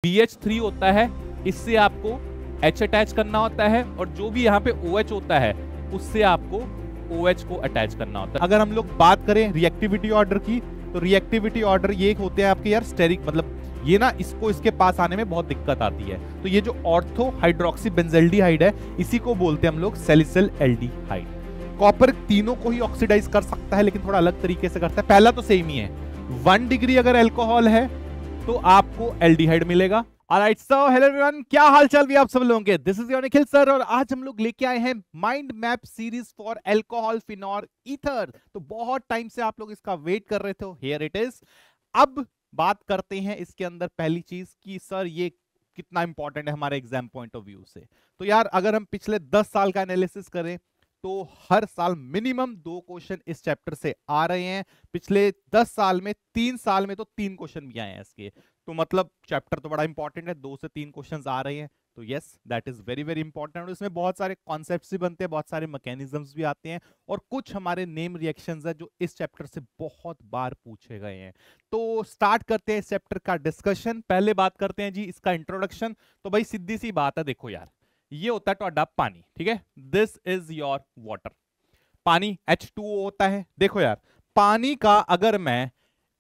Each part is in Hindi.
BH3 होता है, इससे आपको H अटैच करना होता है, और जो भी यहाँ पे OH होता है उससे आपको OH को अटैच करना होता है। अगर हम लोग बात करें रिएक्टिविटी ऑर्डर की, तो रिएक्टिविटी ऑर्डर ये होते हैं आपके यार स्टेरिक, मतलब ये ना इसको इसके पास आने में बहुत दिक्कत आती है। तो ये जो ऑर्थो हाइड्रोक्सी बेंजल्डिहाइड है, इसी को बोलते हैं हम लोग सैलिसिल एल्डिहाइड। कॉपर तीनों को ही ऑक्सीडाइज कर सकता है, लेकिन थोड़ा अलग तरीके से करता है। पहला तो सेम ही है, 1 डिग्री अगर अल्कोहल है तो आपको एल्डिहाइड मिलेगा। ऑलराइट सो हेलो एवरीवन, क्या हाल चाल भी आप सब लोगों के। This is your Nikhil sir, और आज हम लोग लेके आए हैं mind map series for alcohol phenol ether. तो बहुत टाइम से आप लोग इसका वेट कर रहे थे, हियर इट इज। अब बात करते हैं इसके अंदर पहली चीज कि सर ये कितना इंपॉर्टेंट है हमारे एग्जाम पॉइंट ऑफ व्यू से। तो यार अगर हम पिछले 10 साल का एनालिसिस करें तो हर साल मिनिमम 2 क्वेश्चन इस चैप्टर से आ रहे हैं। पिछले 10 साल में 3 साल में तो 3 क्वेश्चन भी आए हैं इसके। तो मतलब चैप्टर तो बड़ा इंपॉर्टेंट है, 2 से 3 क्वेश्चंस आ रहे हैं, तो yes that is very very important. और इसमें बहुत सारे कॉन्सेप्ट्स भी बनते हैं, बहुत सारे मैकेनिज्म्स भी आते हैं, और कुछ हमारे नेम रिएक्शंस है जो इस चैप्टर से बहुत बार पूछे गए हैं। तो स्टार्ट करते हैं इस चैप्टर का डिस्कशन। पहले बात करते हैं जी इसका इंट्रोडक्शन। तो भाई सीधी सी बात है, देखो यार ये होता है टोडा पानी, ठीक है, दिस इज योर वाटर। पानी H2O होता है। देखो यार पानी का अगर मैं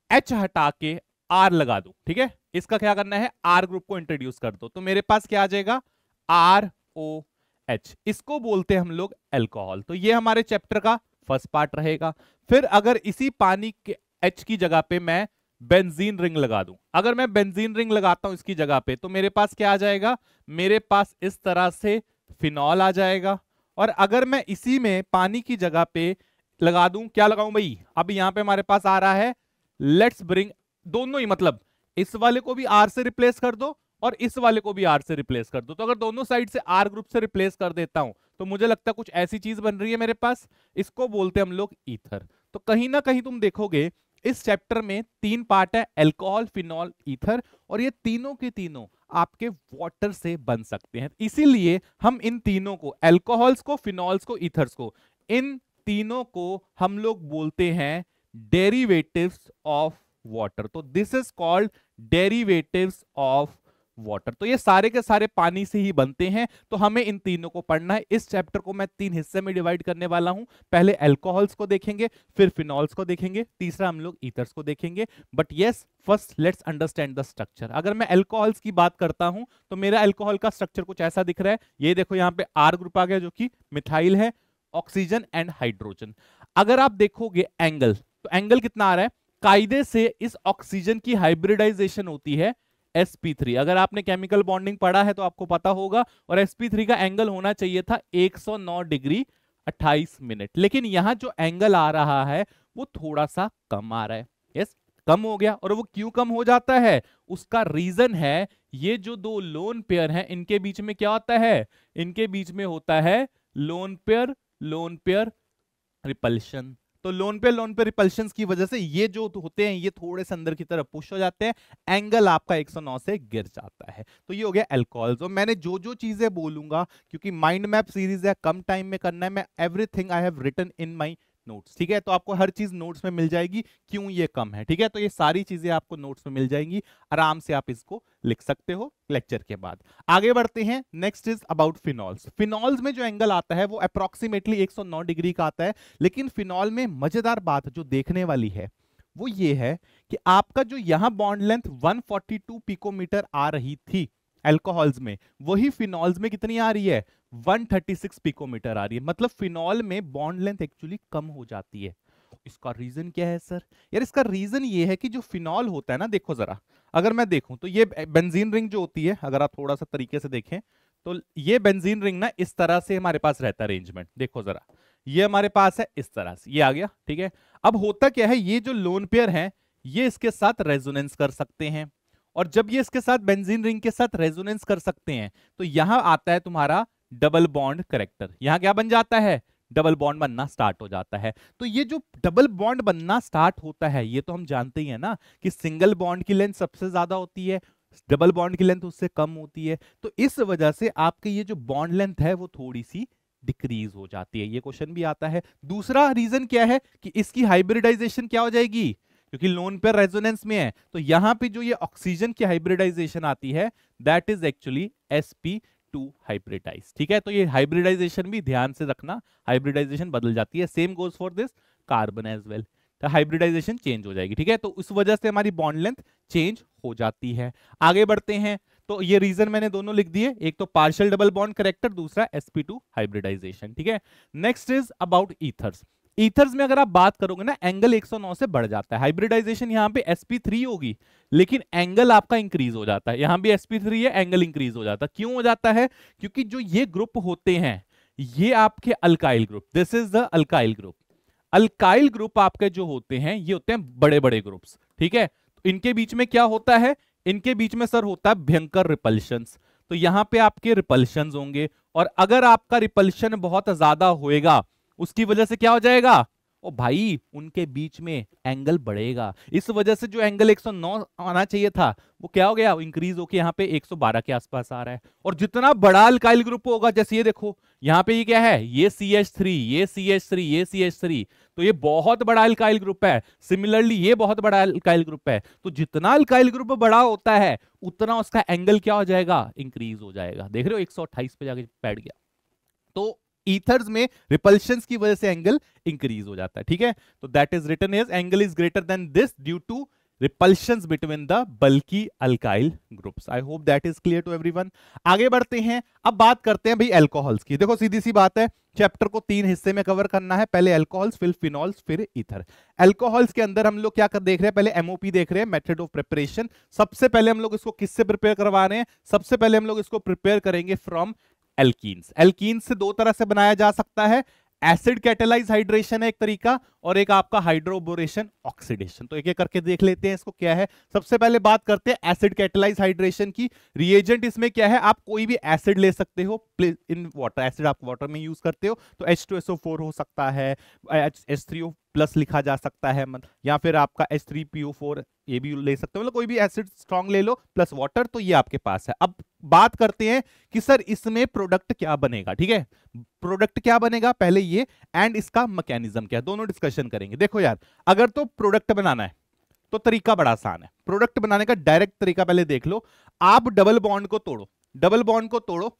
H हटा के R लगा दूं, ठीक है, इसका क्या करना है, R ग्रुप को इंट्रोड्यूस कर दो, तो मेरे पास क्या आ जाएगा, ROH। इसको बोलते हैं हम लोग अल्कोहल। तो ये हमारे चैप्टर का फर्स्ट पार्ट रहेगा। फिर अगर इसी पानी के H की जगह पे मैं बेंजीन रिंग लगा दूं, अगर मैं बेंजीन रिंग लगाता हूं इसकी जगह पे, तो मेरे पास क्या आ जाएगा, मेरे पास इस तरह से फिनॉल आ जाएगा। और अगर मैं इसी में पानी की जगह पे लगा दूं, क्या लगाऊं भाई, अब यहां पे हमारे पास आ रहा है लेट्स ब्रिंग, दोनों ही मतलब इस वाले को भी R से रिप्लेस कर दो और इस वाले को भी R से रिप्लेस कर दो। तो अगर दोनों साइड से R ग्रुप से रिप्लेस कर देता हूं तो मुझे लगता है कुछ ऐसी चीज बन रही है मेरे पास, इसको बोलते हैं हम लोग ईथर। तो कहीं ना कहीं तुम देखोगे इस चैप्टर में 3 पार्ट है, अल्कोहल फिनॉल ईथर, और ये तीनों के तीनों आपके वाटर से बन सकते हैं। इसीलिए हम इन तीनों को, अल्कोहल्स को, फिनॉल्स को, ईथर्स को, इन तीनों को हम लोग बोलते हैं डेरिवेटिव्स ऑफ वाटर। तो this is called derivatives of water. तो ये सारे के सारे पानी से ही बनते हैं। तो हमें इन तीनों को पढ़ना है। इस चैप्टर को मैं 3 हिस्से में डिवाइड करने वाला हूं। पहले अल्कोहल्स को देखेंगे, फिर फिनॉल्स को देखेंगे, तीसरा हम लोग ईथर्स को देखेंगे। But yes first let's understand the structure. अगर मैं अल्कोहल्स की बात करता हूं तो मेरा अल्कोहल का स्ट्रक्चर कुछ ऐसा दिख रहा है। ये देखो यहां पे R ग्रुप आ गया जो कि मिथाइल है, ऑक्सीजन एंड हाइड्रोजन। अगर आप देखोगे एंगल, तो एंगल कितना आ रहा है, कायदे से इस ऑक्सीजन की हाइब्रिडाइजेशन होती है sp3। अगर आपने केमिकल बॉन्डिंग पढ़ा है तो आपको पता होगा। और sp3 का एंगल होना चाहिए था 109 डिग्री 28 मिनट, लेकिन यहां जो एंगल आ रहा है वो थोड़ा सा कम आ रहा है। यस कम हो गया। और वो क्यों कम हो जाता है, उसका रीजन है ये जो 2 लोन पेयर हैं इनके बीच में क्या होता है, इनके बीच में होता है लोन पेयर रिपल्शन। तो लोन पे रिपल्शन की वजह से ये जो होते हैं ये थोड़े से अंदर की तरफ पुश हो जाते हैं, एंगल आपका 109 से गिर जाता है। तो ये हो गया अल्कोहल्स। और मैंने जो जो चीजें बोलूंगा, क्योंकि माइंड मैप सीरीज है, कम टाइम में करना है, मैं everything I have written in my notes, ठीक है। तो आपको हर चीज नोट्स में मिल जाएगी, क्यों ये कम है, ठीक है। तो ये सारी चीजें आपको नोट्स में मिल जाएंगी, आराम से आप इसको लिख सकते हो लेक्चर के बाद। आगे बढ़ते हैं, next is about phenols. Phenols में जो एंगल आता है वो अप्रोक्सीमेटली 109 डिग्री का आता है। लेकिन फिनॉल में मजेदार बात जो देखने वाली है वो ये है कि आपका जो यहां बॉन्ड लेंथ 142 पिकोमीटर आ रही थी अल्कोहल्स में, वही फिनॉल्स में कितनी आ रही है, 136 पिकोमीटर आ रही है। मतलब फिनॉल में बॉन्ड लेंथ एक्चुअली कम हो जाती है। इसका रीजन क्या है सर, यार इसका रीजन ये है कि जो फिनॉल होता है ना, देखो जरा, अगर मैं देखूं तो ये बेंजीन रिंग जो होती है, अगर आप थोड़ा सा तरीके से देखें तो ये बेंजीन रिंग ना इस तरह से हमारे पास रहता है अरेंजमेंट। देखो जरा, ये हमारे पास है इस तरह से, ये आ गया, ठीक है। अब होता क्या है, ये जो लोन पेयर है ये इसके साथ रेजोनेंस कर सकते हैं, और जब ये इसके साथ बेंजीन रिंग के साथ रेजोनेंस कर सकते हैं तो यहां आता है तुम्हारा डबल बॉन्ड करेक्टर। यहां क्या बन जाता है, डबल बॉन्ड बनना स्टार्ट हो जाता है। तो ये जो डबल बॉन्ड बनना स्टार्ट होता है ये तो हम जानते ही है ना कि सिंगल बॉन्ड की लेंथ सबसे ज्यादा होती है, डबल बॉन्ड की लेंथ उससे कम होती है। तो इस वजह से आपके ये जो बॉन्ड लेंथ है वो थोड़ी सी डिक्रीज हो जाती है। ये क्वेश्चन भी आता है। दूसरा रीजन क्या है कि इसकी हाइब्रिडाइजेशन क्या हो जाएगी, क्योंकि लोन पेयर रेजोनेंस में है। तो यहां पे जो ये ऑक्सीजन की हाइब्रिडाइजेशन आती है that is actually sp2 hybridise. ठीक है, तो ये हाइब्रिडाइजेशन भी ध्यान से रखना, हाइब्रिडाइजेशन बदल जाती है। Same goes for this carbon as well, तो हाइब्रिडाइजेशन चेंज हो जाएगी। ठीक है, तो उस वजह से हमारी बॉन्ड लेंथ चेंज हो जाती है। आगे बढ़ते हैं, तो ये रीजन मैंने दोनों लिख दिए, एक तो पार्शियल डबल बॉन्ड करेक्टर, दूसरा sp2 हाइब्रिडाइजेशन। ठीक है, next is about ethers. Ethers में अगर आप बात करोगे ना, एंगल 109 से बढ़ जाता है। हाइब्रिडाइजेशन यहां पे sp3 होगी, लेकिन एंगल आपका इंक्रीज हो जाता है। यहां भी sp3 है, एंगल इंक्रीज हो जाता है। क्यों हो जाता है? क्योंकि जो ये ग्रुप होते हैं ये आपके alkyl group, this is the alkyl group. Alkyl group आपके जो होते हैं ये होते हैं बड़े बड़े ग्रुप्स। ठीक है, तो इनके बीच में क्या होता है? इनके बीच में सर होता है भयंकर रिपल्शंस। तो यहां पे आपके रिपल्शंस होंगे, और अगर आपका रिपल्शन बहुत ज्यादा होएगा उसकी वजह से क्या हो जाएगा? ओ भाई, उनके बीच में एंगल बढ़ेगा। इस वजह से जो एंगल 109 आना चाहिए था वो क्या हो गया? इंक्रीज होके यहाँ पे 112 के आसपास आ रहा है। और जितना बड़ा अल्काइल ग्रुप होगा, जैसे ये देखो यहाँ पे ये क्या है? ये CH3, ये CH3, ये CH3, तो ये बहुत बड़ा अल्काइल ग्रुप है। सिमिलरली ये बहुत बड़ा अल्काइल ग्रुप है। तो जितना अल्काइल ग्रुप बड़ा होता है उतना उसका एंगल क्या हो जाएगा? इंक्रीज हो जाएगा। देख रहे हो 128 पे जाके बैठ गया। तो ईथर्स में रिपल्शंस की वजह से एंगल इंक्रीज हो जाता है। ठीक है, तो that is written as angle is greater than this due to repulsions between the bulky alkyl groups. I hope that is clear to everyone. आगे बढ़ते हैं, अब बात करते हैं भाई अल्कोहल्स की। देखो सीधी सी बात है, चैप्टर को 3 हिस्से में कवर करना है, पहले अल्कोहल्स, फिर फिनॉल्स, फिर ईथर। अल्कोहल्स के अंदर हम लोग क्या कर देख रहे हैं? पहले एमओपी देख रहे हैं, मेथड ऑफ प्रिपरेशन। सबसे पहले हम लोग इसको किससे प्रिपेयर करवा रहे हैं? सबसे पहले हम लोग इसको प्रिपेयर करेंगे फ्रॉम एल्कीन्स। एल्कीन्स से दो तरह से बनाया जा सकता है, एसिड कैटेलाइज हाइड्रेशन है एक तरीका, और एक आपका हाइड्रोबोरेशन ऑक्सीडेशन। तो एक एक करके देख लेते हैं इसको क्या है। सबसे पहले बात करते हैं एसिड कैटेलाइज हाइड्रेशन की। रिएजेंट इसमें क्या है? आप कोई भी एसिड ले सकते हो इन वाटर, एसिड आप वाटर में यूज करते हो तो H2SO4 हो सकता है, H3O प्लस लिखा जा सकता है, या फिर आपका H3PO4 ये भी ले सकते हो, मतलब कोई भी एसिड स्ट्रॉन्ग ले लो प्लस वाटर, तो ये आपके पास है। अब बात करते हैं कि सर इसमें प्रोडक्ट क्या बनेगा। ठीक है, प्रोडक्ट क्या बनेगा पहले ये, एंड इसका मैकेनिज्म क्या है, दोनों डिस्कशन करेंगे। देखो यार, अगर तो प्रोडक्ट बनाना है तो तरीका बड़ा आसान है। प्रोडक्ट बनाने का डायरेक्ट तरीका पहले देख लो। आप डबल बॉन्ड को तोड़ो, डबल बॉन्ड को तोड़ो।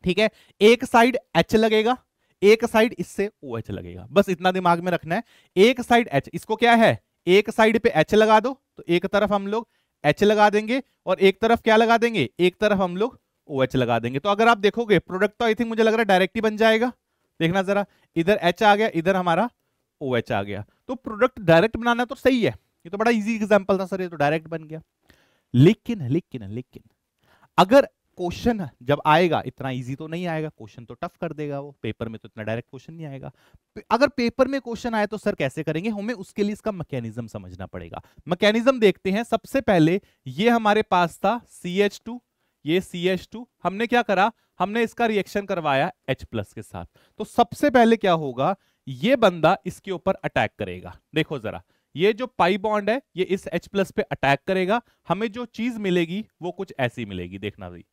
ठीक है, एक साइड H लगेगा, एक साइड इससे OH लगेगा, बस इतना दिमाग में रखना है। एक साइड H, इसको क्या है? एक साइड पे H लगा दो, तो एक तरफ हम लोग H लगा देंगे, और एक तरफ क्या लगा देंगे? एक तरफ हम लोग OH लगा देंगे। तो अगर आप देखोगे प्रोडक्ट तो आई थिंक मुझे लग रहा है डायरेक्ट ही बन जाएगा। देखना जरा, इधर H आ गया, इधर हमारा OH आ गया। तो प्रोडक्ट डायरेक्ट बनाना तो सही है, ये तो बड़ा इजी एग्जांपल था सर, ये तो डायरेक्ट बन गया। लेकिन लेकिन लेकिन अगर क्वेश्चन जब आएगा, इतना इजी तो नहीं आएगा, क्वेश्चन तो टफ कर देगा वो, पेपर में तो इतना डायरेक्ट क्वेश्चन नहीं आएगा। अगर पेपर में क्वेश्चन आए तो सर कैसे करेंगे? हमें उसके लिए इसका मैकेनिज्म समझना पड़ेगा। मैकेनिज्म देखते हैं। सबसे पहले ये हमारे पास था CH2, ये CH2, हमने क्या करा? हमने इसका रिएक्शन करवाया H प्लस के साथ। तो सबसे पहले क्या होगा? ये बंदा इसके ऊपर अटैक करेगा। देखो जरा, ये जो पाई बॉन्ड है ये इस H प्लस पे अटैक करेगा, हमें जो चीज मिलेगी वो कुछ ऐसी मिलेगी। देखना भाई,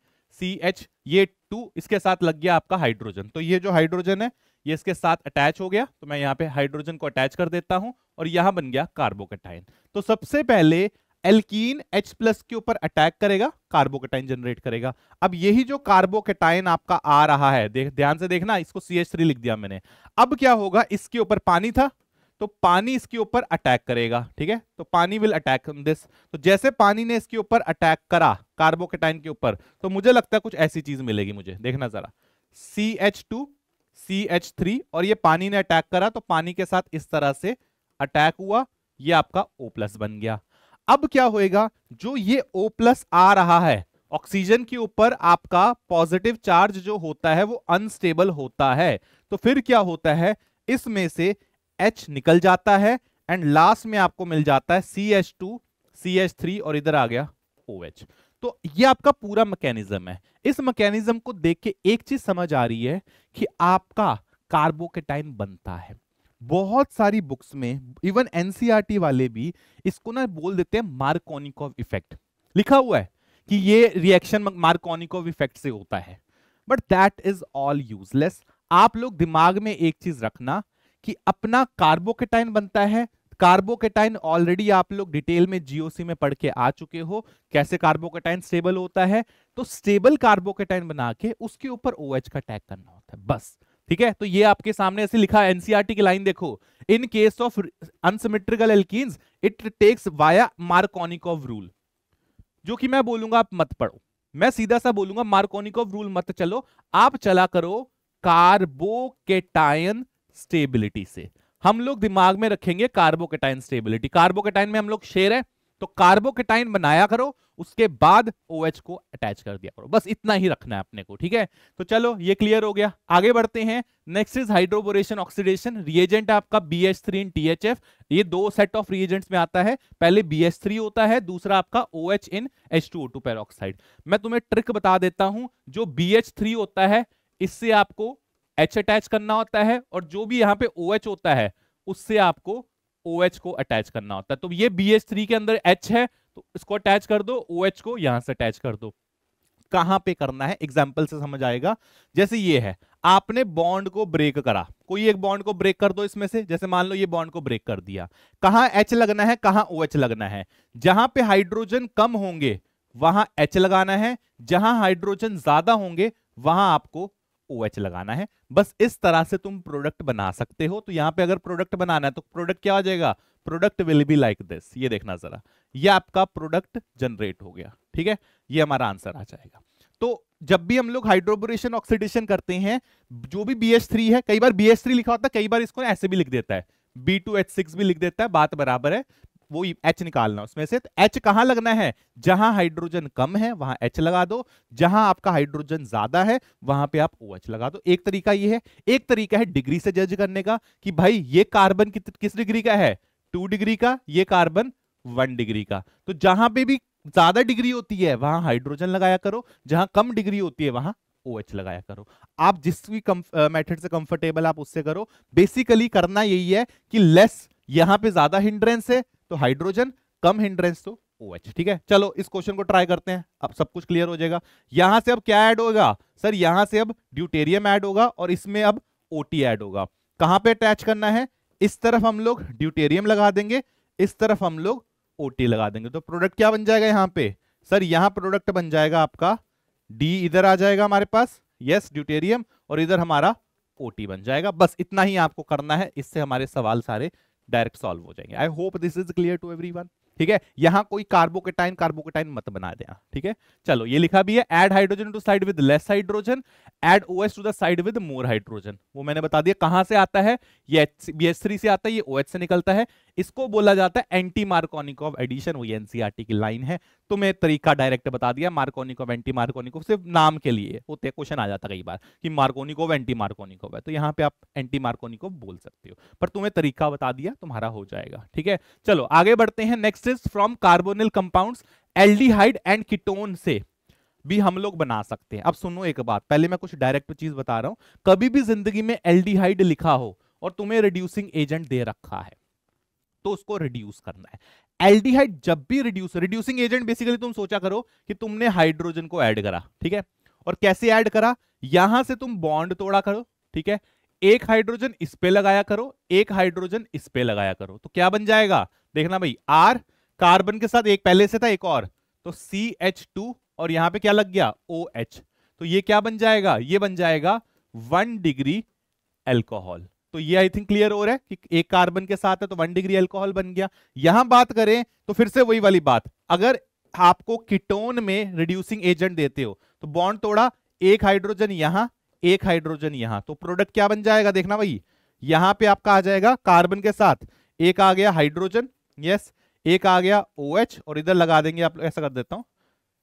CH, ये 2 इसके साथ लग गया आपका हाइड्रोजन, तो ये जो हाइड्रोजन है ये इसके साथ अटैच हो गया, तो मैं यहाँ पे हाइड्रोजन को अटैच कर देता हूं, और यहां बन गया कार्बोकेटाइन। तो सबसे पहले एल्कीन H प्लस के ऊपर अटैक करेगा, कार्बोकेटाइन जनरेट करेगा। अब यही जो कार्बोकेटाइन आपका आ रहा है, ध्यान से देखना, इसको CH3 लिख दिया मैंने। अब क्या होगा? इसके ऊपर पानी था, तो पानी इसके ऊपर अटैक करेगा। ठीक है, तो पानी विल अटैक ऑन दिस। तो जैसे पानी ने इसके ऊपर अटैक करा कार्बोकेटाइन के ऊपर, तो मुझे लगता है कुछ ऐसी चीज मिलेगी मुझे। देखना जरा, CH2, CH3, और ये पानी ने अटैक करा, तो पानी के साथ इस तरह से अटैक हुआ, ये आपका O+ बन गया। अब क्या होएगा? जो ये O+ आ रहा है, ऑक्सीजन के ऊपर आपका पॉजिटिव चार्ज जो होता है वो अनस्टेबल होता है, तो फिर क्या होता है? इसमें से H निकल जाता है, एंड लास्ट में आपको मिल जाता है CH2, CH3, और इधर आ गया OH। तो ये आपका पूरा मैकेनिज्म है। इस मैकेनिज्म को देख के एक चीज समझ आ रही है कि आपका कार्बोकेटाइन बनता है। बहुत सारी बुक्स में, इवन NCERT वाले भी इसको ना बोल देते हैं मार्कोनिकोव इफेक्ट, लिखा हुआ है कि ये रिएक्शन मार्कोनिकोव इफेक्ट से होता है, but that is all useless. आप लोग दिमाग में एक चीज रखना कि अपना कार्बोकेटाइन बनता है, कार्बोकेटाइन ऑलरेडी आप लोग डिटेल में जीओसी में पढ़ के आ चुके हो, कैसे कार्बोकेटाइन स्टेबल होता है। तो स्टेबल कार्बोकेटाइन बना के उसके ऊपर OH का टैग करना होता है बस, ठीक है। तो ये आपके सामने ऐसे लिखा है, एनसीईआरटी की लाइन देखो, in case of unsymmetrical alkenes it takes via Markovnikov rule, जो कि मैं बोलूंगा आप मत पढ़ो, मैं सीधा सा बोलूंगा मार्कोनिकोव रूल मत चलो, आप चला करो कार्बोकेटाइन स्टेबिलिटी से। हम लोग दिमाग में रखेंगे कार्बोकेटाइन स्टेबिलिटी, कार्बोकेटाइन में हम लोग शेर है, तो कार्बोकेटाइन बनाया करो, उसके बाद OH को अटैच कर दिया करो, बस इतना ही रखना है अपने को, ठीक है। तो चलो ये क्लियर हो गया, आगे बढ़ते हैं। Next is hydroboration oxidation. Reagent आपका BH3 इन THF, ये दो सेट ऑफ रिएजेंट्स में आता है, पहले BH3 होता है, दूसरा आपका OH इन H2O2 पेरोक्साइड। मैं तुम्हें ट्रिक बता देता हूं, जो BH3 होता है इससे आपको H अटैच करना होता है, और जो भी यहां पे OH होता है उससे आपको OH को अटैच करना होता है। तो ये BH3 के अंदर H है, तो इसको अटैच कर दो, OH को यहां से अटैच कर दो। कहां पे करना है एग्जाम्पल से समझ आएगा। जैसे ये है, आपने बॉन्ड को ब्रेक करा, कोई एक बॉन्ड को ब्रेक कर दो इसमें से, जैसे मान लो ये बॉन्ड को ब्रेक कर दिया, कहां H लगना है, कहां OH लगना है। जहां पे हाइड्रोजन कम होंगे वहां H लगाना है, जहां हाइड्रोजन ज्यादा होंगे वहां आपको OH लगाना है। बस इस तरह से तुम प्रोडक्ट बना सकते हो। तो यहां पे अगर प्रोडक्ट बनाना है तो प्रोडक्ट क्या आ जाएगा, product will be like this, ये देखना जरा, ये आपका प्रोडक्ट जनरेट हो गया, ठीक है, ये हमारा आंसर आ जाएगा। तो जब भी हम लोग हाइड्रोबोरेशन ऑक्सीडेशन करते हैं, जो भी BH3 है, कई बार BH3 लिखा होता है, कई बार इसको ऐसे भी लिख देता है, B2H6 भी लिख देता है, बात बराबर है, वो H निकालना उसमें से। तो H कहां लगना है, जहां हाइड्रोजन कम है वहां H लगा दो, जहां आपका हाइड्रोजन ज्यादा है वहां पे आप OH लगा दो। एक तरीका ये है, एक तरीका है डिग्री से जज करने का, कि भाई ये कार्बन किस डिग्री का है, 2 डिग्री का, ये कार्बन 1 डिग्री का। तो जहां पे भी ज्यादा डिग्री होती है वहां हाइड्रोजन लगाया करो, जहां कम डिग्री होती है वहां OH लगाया करो। आप जिस भी मेथड से कंफर्टेबल आप उससे करो। बेसिकली करना यही है कि लेस, यहां पे ज्यादा हिंड्रेंस है तो हाइड्रोजन, कम हिंड्रेंस तो OH, ठीक है। चलो इस क्वेश्चन को ट्राई करते हैं, अब सब कुछ क्लियर हो जाएगा। यहां से अब क्या ऐड होगा सर, यहां से अब ड्यूटेरियम ऐड होगा और इसमें अब OT ऐड होगा। कहां पे अटैच करना है, इस तरफ हम लोग ड्यूटेरियम लगा देंगे, इस तरफ हम लोग OT लगा देंगे। तो प्रोडक्ट क्या बन जाएगा यहां पे सर, यहां प्रोडक्ट बन जाएगा आपका D, इधर आ जाएगा हमारे पास, यस ड्यूटेरियम, और इधर हमारा OT बन जाएगा। बस इतना ही आपको करना है, इससे हमारे सवाल सारे डायरेक्ट सॉल्व हो जाएंगे। I hope this is clear to everyone, ठीक है। यहां कोई कार्बोकेटाइन मत बना देना, ठीक है। चलो ये लिखा भी है, add hydrogen to side with less hydrogen, add OH to the side with more hydrogen. वो मैंने बता दिया कहां से आता है, ये BH3 से आता है, ये OH से निकलता है। इसको बोला जाता है एंटी मार्कोनिकोव एडिशन, वो एनसीईआरटी की लाइन है। तो मैं तरीका डायरेक्ट बता दिया, मार्कोनिकोव एंटी मार्कोनिकोव सिर्फ नाम के लिए होते, क्वेश्चन आ जाता कई बार कि मार्कोनिकोव एंटी मार्कोनिकोव है, तो यहां पे आप एंटी मार्कोनिकोव बोल सकते हो, पर तुम्हें तरीका बता दिया, तुम्हारा हो जाएगा, ठीक है। चलो आगे बढ़ते हैं। Next is from carbonyl compounds, aldehyde and ketone से भी हम लोग बना सकते हैं। अब सुनो एक बात, पहले मैं कुछ डायरेक्ट चीज बता रहा हूं, कभी भी जिंदगी में एल्डिहाइड लिखा हो और तुम्हें रिड्यूसिंग एजेंट दे रखा है तो उसको रिड्यूस करना है। एल्डिहाइड जब भी रिड्यूसिंग एजेंट, बेसिकली तुम सोचा करो कि तुमने हाइड्रोजन को ऐड करा, ठीक है, और कैसे ऐड करा, यहां से तुम बॉन्ड तोड़ा करो, ठीक है, एक हाइड्रोजन इस पे लगाया करो, एक हाइड्रोजन इस पे लगाया करो, तो क्या बन जाएगा देखना भाई, R कार्बन के साथ एक पहले से था एक और, तो CH2, और यहां पे क्या लग गया OH, तो ये क्या बन जाएगा, ये बन जाएगा 1 डिग्री एल्कोहल। तो ये आई थिंक क्लियर हो रहा है कि एक कार्बन के साथ है तो 1 डिग्री एल्कोहल बन गया। यहां बात करें तो फिर से वही वाली बात, अगर आपको कीटोन में रिड्यूसिंग एजेंट देते हो तो बॉन्ड तोड़ा, एक हाइड्रोजन यहां, एक हाइड्रोजन यहां, तो प्रोडक्ट क्या बन जाएगा देखना भाई, यहां पे आपका आ जाएगा कार्बन के साथ एक आ गया हाइड्रोजन, यस, एक आ गया OH, और इधर लगा देंगे, आप ऐसा कर देता हूं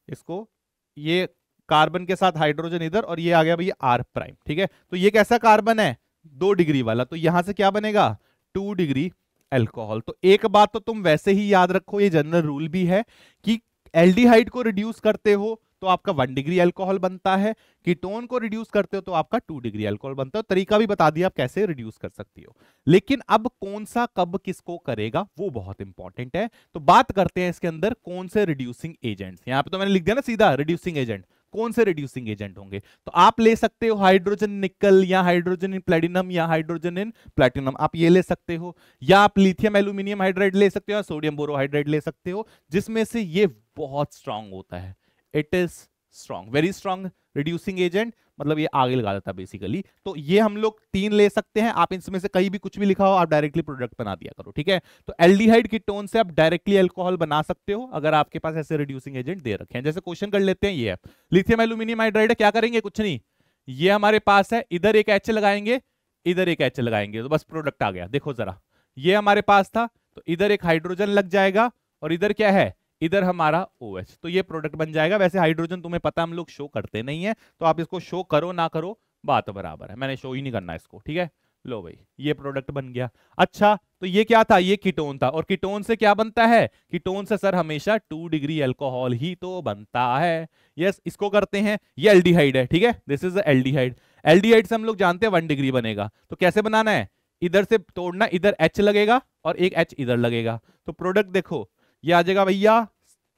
इसको, ये कार्बन के साथ हाइड्रोजन इधर, और ये आ गया भैया R', ठीक है। तो ये कैसा कार्बन है 2 डिग्री वाला, तो यहां से क्या बनेगा 2 डिग्री एल्कोहल। तो एक बात तो तुम वैसे ही याद रखो, ये जनरल रूल भी है कि एल्डिहाइड को रिड्यूस करते हो तो आपका 1 डिग्री एल्कोहल बनता है, कीटोन को रिड्यूस करते हो तो आपका 2 डिग्री एल्कोहल बनता है। तरीका भी बता दिया आप कैसे रिड्यूस कर सकती हो, लेकिन अब कौन सा कब किसको करेगा वो बहुत इंपॉर्टेंट है। तो बात करते हैं इसके अंदर कौन से रिड्यूसिंग एजेंट्स, यहां पे तो मैंने लिख दिया ना सीधा रिड्यूसिंग एजेंट, कौन से रिड्यूसिंग एजेंट होंगे? तो आप ले सकते हो हाइड्रोजन निकल, या हाइड्रोजन इन प्लेटिनम, या हाइड्रोजन इन प्लेटिनम, आप ये ले सकते हो, या आप लिथियम एल्यूमिनियम हाइड्राइड ले सकते हो, या सोडियम बोरोहाइड्राइड ले सकते हो, जिसमें से ये बहुत स्ट्रांग होता है। It is strong, very strong reducing agent, मतलब ये आगे लगा देता है बेसिकली। तो ये हम लोग 3 ले सकते हैं, आप इसमें से कहीं भी कुछ भी लिखा हो, आप डायरेक्टली प्रोडक्ट बना दिया करो, ठीक है। तो एल्डिहाइड कीटोन से आप डायरेक्टली अल्कोहल बना सकते हो अगर आपके पास ऐसे रिड्यूसिंग एजेंट दे रखे हैं। जैसे क्वेश्चन कर लेते हैं, ये है लिथियम एल्यूमिनियम हाइड्राइड, क्या करेंगे? कुछ नहीं, ये हमारे पास है, इधर एक एच लगाएंगे, इधर एक एच लगाएंगे, तो बस प्रोडक्ट आ गया। देखो जरा, ये हमारे पास था, तो इधर एक हाइड्रोजन लग जाएगा, और इधर क्या है? इधर हमारा OH, तो ये प्रोडक्ट बन जाएगा। वैसे हाइड्रोजन तुम्हें पता हम लोग शो करते नहीं है, तो आप इसको शो करो ना करो बात बराबर है, मैंने शो ही नहीं करना इसको, ठीक है। लो भाई, ये प्रोडक्ट बन गया। अच्छा, तो ये क्या था? ये कीटोन था, और कीटोन से क्या बनता है? कीटोन से सर हमेशा 2 डिग्री अल्कोहल ही तो बनता है। यस, इसको करते हैं, ये एल्डिहाइड है, ठीक है, दिस इज एल्डिहाइड। एल्डिहाइड से हम लोग जानते हैं 1 डिग्री बनेगा, तो कैसे बनाना है? इधर से तोड़ना, इधर H लगेगा और एक H इधर लगेगा, तो प्रोडक्ट देखो ये आ जाएगा भैया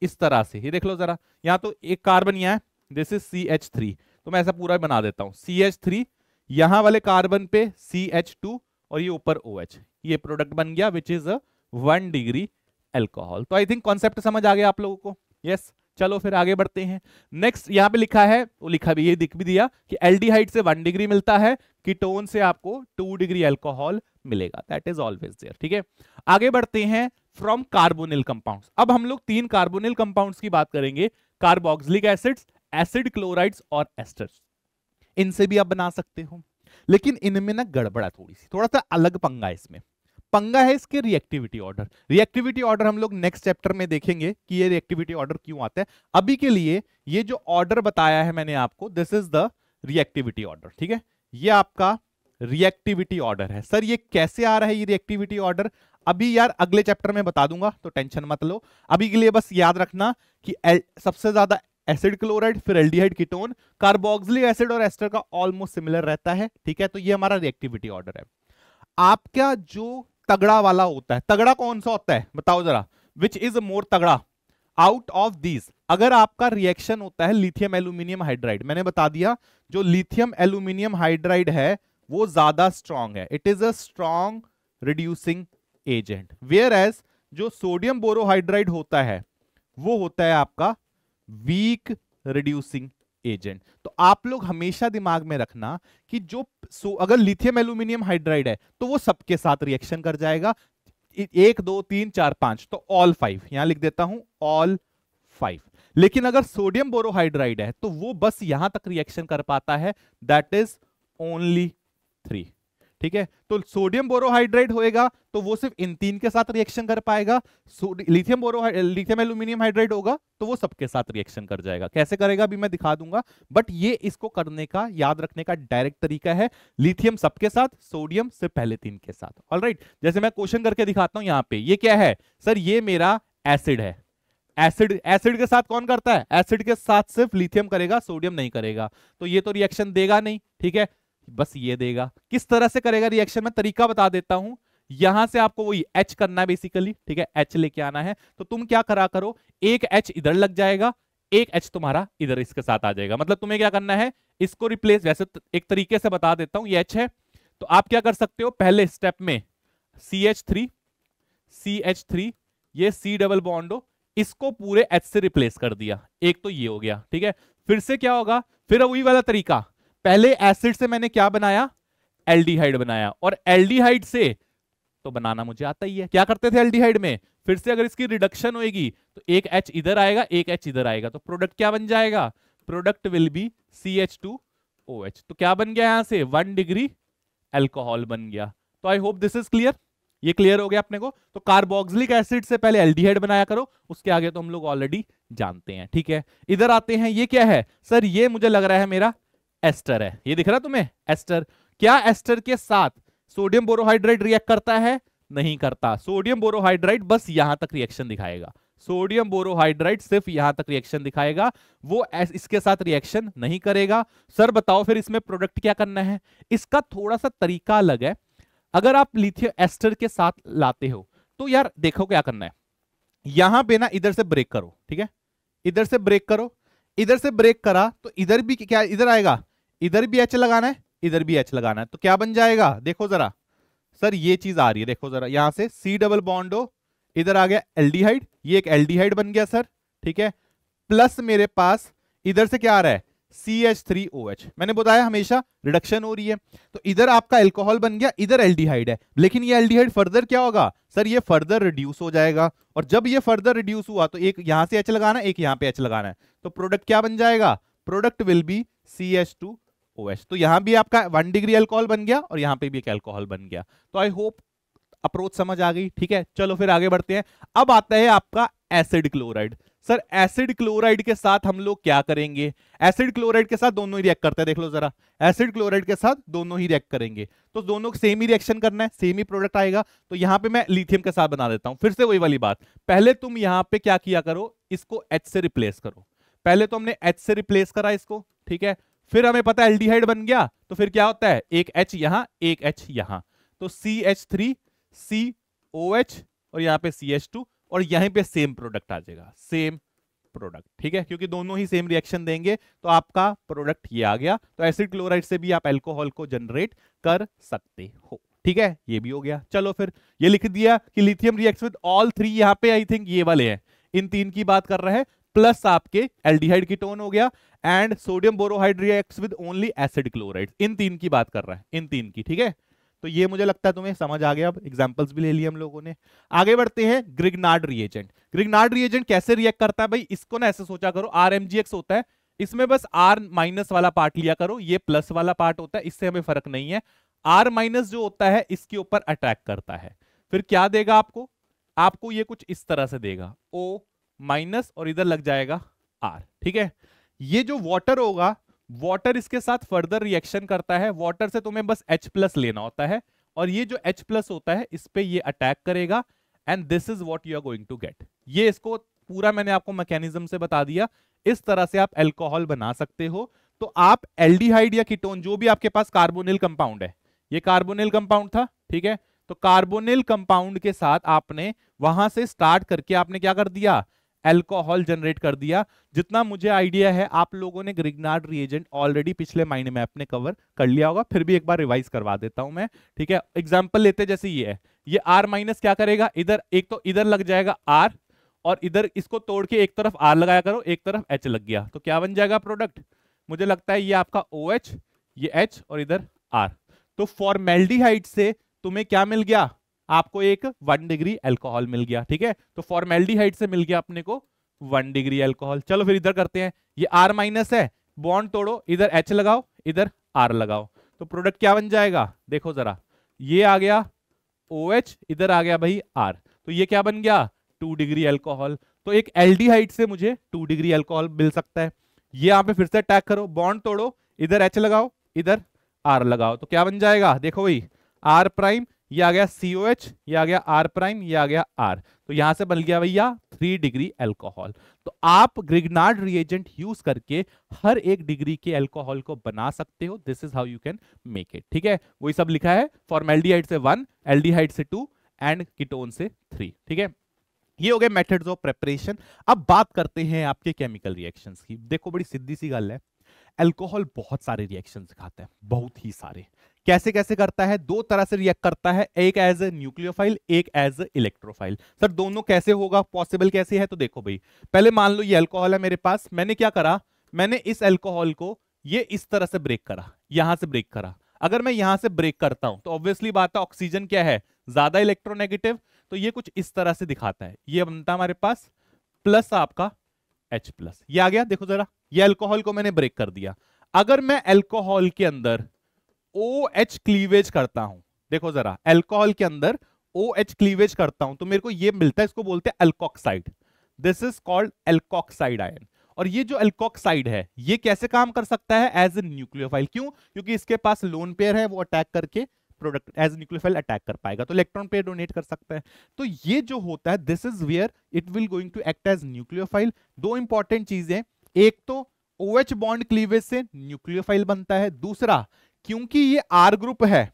इस तरह से। ये देख लो जरा, यहां तो एक कार्बन यहाँ है, दिस इज CH3, तो मैं ऐसा पूरा बना देता हूं, CH3, यहां वाले कार्बन पे CH2, और ये ऊपर OH, ये प्रोडक्ट बन गया विच इज 1 डिग्री अल्कोहल। तो आई थिंक कॉन्सेप्ट समझ आ गया आप लोगों को। यस, चलो फिर आगे बढ़ते हैं। नेक्स्ट यहाँ पे लिखा है, वो लिखा भी, ये दिख भी दिया कि एल्डिहाइड से 1 डिग्री मिलता है, कीटोन से आपको 2 डिग्री अल्कोहल मिलेगा, दैट इज ऑलवेज देयर, ठीक है। आगे बढ़ते हैं, फ्रॉम कार्बोनिल कंपाउंड्स। अब हम लोग 3 कार्बोनिल कंपाउंड्स की बात करेंगे, कार्बोक्सिलिक एसिड्स, एसिड क्लोराइड्स और एस्टर्स। इनसे भी आप बना सकते हो, लेकिन इनमें ना गड़बड़ा थोड़ी सी, थोड़ा सा अलग पंगा है इसमें। पंगा है इसके रिएक्टिविटी ऑर्डर। रिएक्टिविटी ऑर्डर हम लोग नेक्स्ट चैप्टर में देखेंगे कि ये रिएक्टिविटी ऑर्डर क्यों आता है। अभी के लिए ये जो ऑर्डर बताया है मैंने आपको, this is the reactivity order, ठीक है। ये आपका रिएक्टिविटी ऑर्डर है। सर ये कैसे आ रहा है ये रिएक्टिविटी ऑर्डर? अभी यार अगले चैप्टर में बता दूंगा, तो टेंशन मत लो। अभी के लिए बस याद रखना कि सबसे ज्यादा एसिड क्लोराइड, फिर एल्डिहाइड कीटोन, कार्बोक्सिलिक एसिड और एस्टर का ऑलमोस्ट सिमिलर रहता है, ठीक है। तो ये हमारा रिएक्टिविटी ऑर्डर है। आपका जो तगड़ा वाला होता है, तगड़ा कौन सा होता है बताओ जरा, विच इज मोर तगड़ा आउट ऑफ दीज? अगर आपका रिएक्शन होता है लिथियम एल्यूमिनियम हाइड्राइड, मैंने बता दिया जो लिथियम एल्यूमिनियम हाइड्राइड है वो ज्यादा स्ट्रॉन्ग है, it is a strong reducing agent, whereas जो सोडियम बोरोहाइड्राइड होता है वो होता है आपका वीक रिड्यूसिंग एजेंट। तो आप लोग हमेशा दिमाग में रखना कि जो अगर लिथियम एल्यूमिनियम हाइड्राइड है तो वो सबके साथ रिएक्शन कर जाएगा, 1 2 3 4 5, तो ऑल 5, यहां लिख देता हूं ऑल 5। लेकिन अगर सोडियम बोरोहाइड्राइड है तो वो बस यहां तक रिएक्शन कर पाता है, दैट इज ओनली 3, ठीक है। तो सोडियम बोरोहाइड्राइड होएगा तो वो सिर्फ इन 3 के साथ रिएक्शन कर पाएगा, लिथियम एल्यूमिनियम हाइड्राइड होगा तो वो सबके साथ रिएक्शन कर जाएगा। कैसे करेगा अभी मैं दिखा दूंगा, बट ये इसको करने का, याद रखने का डायरेक्ट तरीका है, लिथियम सबके साथ, सोडियम सिर्फ पहले 3 के साथ। ऑलराइट, जैसे मैं क्वेश्चन करके दिखाता हूं, यहां पे ये क्या है सर, ये मेरा एसिड है, एसिड के साथ कौन करता है? एसिड के साथ सिर्फ लिथियम करेगा, सोडियम नहीं करेगा, तो ये तो रिएक्शन देगा नहीं, ठीक है, बस ये देगा। किस तरह से करेगा रिएक्शन, मैं तरीका बता देता हूं। यहां से आपको वही H करना है बेसिकली, ठीक है, H लेके आना है। तो तुम क्या करा करो, एक H इधर लग जाएगा, एक H तुम्हारा इधर इसके साथ आ जाएगा। मतलब तुम्हें क्या करना है, इसको रिप्लेस, वैसे एक तरीके से बता देता हूं, ये H है तो आप क्या कर सकते हो, पहले स्टेप में CH3 ये C डबल बॉन्ड हो, इसको पूरे H से रिप्लेस कर दिया, एक तो ये हो गया, ठीक है। फिर से क्या होगा, फिर वही वाला तरीका, पहले एसिड से मैंने क्या बनाया, एल्डिहाइड बनाया, और एल्डिहाइड से तो बनाना मुझे आता ही है, क्या करते थे एल्डिहाइड में, फिर से अगर इसकी रिडक्शन होगी तो एक H इधर आएगा, एक H इधर आएगा, तो प्रोडक्ट क्या बन जाएगा, प्रोडक्ट विल बी CH2OH। तो क्या बन गया यहां से, 1 डिग्री अल्कोहल बन गया। तो I hope this is clear, ये क्लियर हो गया अपने को। तो कार्बोक्सिलिक एसिड से पहले एल्डिहाइड बनाया करो, उसके आगे तो हम लोग ऑलरेडी जानते हैं, ठीक है। इधर आते हैं, ये क्या है सर, ये मुझे लग रहा है मेरा एस्टर है, ये दिख रहा तुम्हें एस्टर। क्या एस्टर के साथ सोडियम बोरोहाइड्राइड रिएक्ट करता है? नहीं करता, सोडियम बोरोहाइड्राइड बस यहां तक रिएक्शन दिखाएगा, सोडियम बोरोहाइड्राइड सिर्फ यहां तक रिएक्शन दिखाएगा, वो इसके साथ रिएक्शन नहीं करेगा। सर बताओ फिर इसमें प्रोडक्ट क्या करना है? इसका थोड़ा सा तरीका अलग है। अगर आप लिथियम एस्टर के साथ लाते हो तो यार देखो क्या करना है, यहां पे ना इधर से ब्रेक करो, ठीक है, इधर से ब्रेक करो, इधर से ब्रेक करा तो इधर भी क्या इधर आएगा, इधर भी एच लगाना है, इधर भी एच लगाना है, तो क्या बन जाएगा देखो जरा सर, ये चीज आ रही है देखो जरा, यहां से सी डबल बॉन्ड हो, इधर आ गया एल्डिहाइड, ये एक एल्डिहाइड बन गया सर, ठीक है, प्लस मेरे पास इधर से क्या आ रहा है CH3OH, मैंने बताया हमेशा रिडक्शन हो रही है, तो इधर आपका अल्कोहल बन गया, इधर एल्डिहाइड है, लेकिन ये एल्डिहाइड फर्दर क्या होगा सर, ये फर्दर रिड्यूस हो जाएगा, और जब ये फर्दर रिड्यूस हुआ तो एक यहां से H लगाना है, एक यहां पे H लगाना है, तो प्रोडक्ट क्या बन जाएगा, प्रोडक्ट विल बी CH2OH। तो यहां भी आपका 1 डिग्री अल्कोहल बन गया और यहां पे भी एक अल्कोहल बन गया। तो आई होप अप्रोच समझ आ गई, ठीक है। चलो फिर आगे बढ़ते हैं। अब आता है आपका acid chloride. Sir acid chloride के साथ हम लोग क्या करेंगे, एसिड क्लोराइड के साथ दोनों ही रिएक्ट करते हैं, देख लो जरा, एसिड क्लोराइड के साथ दोनों ही रिएक्ट करेंगे, तो दोनों सेम ही रिएक्शन करना है, सेम ही प्रोडक्ट आएगा। तो यहां पे मैं लिथियम के साथ बना देता हूं, फिर से वही वाली बात, पहले तुम यहां पे क्या किया करो, इसको H से रिप्लेस करो, पहले तो हमने H से रिप्लेस करा इसको, ठीक है, फिर हमें पता है एल्डिहाइड बन गया, तो फिर क्या होता है, एक H यहां एक H यहां, तो CH3 COH और यहां पे CH2 और यहीं पे सेम प्रोडक्ट आ जाएगा, सेम प्रोडक्ट, ठीक है, क्योंकि दोनों ही सेम रिएक्शन देंगे, तो आपका प्रोडक्ट ये आ गया। तो एसिड क्लोराइड से भी आप अल्कोहल को जनरेट कर सकते हो, ठीक है, ये भी हो गया। चलो फिर ये लिख दिया कि lithium reacts with all three, यहां पे आई थिंक ये वाले हैं, इन तीन की बात कर रहे हैं, प्लस आपके एल्डिहाइड कीटोन हो गया, and sodium borohydride reacts with only acid chloride, इन तीन की बात कर रहा है, इन तीन की, ठीक है। तो ये मुझे लगता है तुम्हें समझ आ गया, अब एग्जांपल्स भी ले लिए हम लोगों ने। आगे बढ़ते हैं, ग्रिग्नार्ड रिएजेंट। ग्रिग्नार्ड रिएजेंट कैसे रिएक्ट करता है भाई, इसको ना ऐसे सोचा करो, RMgx होता है, इसमें बस R माइनस वाला पार्ट लिया करो, ये प्लस वाला पार्ट होता है, इससे हमें फर्क नहीं है। R माइनस जो होता है इसके ऊपर अटैक करता है, फिर क्या देगा आपको, आपको ये कुछ इस तरह से देगा O माइनस और इधर लग जाएगा R, ठीक है। ये जो वाटर होगा, वाटर इसके साथ फर्दर रिएक्शन करता है, वाटर से तुम्हें बस H प्लस लेना होता है, और ये जो H प्लस होता है इस पे ये अटैक करेगा, and this is what you are going to get. ये इसको पूरा मैंने आपको मैकेनिज्म से बता दिया, इस तरह से आप अल्कोहल बना सकते हो। तो आप एल्डिहाइड या कीटोन, जो भी आपके पास कार्बोनिल कंपाउंड है, ये कार्बोनिल कंपाउंड था, ठीक है, तो कार्बोनिल कंपाउंड के साथ आपने वहां से स्टार्ट करके आपने क्या कर दिया, अल्कोहल जनरेट कर दिया। जितना मुझे आइडिया है आप लोगों ने ग्रिग्नार्ड रिएजेंट ऑलरेडी पिछले महीने में अपने कवर कर लिया होगा, फिर भी एक बार रिवाइज करवा देता हूं मैं, ठीक है। एग्जांपल लेते जैसे ये है, ये R माइनस क्या करेगा, इधर एक तो इधर लग जाएगा R, और इधर इसको तोड़ के एक तरफ R लगाया करो, एक तरफ H लग गया, तो क्या बन जाएगा प्रोडक्ट, मुझे लगता है ये आपका OH, ये H और इधर R। तो फॉर्मेल्डिहाइड से तुम्हें क्या मिल गया, आपको एक 1 डिग्री अल्कोहल मिल गया, ठीक है। तो फॉर्मेल्डिहाइड से मिल गया अपने को 1 डिग्री अल्कोहल। चलो फिर इधर करते हैं, ये R माइनस है, बॉन्ड तोड़ो, इधर H लगाओ, इधर R लगाओ, तो प्रोडक्ट क्या बन जाएगा देखो जरा, ये आ गया OH, इधर आ गया भाई R, तो ये क्या बन गया 2 डिग्री अल्कोहल। तो एक एल्डिहाइड से मुझे 2 डिग्री अल्कोहल मिल सकता है। ये यहां पे फिर से अटैक करो, बॉन्ड तोड़ो, इधर H लगाओ, इधर R लगाओ, तो क्या बन जाएगा देखो भाई, R प्राइम, ये आ गया COH, ये आ गया R प्राइम, ये आ गया R, तो यहां से बन गया भैया 3 डिग्री अल्कोहल। तो आप ग्रिग्नार्ड रिएजेंट यूज करके हर एक डिग्री के अल्कोहल को बना सकते हो, this is how you can make it, ठीक है। वही सब लिखा है, फॉर्मेल्डिहाइड से 1, एल्डिहाइड से 2 एंड कीटोन से 3, ठीक है। ये हो गए मेथड्स ऑफ प्रिपरेशन। अब बात करते हैं आपके केमिकल रिएक्शंस की। देखो बड़ी सीधी सी गल है, अल्कोहल बहुत सारे रिएक्शंस दिखाता है, बहुत ही सारे। कैसे कैसे करता है, दो तरह से रिएक्ट करता है, एक एज ए न्यूक्लियोफाइल, एक एज ए इलेक्ट्रोफाइल। सर दोनों कैसे होगा, पॉसिबल कैसे है, तो देखो भाई, पहले मान लो ये अल्कोहल है मेरे पास, मैंने क्या करा, मैंने इस अल्कोहल को ये इस तरह से ब्रेक करा, यहां से ब्रेक करा। अगर मैं यहां से ब्रेक करता हूं तो ऑब्वियसली बात है, ऑक्सीजन क्या है, ज्यादा इलेक्ट्रोनेगेटिव, तो ये कुछ इस तरह से दिखाता है, ये बनता हमारे पास प्लस आपका H प्लस, ये आ गया देखो जरा, ये अल्कोहल को मैंने ब्रेक कर दिया। अगर मैं अल्कोहल के अंदर OH क्लीवेज करता हूं, देखो जरा, अल्कोहल के अंदर OH क्लीवेज करता हूं तो मेरे को ये मिलता है, इसको बोलते हैं alkoxide, this is called alkoxide ion. और ये जो अल्कोक्साइड है ये कैसे काम कर सकता है, एज ए न्यूक्लियोफाइल, क्यों, क्योंकि इसके पास लोन पेयर है, वो अटैक करके प्रोडक्ट एज न्यूक्लियोफाइल अटैक कर पाएगा, तो इलेक्ट्रॉन पेयर डोनेट कर सकता है। तो ये जो होता है, this is where it will going to act as nucleophile. दो इंपॉर्टेंट चीजें, एक तो OH बॉन्ड क्लीवेज से न्यूक्लियोफाइल बनता है, दूसरा क्योंकि ये R ग्रुप है,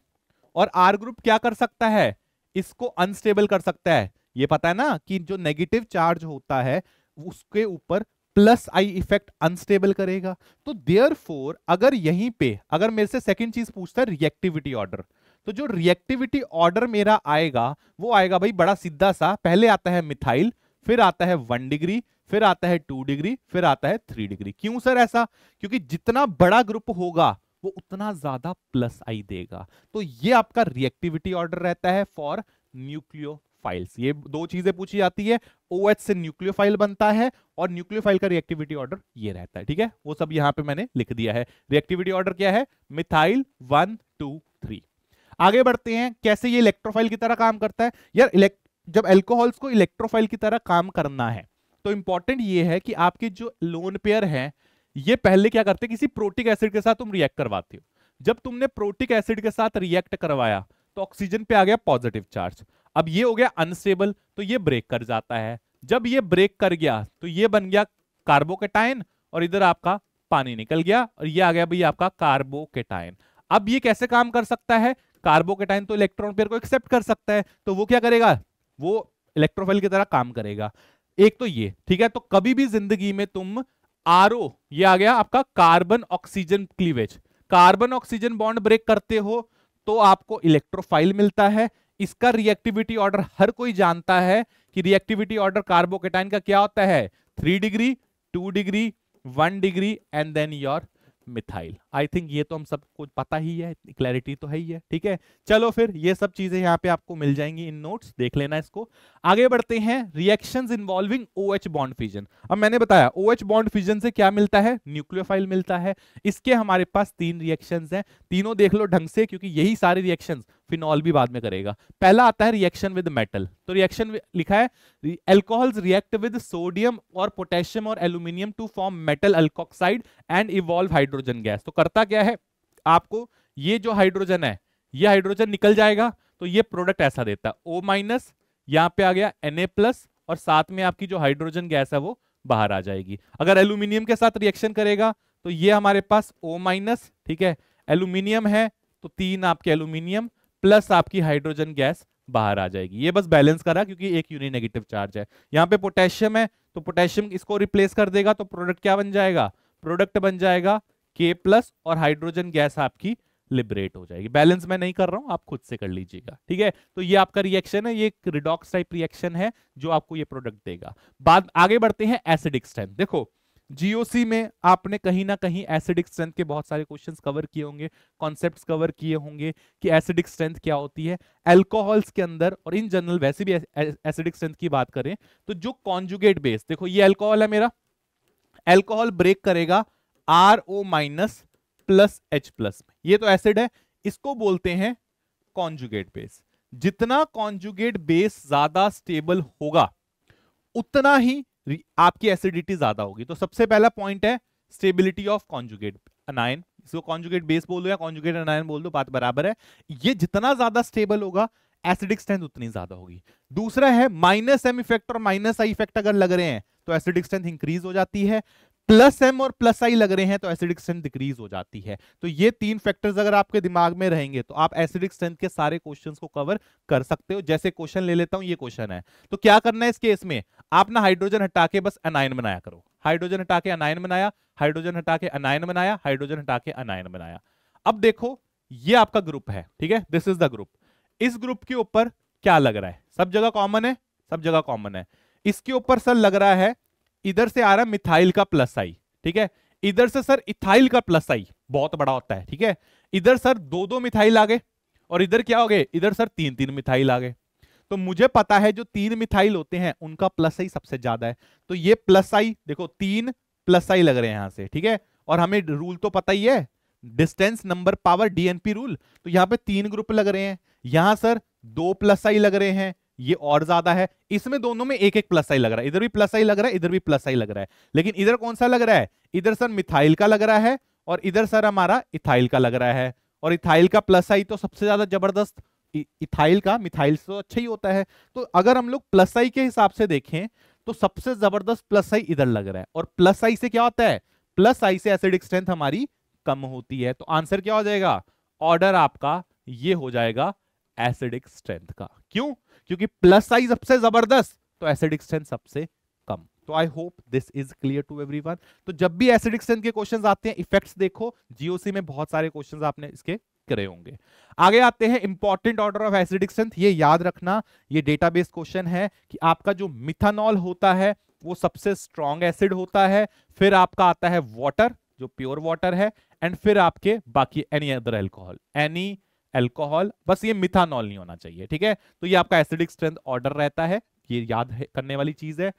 और R ग्रुप क्या कर सकता है, इसको अनस्टेबल कर सकता है। ये पता है ना कि जो नेगेटिव चार्ज होता है उसके ऊपर प्लस आई इफेक्ट अनस्टेबल करेगा। तो देयरफॉर अगर यहीं पे अगर मेरे से सेकंड चीज पूछता है रिएक्टिविटी ऑर्डर, तो जो रिएक्टिविटी ऑर्डर मेरा आएगा वो आएगा भाई बड़ा सीधा सा, पहले आता है मिथाइल, फिर आता है 1 डिग्री, फिर आता है 2 डिग्री, फिर आता है 3 डिग्री। क्यों सर ऐसा? क्योंकि जितना बड़ा ग्रुप होगा वो उतना ज्यादा प्लस आई देगा। तो ये आपका रिएक्टिविटी ऑर्डर रहता है फॉर न्यूक्लियोफाइल्स। ये दो चीजें पूछी जाती है, OH से न्यूक्लियोफाइल बनता है और न्यूक्लियोफाइल का रिएक्टिविटी ऑर्डर ये रहता है। ठीक है, वो सब यहां पे मैंने लिख दिया है। रिएक्टिविटी ऑर्डर क्या है? मिथाइल 1 2 3। आगे बढ़ते हैं, कैसे ये इलेक्ट्रोफाइल की तरह काम करता है। यार जब एल्कोहल्स को इलेक्ट्रोफाइल की तरह काम करना है तो इंपॉर्टेंट ये है कि आपके जो लोन पेयर हैं ये पहले क्या करते हैं, किसी प्रोटिक एसिड के साथ तुम रिएक्ट करवाते हो। जब तुमने प्रोटिक एसिड के साथ रिएक्ट करवाया तो ऑक्सीजन पे आ गया पॉजिटिव चार्ज, अब ये हो गया अनस्टेबल, तो ये ब्रेक कर जाता है। जब ये ब्रेक कर गया तो ये बन गया कार्बोकेटाइन और इधर आपका पानी निकल गया और ये आ गया भाई आपका कार्बोकेटाइन। अब ये कैसे काम कर सकता है? कार्बोकेटाइन तो इलेक्ट्रॉन पेयर को एक्सेप्ट कर सकता है, तो वो क्या करेगा? वो इलेक्ट्रोफाइल की तरह काम करेगा। एक तो ये, ठीक है। तो कभी भी जिंदगी में तुम आरओ, ये आ गया आपका carbon oxygen cleavage, carbon oxygen bond break करते हो तो आपको इलेक्ट्रोफाइल मिलता है। इसका रिएक्टिविटी ऑर्डर हर कोई जानता है कि रिएक्टिविटी ऑर्डर कार्बोकेटाइन का क्या होता है? 3 degree, 2 degree, 1 degree and then your methyl. I think ये तो हम सबको पता ही है, क्लैरिटी तो है ही है। ठीक है, चलो फिर ये सब चीजें यहाँ पे आपको मिल जाएंगी इन नोट्स, देख लेना इसको। आगे बढ़ते हैं, reactions involving OH bond fission. अब मैंने बताया OH बॉन्ड फिजन से क्या मिलता है? न्यूक्लियोफाइल मिलता है। इसके हमारे पास 3 रिएक्शंस हैं, तीनों देख लो ढंग से क्योंकि यही सारे रिएक्शंस फिनॉल भी बाद में करेगा। पहला आता है रिएक्शन विद मेटल, तो रिएक्शन लिखा है एल्कोहल्स रिएक्ट विद सोडियम और पोटेशियम और aluminium to form metal alkoxide and evolve hydrogen gas. तो करता क्या है, आपको ये जो हाइड्रोजन है ये हाइड्रोजन निकल जाएगा तो ये प्रोडक्ट ऐसा देता है O-, यहां पे आ गया Na+, और साथ में आपकी जो हाइड्रोजन गैस है वो बाहर आ जाएगी। अगर एल्यूमिनियम के साथ रिएक्शन करेगा तो ये हमारे पास O-, ठीक है, एल्यूमिनियम है तो 3 आपके एल्यूमिनियम प्लस आपकी हाइड्रोजन गैस बाहर आ जाएगी। ये बस बैलेंस करा क्योंकि एक यूनि नेगेटिव चार्ज है। यहाँ पे पोटेशियम है तो पोटेशियम इसको रिप्लेस कर देगा तो प्रोडक्ट क्या बन जाएगा? प्रोडक्ट बन जाएगा K+ और हाइड्रोजन गैस आपकी लिबरेट हो जाएगी। बैलेंस मैं नहीं कर रहा हूं, आप खुद से कर लीजिएगा। ठीक है, तो ये आपका रिएक्शन है, ये एक रिडॉक्स टाइप रिएक्शन है जो आपको ये प्रोडक्ट देगा। बाद आगे बढ़ते हैं एसिडिक स्ट्रेंथ। देखो जीओसी में आपने कहीं ना कहीं एसिडिक स्ट्रेंथ के बहुत सारे क्वेश्चंस कवर किए होंगे, कॉन्सेप्ट्स कवर किए होंगे कि एसिडिक स्ट्रेंथ क्या होती है एल्कोहल्स के अंदर, और इन जनरल वैसे भी एसिडिक स्ट्रेंथ की बात करें तो जो कॉन्जुगेट बेस, देखो ये अल्कोहल है मेरा, अल्कोहल ब्रेक करेगा RO- प्लस H+, ये तो एसिड है, इसको बोलते हैं कॉन्जुगेट बेस। जितना कॉन्जुगेट बेस ज्यादा स्टेबल होगा उतना ही आपकी एसिडिटी ज्यादा होगी। तो सबसे पहला पॉइंट है स्टेबिलिटी ऑफ कॉन्जुगेट अनायन, इसको कॉन्जुगेट बेस बोल दो या कॉन्जुगेट अनायन बोल दो, बात बराबर है। ये जितना ज्यादा स्टेबल होगा एसिडिक स्ट्रेंथ उतनी ज्यादा होगी। दूसरा है -M इफेक्ट और -I इफेक्ट अगर लग रहे हैं तो एसिडिक स्ट्रेंथ इंक्रीज हो जाती है, +M और +I लग रहे हैं तो एसिडिक स्ट्रेंथ डिक्रीज हो जाती है। तो ये 3 फैक्टर्स अगर आपके दिमाग में रहेंगे तो आप एसिडिक स्ट्रेंथ के सारे क्वेश्चंस को कवर कर सकते हो। जैसे क्वेश्चन ले लेता हूं, ये क्वेश्चन है तो क्या करना है इस केस में, आप ना हाइड्रोजन हटा के बस अनायन बनाया करो। हाइड्रोजन हटा के अनायन बनाया, हाइड्रोजन हटा के अनायन बनाया, हाइड्रोजन हटा के अनायन बनाया। अब देखो ये आपका ग्रुप है, ठीक है, दिस इज द ग्रुप। इस ग्रुप के ऊपर क्या लग रहा है? सब जगह कॉमन है, सब जगह कॉमन है। इसके ऊपर सर लग रहा है, इधर से आ रहा है मिथाइल का +I, ठीक है, इधर से सर इथाइल का +I बहुत बड़ा होता है, ठीक है, इधर सर 2-2 मिथाइल आ गए और इधर क्या हो गए, इधर सर 3-3 मिथाइल आ गए। तो मुझे पता है जो 3 मिथाइल होते हैं उनका +I सबसे ज्यादा है, तो ये +I देखो 3 +I लग रहे हैं यहां से, ठीक है, और हमें रूल तो पता ही है distance number power DNP rule. तो यहां पे 3 ग्रुप लग रहे हैं, यहां सर 2 +I लग रहे हैं, ये और ज्यादा है, इसमें दोनों में एक +I लग रहा है, इधर भी +I लग रहा है, इधर भी +I लग रहा है, लेकिन इधर कौन सा लग रहा है, इधर सर मिथाइल का लग रहा है और इधर सर हमारा इथाइल का लग रहा है, और इथाइल का +I तो सबसे ज्यादा जबरदस्त, इथाइल का, मिथाइल से तो अच्छा ही होता है। तो अगर हम लोग +I के हिसाब से देखें तो सबसे जबरदस्त +I इधर लग रहा है, और +I से क्या होता है, +I से एसिडिक स्ट्रेंथ हमारी कम होती है। तो आंसर क्या हो जाएगा, ऑर्डर आपका ये हो जाएगा एसिडिक स्ट्रेंथ का। क्यों? क्योंकि +I सबसे जबरदस्त तो एसिडिक स्ट्रेंथ सबसे कम। तो I hope this is clear to everyone. तो जब भी एसिडिक स्ट्रेंथ के क्वेश्चंस आते हैं, इफेक्ट्स देखो, जीओसी में बहुत सारे क्वेश्चंस आपने इसके करे होंगे। आगे आते हैं important order of acidic strength. ये याद रखना, ये डेटाबेस क्वेश्चन है कि आपका जो मिथानॉल होता है वो सबसे स्ट्रॉन्ग एसिड होता है, फिर आपका आता है वाटर जो प्योर वाटर है, एंड फिर आपके बाकी any other alcohol, any alcohol, बस ये मिथानॉल नहीं होना चाहिए, ठीक है। तो ये आपका एसिडिक स्ट्रेंथ ऑर्डर रहता है, ये याद करने वाली चीज है।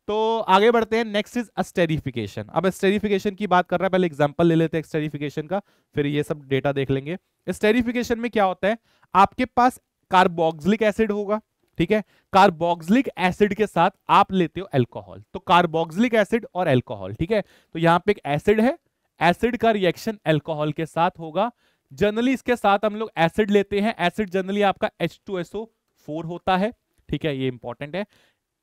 तो आगे बढ़ते हैं, नेक्स्ट इज एस्टेरिफिकेशन। अब एस्टेरिफिकेशन की बात कर रहा है, पहले एग्जांपल ले लेते हैं एस्टेरिफिकेशन का, फिर ये सब डेटा देख लेंगे। एस्टेरिफिकेशन में क्या होता है, आपके पास कार्बोक्सिलिक एसिड होगा, ठीक है। कार्बोक्सिलिक एसिड के साथ आप लेते हो अल्कोहल, तो कार्बोक्सिलिक एसिड और अल्कोहल, ठीक है। तो यहां पे एक एसिड है, एसिड का रिएक्शन अल्कोहल के साथ होगा। जनरली इसके साथ हम लोग एसिड लेते हैं, एसिड जनरली आपका H2SO4 होता है, ठीक है, ये इंपॉर्टेंट है।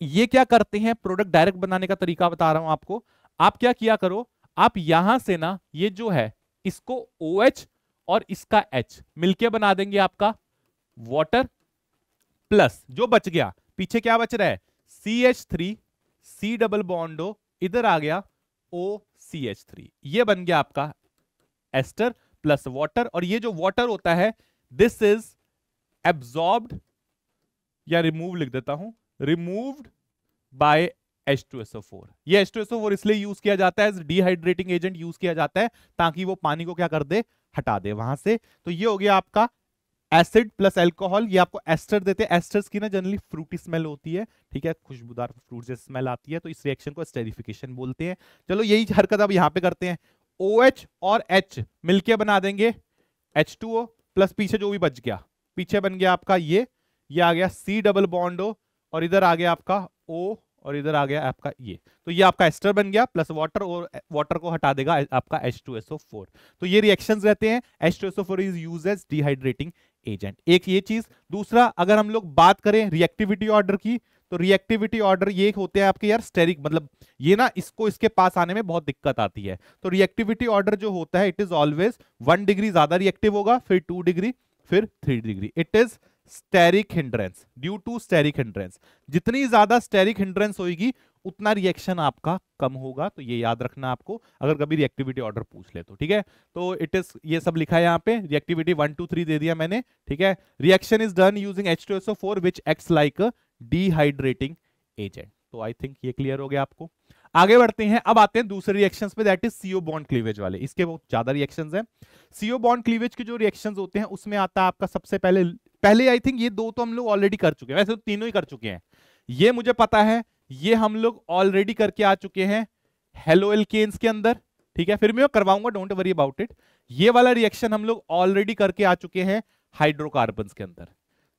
ये क्या करते हैं, प्रोडक्ट डायरेक्ट बनाने का तरीका बता रहा हूं आपको। आप क्या किया करो, आप यहां से ना ये जो है इसको OH और इसका H मिलके बना देंगे आपका वाटर, प्लस जो बच गया पीछे क्या बच रहा है, CH3 C double bond O, इधर आ गया OCH3, ये बन गया आपका एस्टर प्लस वाटर। और ये जो वाटर होता है दिस इज एब्जॉर्ब्ड, या रिमूव लिख देता हूं, रिमूव्ड बाय H2SO4। ये H2SO4 इसलिए यूज किया जाता है, डिहाइड्रेटिंग एजेंट यूज किया जाता है ताकि वो पानी को क्या कर दे, हटा दे वहां से। तो ये हो गया आपका एसिड प्लस अल्कोहल, ये आपको एस्टर देते हैं। एस्टर्स की ना जनरली फ्रूटी स्मेल होती है, ठीक है, खुशबूदार फ्रूट से स्मेल आती है, तो इस रिएक्शन को एस्टेरिफिकेशन बोलते हैं। चलो यही हरकत अब यहां पे करते हैं, OH और H मिलके बना देंगे H2O, प्लस पीछे जो भी बच गया, पीछे बन गया आपका ये आ गया C डबल बॉन्ड O, और इधर आ गया आपका O, और इधर आ गया आपका ये, तो ये आपका एस्टर बन गया प्लस वाटर, और वाटर को हटा देगा आपका H2SO4। तो ये रिएक्शंस रहते हैं, H2SO4 is used as dehydrating agent, एक ये चीज। दूसरा, अगर हम लोग बात करें रिएक्टिविटी ऑर्डर की, तो रिएक्टिविटी ऑर्डर ये होते हैं आपके यार स्टेरिक, मतलब ये ना इसको इसके पास आने में बहुत दिक्कत आती है। तो रिएक्टिविटी ऑर्डर जो होता है इट इज ऑलवेज 1 डिग्री ज्यादा रिएक्टिव होगा, फिर 2 डिग्री, फिर 3 degree. It is steric hindrance, due to steric hindrance. जितनी ज्यादा स्टेरिक हिंड्रेंस होगी उतना रिएक्शन आपका कम होगा, तो ये याद रखना आपको अगर कभी रिएक्टिविटी ऑर्डर पूछ ले तो, ठीक है। तो इट इज, ये सब लिखा है यहाँ पे, रिएक्टिविटी 1 2 3 दे दिया मैंने, ठीक है। Reaction is done using H2SO4 which acts like a dehydrating agent. तो आई थिंक ये क्लियर हो गया आपको। आगे बढ़ते हैं, अब आते हैं दूसरे रिएक्शंस पे, that is CO bond cleavage वाले। इसके बहुत ज्यादा रिएक्शंस हैं। CO बॉन्ड क्लीवेज के जो रिएक्शंस होते हैं उसमें आता है आपका सबसे पहले आई थिंक ये दो तो हम लोग ऑलरेडी कर चुके हैं, वैसे तो तीनों ही कर चुके हैं, ये मुझे पता है, ये हम लोग ऑलरेडी करके आ चुके हैं हेलो एल्केन्स के अंदर, ठीक है, फिर मैं करवाऊंगा, डोंट वरी अबाउट इट। ये वाला रिएक्शन हम लोग ऑलरेडी करके आ चुके हैं हाइड्रोकार्बन्स के अंदर।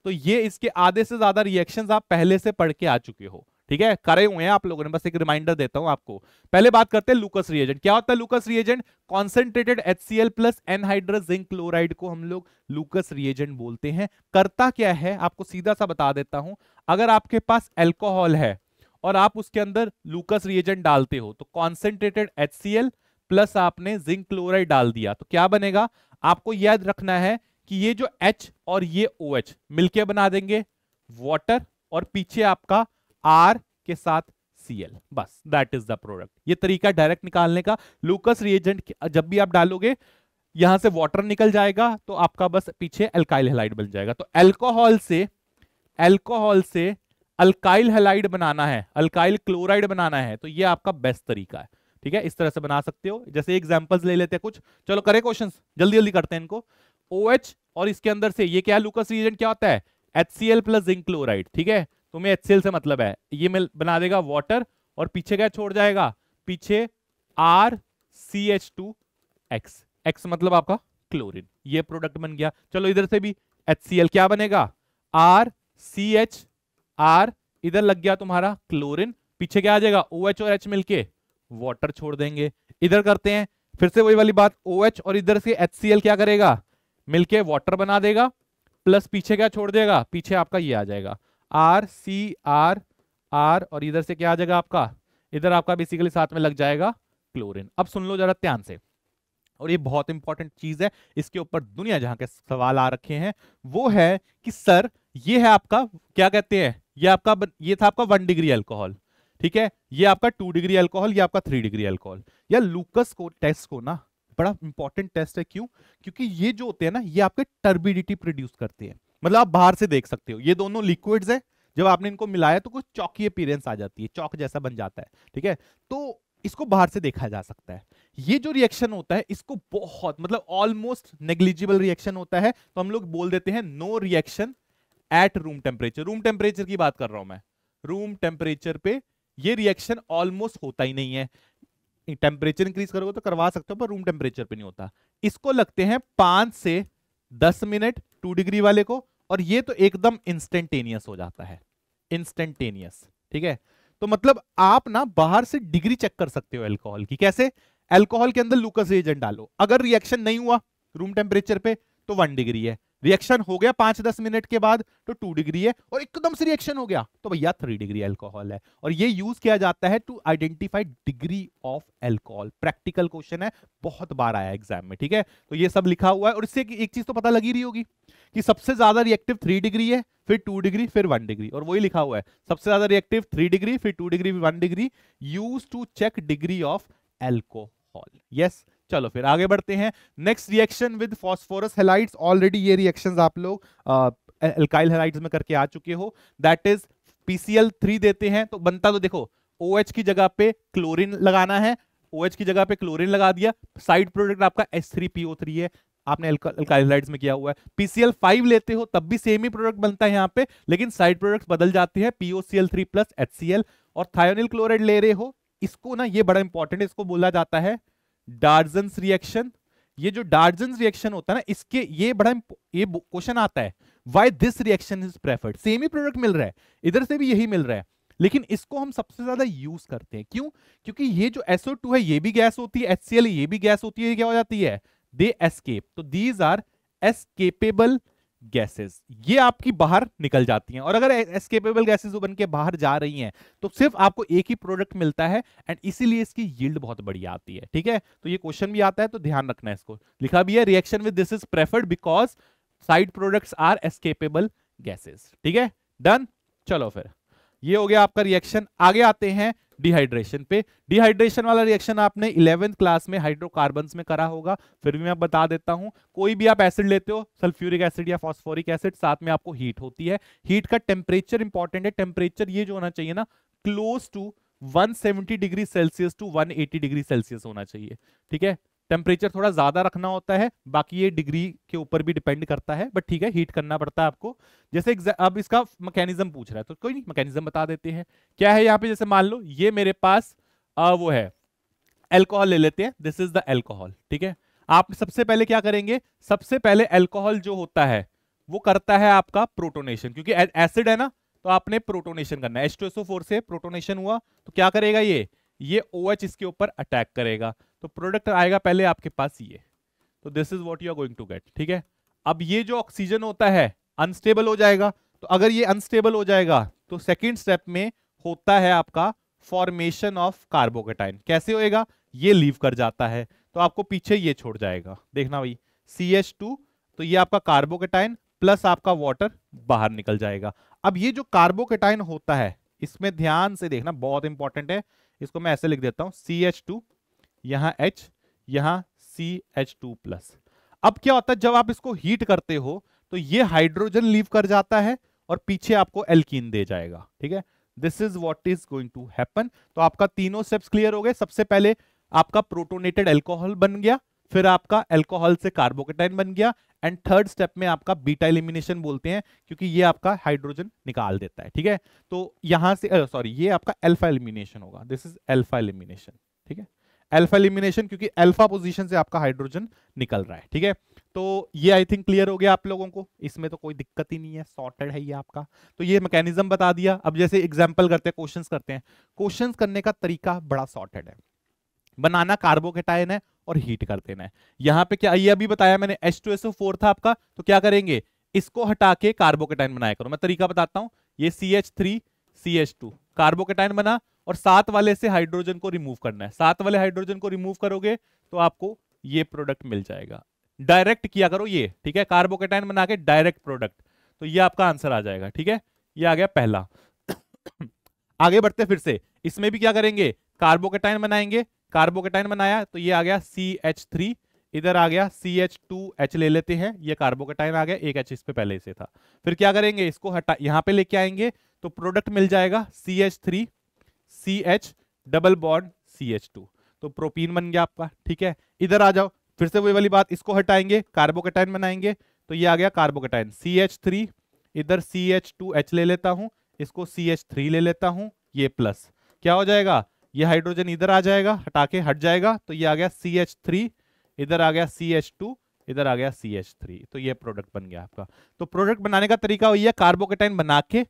तो ये इसके आधे से ज्यादा रिएक्शंस आप पहले से पढ़ के आ चुके हो, ठीक है, करे हुए हैं आप लोगों ने, बस एक रिमाइंडर देता हूं आपको। पहले बात करते हैं लूकस रिएजेंट। क्या होता है लूकस reagent, concentrated HCl plus anhydrous zinc chloride को हम लोग लूकस रिएजेंट बोलते हैं। करता क्या है आपको सीधा सा बता देता हूं, अगर आपके पास अल्कोहल है और आप उसके अंदर लूकस रिएजेंट डालते हो, तो कॉन्सेंट्रेटेड HCl प्लस आपने जिंक क्लोराइड डाल दिया, तो क्या बनेगा, आपको याद रखना है कि ये जो H और ये OH मिलके बना देंगे वाटर, और पीछे आपका R के साथ Cl, बस दैट इज द प्रोडक्ट। ये तरीका डायरेक्ट निकालने का। लूकस रिएजेंट जब भी आप डालोगे यहां से वाटर निकल जाएगा, तो आपका बस पीछे अल्काइल हैलाइड बन जाएगा। तो अल्कोहल से अल्काइल हैलाइड बनाना है, अल्काइल क्लोराइड बनाना है, तो ये आपका बेस्ट तरीका है, ठीक है। इस तरह से बना सकते हो। जैसे एग्जांपल्स ले लेते हैं कुछ, चलो करें क्वेश्चंस, जल्दी जल्दी करते हैं इनको। OH और इसके अंदर से ये क्या है, लूकस रिएजेंट क्या होता है, HCl प्लस जिंक क्लोराइड, ठीक है। तुम्हें HCl से मतलब है, ये मिल बना देगा वाटर, और पीछे क्या छोड़ जाएगा, पीछे RCH2X, X मतलब आपका क्लोरीन, ये प्रोडक्ट बन गया। चलो इधर से भी HCl क्या बनेगा, RCHR, इधर लग गया तुम्हारा क्लोरीन, पीछे क्या आ जाएगा, OH और H मिलके वाटर छोड़ देंगे। इधर करते हैं फिर से वही वाली बात, OH और इधर से HCl क्या करेगा, मिलके वाटर बना देगा, प्लस पीछे क्या छोड़ देगा, पीछे आपका ये आ जाएगा RCR, और इधर से क्या आ जाएगा आपका, इधर आपका बेसिकली साथ में लग जाएगा क्लोरीन। अब सुन लो जरा ध्यान से, और ये बहुत इंपॉर्टेंट चीज है, इसके ऊपर दुनिया जहां के सवाल आ रखे हैं, वो है कि सर ये है आपका क्या कहते हैं, ये आपका ये था आपका 1 डिग्री अल्कोहल, ठीक है, ये आपका 2 डिग्री अल्कोहल, ये आपका 3 डिग्री अल्कोहल। या लूकस को टेस्ट को ना बड़ा इंपॉर्टेंट टेस्ट है, क्यों? क्योंकि ये जो होते हैं ना, ये आपके टर्बिडिटी प्रोड्यूस करते हैं। मतलब आप बाहर से देख सकते हो, ये दोनों लिक्विड्स है, जब आपने इनको मिलाया तो कुछ चौकी अपीयरेंस आ जाती है, चौक जैसा बन जाता है, ठीक है। तो इसको बाहर से देखा जा सकता है। ये जो रिएक्शन होता है, इसको बहुत मतलब ऑलमोस्ट नेग्लिजिबल रिएक्शन होता है, तो हम लोग बोल देते हैं no reaction at room temperature. Room temperature की बात कर रहा हूं मैं, रूम टेम्परेचर पे ये रिएक्शन ऑलमोस्ट होता ही नहीं है। टेम्परेचर इंक्रीज करोगे तो करवा सकते हो, पर रूम टेम्परेचर पे नहीं होता। इसको लगते हैं 5 से 10 मिनट 2 डिग्री वाले को, और ये तो एकदम इंस्टेंटेनियस हो जाता है, इंस्टेंटेनियस, ठीक है। तो मतलब आप ना बाहर से डिग्री चेक कर सकते हो अल्कोहल की। कैसे? अल्कोहल के अंदर लूकस रिएजेंट डालो, अगर रिएक्शन नहीं हुआ रूम टेम्परेचर पे तो 1 डिग्री है, रिएक्शन हो गया 5-10 मिनट के बाद तो 2 डिग्री है, और एकदम से रिएक्शन हो गया तो भैया 3 डिग्री अल्कोहल है। और ये यूज किया जाता है to identify degree of alcohol. Practical question है, बहुत बार आया एग्जाम में, ठीक है। तो ये सब लिखा हुआ है, और इससे एक चीज तो पता लगी रही होगी कि सबसे ज्यादा रिएक्टिव 3 डिग्री है, फिर 2 डिग्री, फिर 1 डिग्री, और वही लिखा हुआ है सबसे ज्यादा रिएक्टिव 3 डिग्री, फिर 2 डिग्री, फिर 1 degree, use to check degree of alcohol. Yes, चलो फिर आगे बढ़ते हैं। Next reaction with phosphorus halides, already ये रिएक्शंस आप लोग अल्काइल हैलाइड्स में करके आ चुके हो। दैट इज PCl3 देते हैं, तो बनता तो देखो OH की जगह पे क्लोरीन लगाना है, OH की जगह पे क्लोरीन लगा दिया, साइड प्रोडक्ट आपका H3PO3 है, आपने अल्काइल हैलाइड्स में किया हुआ है। PCl5 लेते हो तब भी सेम ही प्रोडक्ट बनता है यहाँ पे, लेकिन साइड प्रोडक्ट्स बदल जाते हैं, POCl3 प्लस HCl। और थायोनिल क्लोराइड ले रहे हो, इसको ना ये बड़ा इंपॉर्टेंट है, इसको बोला जाता है डार्जन्स रिएक्शन। ये जो डार्जन्स रिएक्शन होता है ना, इसके ये बड़ा ये क्वेश्चन आता है, why this reaction is preferred. Same ही प्रोडक्ट मिल रहा है, इधर से भी यही मिल रहा है, लेकिन इसको हम सबसे ज्यादा यूज करते हैं। क्यों? क्योंकि ये जो SO2 है ये भी गैस होती है, HCl ये भी गैस होती है, ये क्या हो जाती है, दे एस्केप। तो दीज आर एस्केपेबल गैसेस, ये आपकी बाहर निकल जाती हैं। और अगर एस्केपेबल गैसेस बन के बाहर जा रही हैं तो सिर्फ आपको एक ही प्रोडक्ट मिलता है, एंड इसीलिए इसकी यील्ड बहुत बढ़िया आती है, ठीक है। तो ये क्वेश्चन भी आता है, तो ध्यान रखना है इसको। लिखा भी है reaction with this is preferred because side products are escapable gases, ठीक है। डन, चलो फिर ये हो गया आपका रिएक्शन। आगे आते हैं डिहाइड्रेशन पे। डिहाइड्रेशन वाला रिएक्शन आपने 11th क्लास में हाइड्रोकार्बन्स में करा होगा, फिर भी मैं बता देता हूं। कोई भी आप एसिड लेते हो, सल्फ्यूरिक एसिड या फास्फोरिक एसिड, साथ में आपको हीट होती है। हीट का टेम्परेचर इंपॉर्टेंट है, टेम्परेचर ये जो होना चाहिए ना, close to 170 degree Celsius to 180 degree Celsius होना चाहिए, ठीक है। टेम्परेचर थोड़ा ज्यादा रखना होता है, बाकी ये डिग्री के ऊपर भी डिपेंड करता है, बट ठीक है, हीट करना पड़ता है आपको। जैसे अब इसका मैकेनिज्म पूछ रहा है, तो कोई नहीं, मैकेनिज्म बता देते हैं। क्या है यहाँ पे, जैसे मान लो ये मेरे पास वो है अल्कोहल ले लेते हैं, दिस इज द अल्कोहल, ठीक है। आप सबसे पहले क्या करेंगे, सबसे पहले अल्कोहल जो होता है वो करता है आपका प्रोटोनेशन, क्योंकि एसिड है ना, तो आपने प्रोटोनेशन करना है। H2SO4 से प्रोटोनेशन हुआ तो क्या करेगा, ये OH इसके ऊपर अटैक करेगा, तो प्रोडक्ट आएगा पहले आपके पास ये। तो this is what you are going to get, ठीक है। अब ये जो ऑक्सीजन होता है अनस्टेबल हो जाएगा, तो अगर ये अनस्टेबल हो जाएगा तो सेकेंड स्टेप में होता है आपका फॉर्मेशन ऑफ कार्बोकेटाइन। कैसे होएगा, ये लीव कर जाता है, तो आपको पीछे ये छोड़ जाएगा, देखना भाई CH2, तो ये आपका कार्बोकेटाइन प्लस आपका वाटर बाहर निकल जाएगा। अब ये जो कार्बोकेटाइन होता है, इसमें ध्यान से देखना, बहुत इंपॉर्टेंट है, इसको मैं ऐसे लिख देता हूं, CH2, यहां H, यहां CH2 प्लस। अब क्या होता है, जब आप इसको हीट करते हो तो ये हाइड्रोजन लीव कर जाता है और पीछे आपको एल्कीन दे जाएगा, ठीक है। This is what is going to happen. तो आपका तीनों स्टेप्स क्लियर हो गए। सबसे पहले आपका प्रोटोनेटेड अल्कोहल बन गया, फिर आपका अल्कोहल से कार्बोकेटाइन बन गया, एंड थर्ड स्टेप में आपका बीटा एलिमिनेशन बोलते हैं, क्योंकि ये आपका हाइड्रोजन निकाल देता है, ठीक है। तो यहां से सॉरी, ये आपका अल्फा एलिमिनेशन होगा, दिस इज अल्फा एलिमिनेशन, ठीक है। अल्फा एलिमिनेशन, क्योंकि अल्फा पोजीशन से आपका हाइड्रोजन निकल रहा है, ठीक है। तो ये आई थिंक क्लियर हो गया आप लोगों को, इसमें तो कोई दिक्कत ही नहीं है, सॉर्टेड है ये आपका। तो ये मैकेनिज्म बता दिया। अब जैसे एग्जांपल करते हैं, क्वेश्चंस करते हैं। क्वेश्चंस करने का तरीका बड़ा सॉर्टेड है, बनाना कार्बोकेटाइन है और हीट कर देना है। यहां पे क्या, ये अभी बताया मैंने, H2SO4 था आपका, तो क्या करेंगे, इसको हटा के कार्बोकेटाइन बनाया करो। मैं तरीका बताता हूं, ये CH3 CH2 कार्बोकेटाइन बना, और साथ वाले से हाइड्रोजन को रिमूव करना है। साथ वाले हाइड्रोजन को रिमूव करोगे तो आपको ये प्रोडक्ट मिल जाएगा। डायरेक्ट किया करो ये, ठीक है, कार्बोकेटाइन बना के डायरेक्ट प्रोडक्ट, तो ये आपका आंसर आ जाएगा, ठीक है। ये आ गया पहला। आगे बढ़ते फिर से, इसमें भी क्या करेंगे, कार्बोकेटाइन बनाएंगे। कार्बोकेटाइन बनाया तो ये आ गया CH3, इधर आ गया CH2H ले लेते हैं, ये कार्बोकेटाइन आ गया, एक H इस पे पहले से था। फिर क्या करेंगे, इसको हटा यहां पे लेके आएंगे तो प्रोडक्ट मिल जाएगा CH3 CH double bond CH2, तो प्रोपीन बन गया आपका। ठीक है, इधर आ जाओ, फिर से वही वाली बात, इसको हटाएंगे, कार्बोकेटाइन बनाएंगे तो ये आ गया कार्बोकेटाइन CH3, इधर CH2H ले लेता हूं, इसको CH3 ले लेता हूं, ये प्लस क्या हो जाएगा, ये हाइड्रोजन इधर आ जाएगा, हटा के हट जाएगा तो ये आ गया CH3, इधर आ गया CH2, इधर आ गया CH3, तो ये प्रोडक्ट बन गया आपका। तो प्रोडक्ट बनाने का तरीका वही है, कार्बोकेटाइन बना के,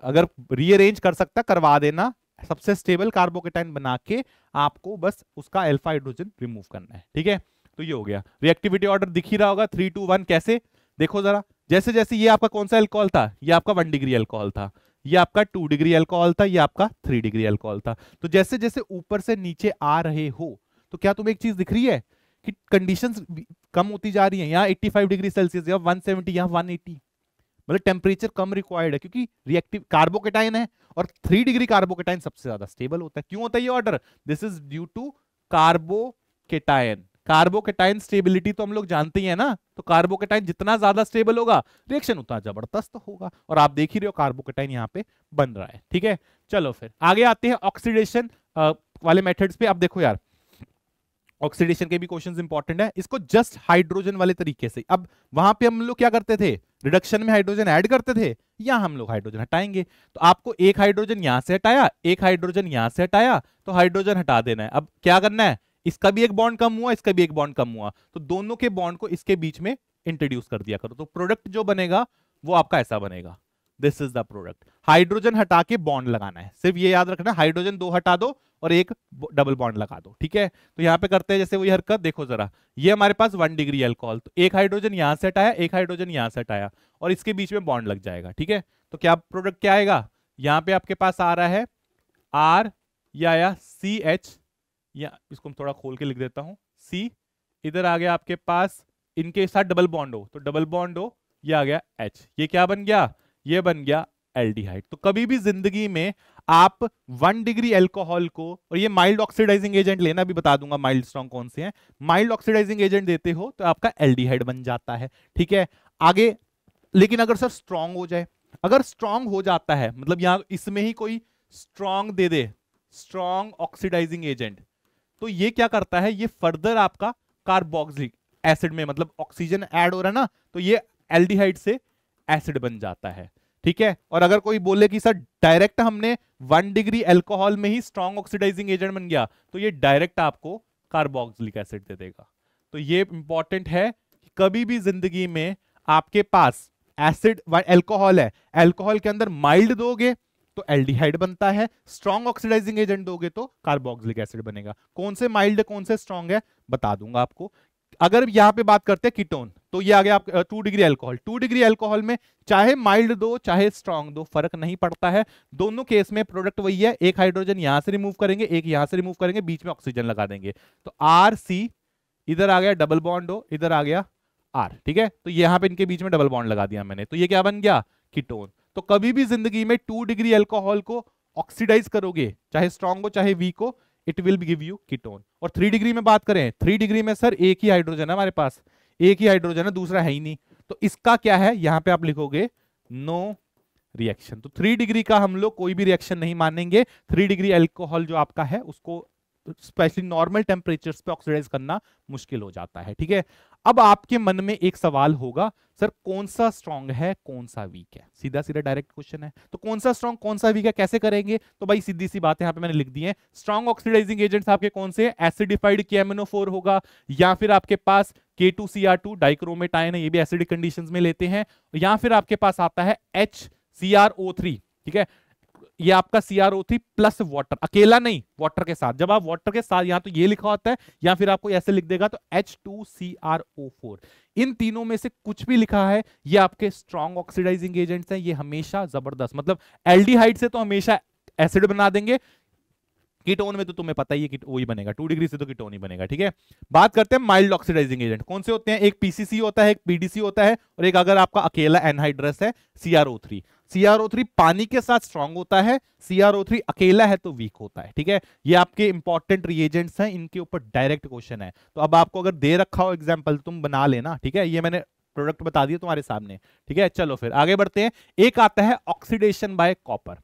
अगर रीअरेंज कर सकता करवा देना, सबसे स्टेबल कार्बोकेटाइन बना के आपको बस उसका अल्फा हाइड्रोजन रिमूव करना है। ठीक है, तो ये हो गया। रिएक्टिविटी ऑर्डर दिख ही रहा होगा 3 2 1, कैसे देखो जरा, जैसे जैसे ये आपका कौन सा अल्कोहल था, ये आपका 1 डिग्री अल्कोहल था, ये आपका 2 डिग्री अल्कोहल था, ये आपका 3 डिग्री अल्कोहल था। तो जैसे जैसे ऊपर से नीचे आ रहे हो तो क्या तुम्हें एक चीज दिख रही है कि कंडीशंस कम होती जा रही हैं। यहाँ 85 डिग्री सेल्सियस, यहाँ 170, यहाँ 180, मतलब टेम्परेचर कम रिक्वायर्ड है, क्योंकि रिएक्टिव कार्बोकेटाइन है और 3 डिग्री कार्बोकेटाइन सबसे ज्यादा स्टेबल होता है। क्यों होता है ये order, this is due to carbocation. Carbocation stability तो हम लोग जानते ही है ना, तो कार्बोकेटाइन जितना ज्यादा स्टेबल होगा रिएक्शन उतना जबरदस्त होगा, और आप देख ही रहे हो कार्बोकेटाइन यहाँ पे बन रहा है। ठीक है, चलो फिर आगे आते हैं ऑक्सीडेशन वाले मेथड्स पे। अब देखो यार, ऑक्सीडेशन के भी क्वेश्चंस इंपॉर्टेंट है, इसको जस्ट हाइड्रोजन वाले तरीके से। अब वहां पे हम लोग क्या करते थे, रिडक्शन में हाइड्रोजन ऐड करते थे, या हम लोग हाइड्रोजन हटाएंगे। तो आपको एक हाइड्रोजन यहां से हटाया, एक हाइड्रोजन यहां से हटाया, तो हाइड्रोजन हटा देना है। अब क्या करना है, इसका भी एक बॉन्ड कम हुआ, इसका भी एक बॉन्ड कम हुआ, तो दोनों के बॉन्ड को इसके बीच में इंट्रोड्यूस कर दिया करो, तो प्रोडक्ट जो बनेगा वो आपका ऐसा बनेगा, this is the product. Hydrogen हटा के बॉन्ड लगाना है, सिर्फ ये याद रखना, हाइड्रोजन 2 हटा दो और एक डबल बॉन्ड लगा दो। ठीक है, तो यहां पे करते हैं जैसे वही हरकत, देखो जरा, ये हमारे पास 1 डिग्री अल्कोहल, तो एक हाइड्रोजन यहां से हटाया, एक हाइड्रोजन यहां से हटाया, और इसके बीच में बॉन्ड लग जाएगा। ठीक है, तो क्या प्रोडक्ट क्या आएगा, यहां पे आपके पास आ रहा है R या CH, या इसको थोड़ा खोल के लिख देता हूं C, इधर आ गया आपके पास, इनके साथ डबल बॉन्ड हो तो डबल बॉन्ड हो, ये आ गया H, ये क्या बन गया, ये बन गया एल्डिहाइड। तो कभी भी जिंदगी में आप 1 डिग्री अल्कोहल को, और ये माइल्ड ऑक्सीडाइजिंग एजेंट लेना भी बता दूंगा, माइल्ड स्ट्रॉन्ग कौन से हैं, माइल्ड ऑक्सीडाइजिंग एजेंट देते हो तो आपका एल्डिहाइड बन जाता है। ठीक है, आगे, लेकिन अगर सर स्ट्रॉन्ग हो जाए, अगर स्ट्रॉन्ग हो जाता है, मतलब यहां इसमें ही कोई स्ट्रॉन्ग दे दे, स्ट्रॉन्ग ऑक्सीडाइजिंग एजेंट, तो ये क्या करता है, ये फर्दर आपका कार्बोक्सिलिक एसिड में, मतलब ऑक्सीजन ऐड हो रहा है ना, तो ये एल्डिहाइड से एसिड बन जाता है। ठीक है, और अगर कोई बोले कि सर डायरेक्ट हमने 1 डिग्री अल्कोहल में ही स्ट्रॉन्ग ऑक्सीडाइजिंग एजेंट बन गया, तो ये डायरेक्ट आपको कार्बोक्सिलिक एसिड दे देगा। तो ये इंपॉर्टेंट है कि कभी भी जिंदगी में आपके पास एसिड अल्कोहल है, अल्कोहल के अंदर माइल्ड दोगे तो एल्डिहाइड बनता है, स्ट्रॉन्ग ऑक्सीडाइजिंग एजेंट दोगे तो कार्बोक्सिलिक एसिड बनेगा। कौन से माइल्ड कौन से स्ट्रॉन्ग है बता दूंगा आपको। अगर यहां पे बात करते हैं कीटोन, तो ये आ गया आप 2 डिग्री अल्कोहल, 2 डिग्री अल्कोहल में चाहे माइल्ड दो चाहे स्ट्रॉन्ग दो फर्क नहीं पड़ता है, दोनों केस में प्रोडक्ट वही है, एक हाइड्रोजन यहां से रिमूव करेंगे, एक यहां से रिमूव करेंगे, बीच में ऑक्सीजन लगा देंगे, तो RC, इधर आ गया डबल बॉन्ड हो, इधर आ गया R। ठीक है, तो यहां पे इनके बीच में डबल बॉन्ड लगा दिया मैंने, तो ये क्या बन गया, कीटोन। तो कभी भी जिंदगी में 2 डिग्री अल्कोहल को ऑक्सीडाइज करोगे, चाहे स्ट्रॉन्ग हो चाहे वीक हो, it will give you ketone. और 3 डिग्री में बात करें, 3 डिग्री में सर एक ही हाइड्रोजन है हमारे पास, एक ही हाइड्रोजन है, दूसरा है ही नहीं, तो इसका क्या है, यहां पे आप लिखोगे नो रिएक्शन। तो 3 डिग्री का हम लोग कोई भी रिएक्शन नहीं मानेंगे, 3 डिग्री अल्कोहल जो आपका है उसको स्पेशली नॉर्मल टेम्परेचर्स पे ऑक्सीडाइज करना मुश्किल हो जाता है। ठीक है, अब आपके मन में एक सवाल होगा, सर कौन सा स्ट्रॉन्ग है कौन सा वीक है, सीधा सीधा डायरेक्ट क्वेश्चन है, तो कौन सा स्ट्रॉन्ग कौन सा वीक है कैसे करेंगे, तो भाई सीधी सी बात है, यहाँ पे मैंने लिख दी है, स्ट्रॉन्ग ऑक्सीडाइजिंग एजेंट्स आपके कौन से, एसिडिफाइड KMnO4 होगा, या फिर आपके पास K2Cr2 डाइक्रोमेटाइन है, ये भी एसिडिक कंडीशंस में लेते हैं, या फिर आपके पास आता है HCrO3। ठीक है, ये आपका CrO3 प्लस वाटर, अकेला नहीं वाटर के साथ, जब आप वाटर के साथ, यहां तो ये लिखा होता है या फिर आपको ऐसे लिख देगा तो H2CrO4, इन तीनों में से कुछ भी लिखा है ये आपके स्ट्रॉन्ग ऑक्सीडाइजिंग एजेंट्स हैं, ये हमेशा जबरदस्त, मतलब एल्डिहाइड से तो हमेशा एसिड बना देंगे, कीटोन में तो तुम्हें पता ही है कि वही बनेगा, 2 डिग्री से तो कीटोन ही बनेगा। ठीक है, बात करते हैं माइल्ड ऑक्सीडाइजिंग एजेंट कौन से होते हैं, एक PCC होता है, एक PDC होता है, और एक अगर आपका अकेला एनहाइड्रस है CrO3। CrO3 पानी के साथ स्ट्रांग होता है, CrO3 अकेला है तो वीक होता है। ठीक है, ये आपके इंपॉर्टेंट रिएजेंट्स हैं, इनके ऊपर डायरेक्ट क्वेश्चन है। तो अब आपको अगर दे रखा हो एग्जांपल तुम बना लेना। ठीक है, ये मैंने प्रोडक्ट बता दिया तुम्हारे सामने। ठीक है, चलो फिर आगे बढ़ते हैं। एक आता है ऑक्सीडेशन बाय कॉपर।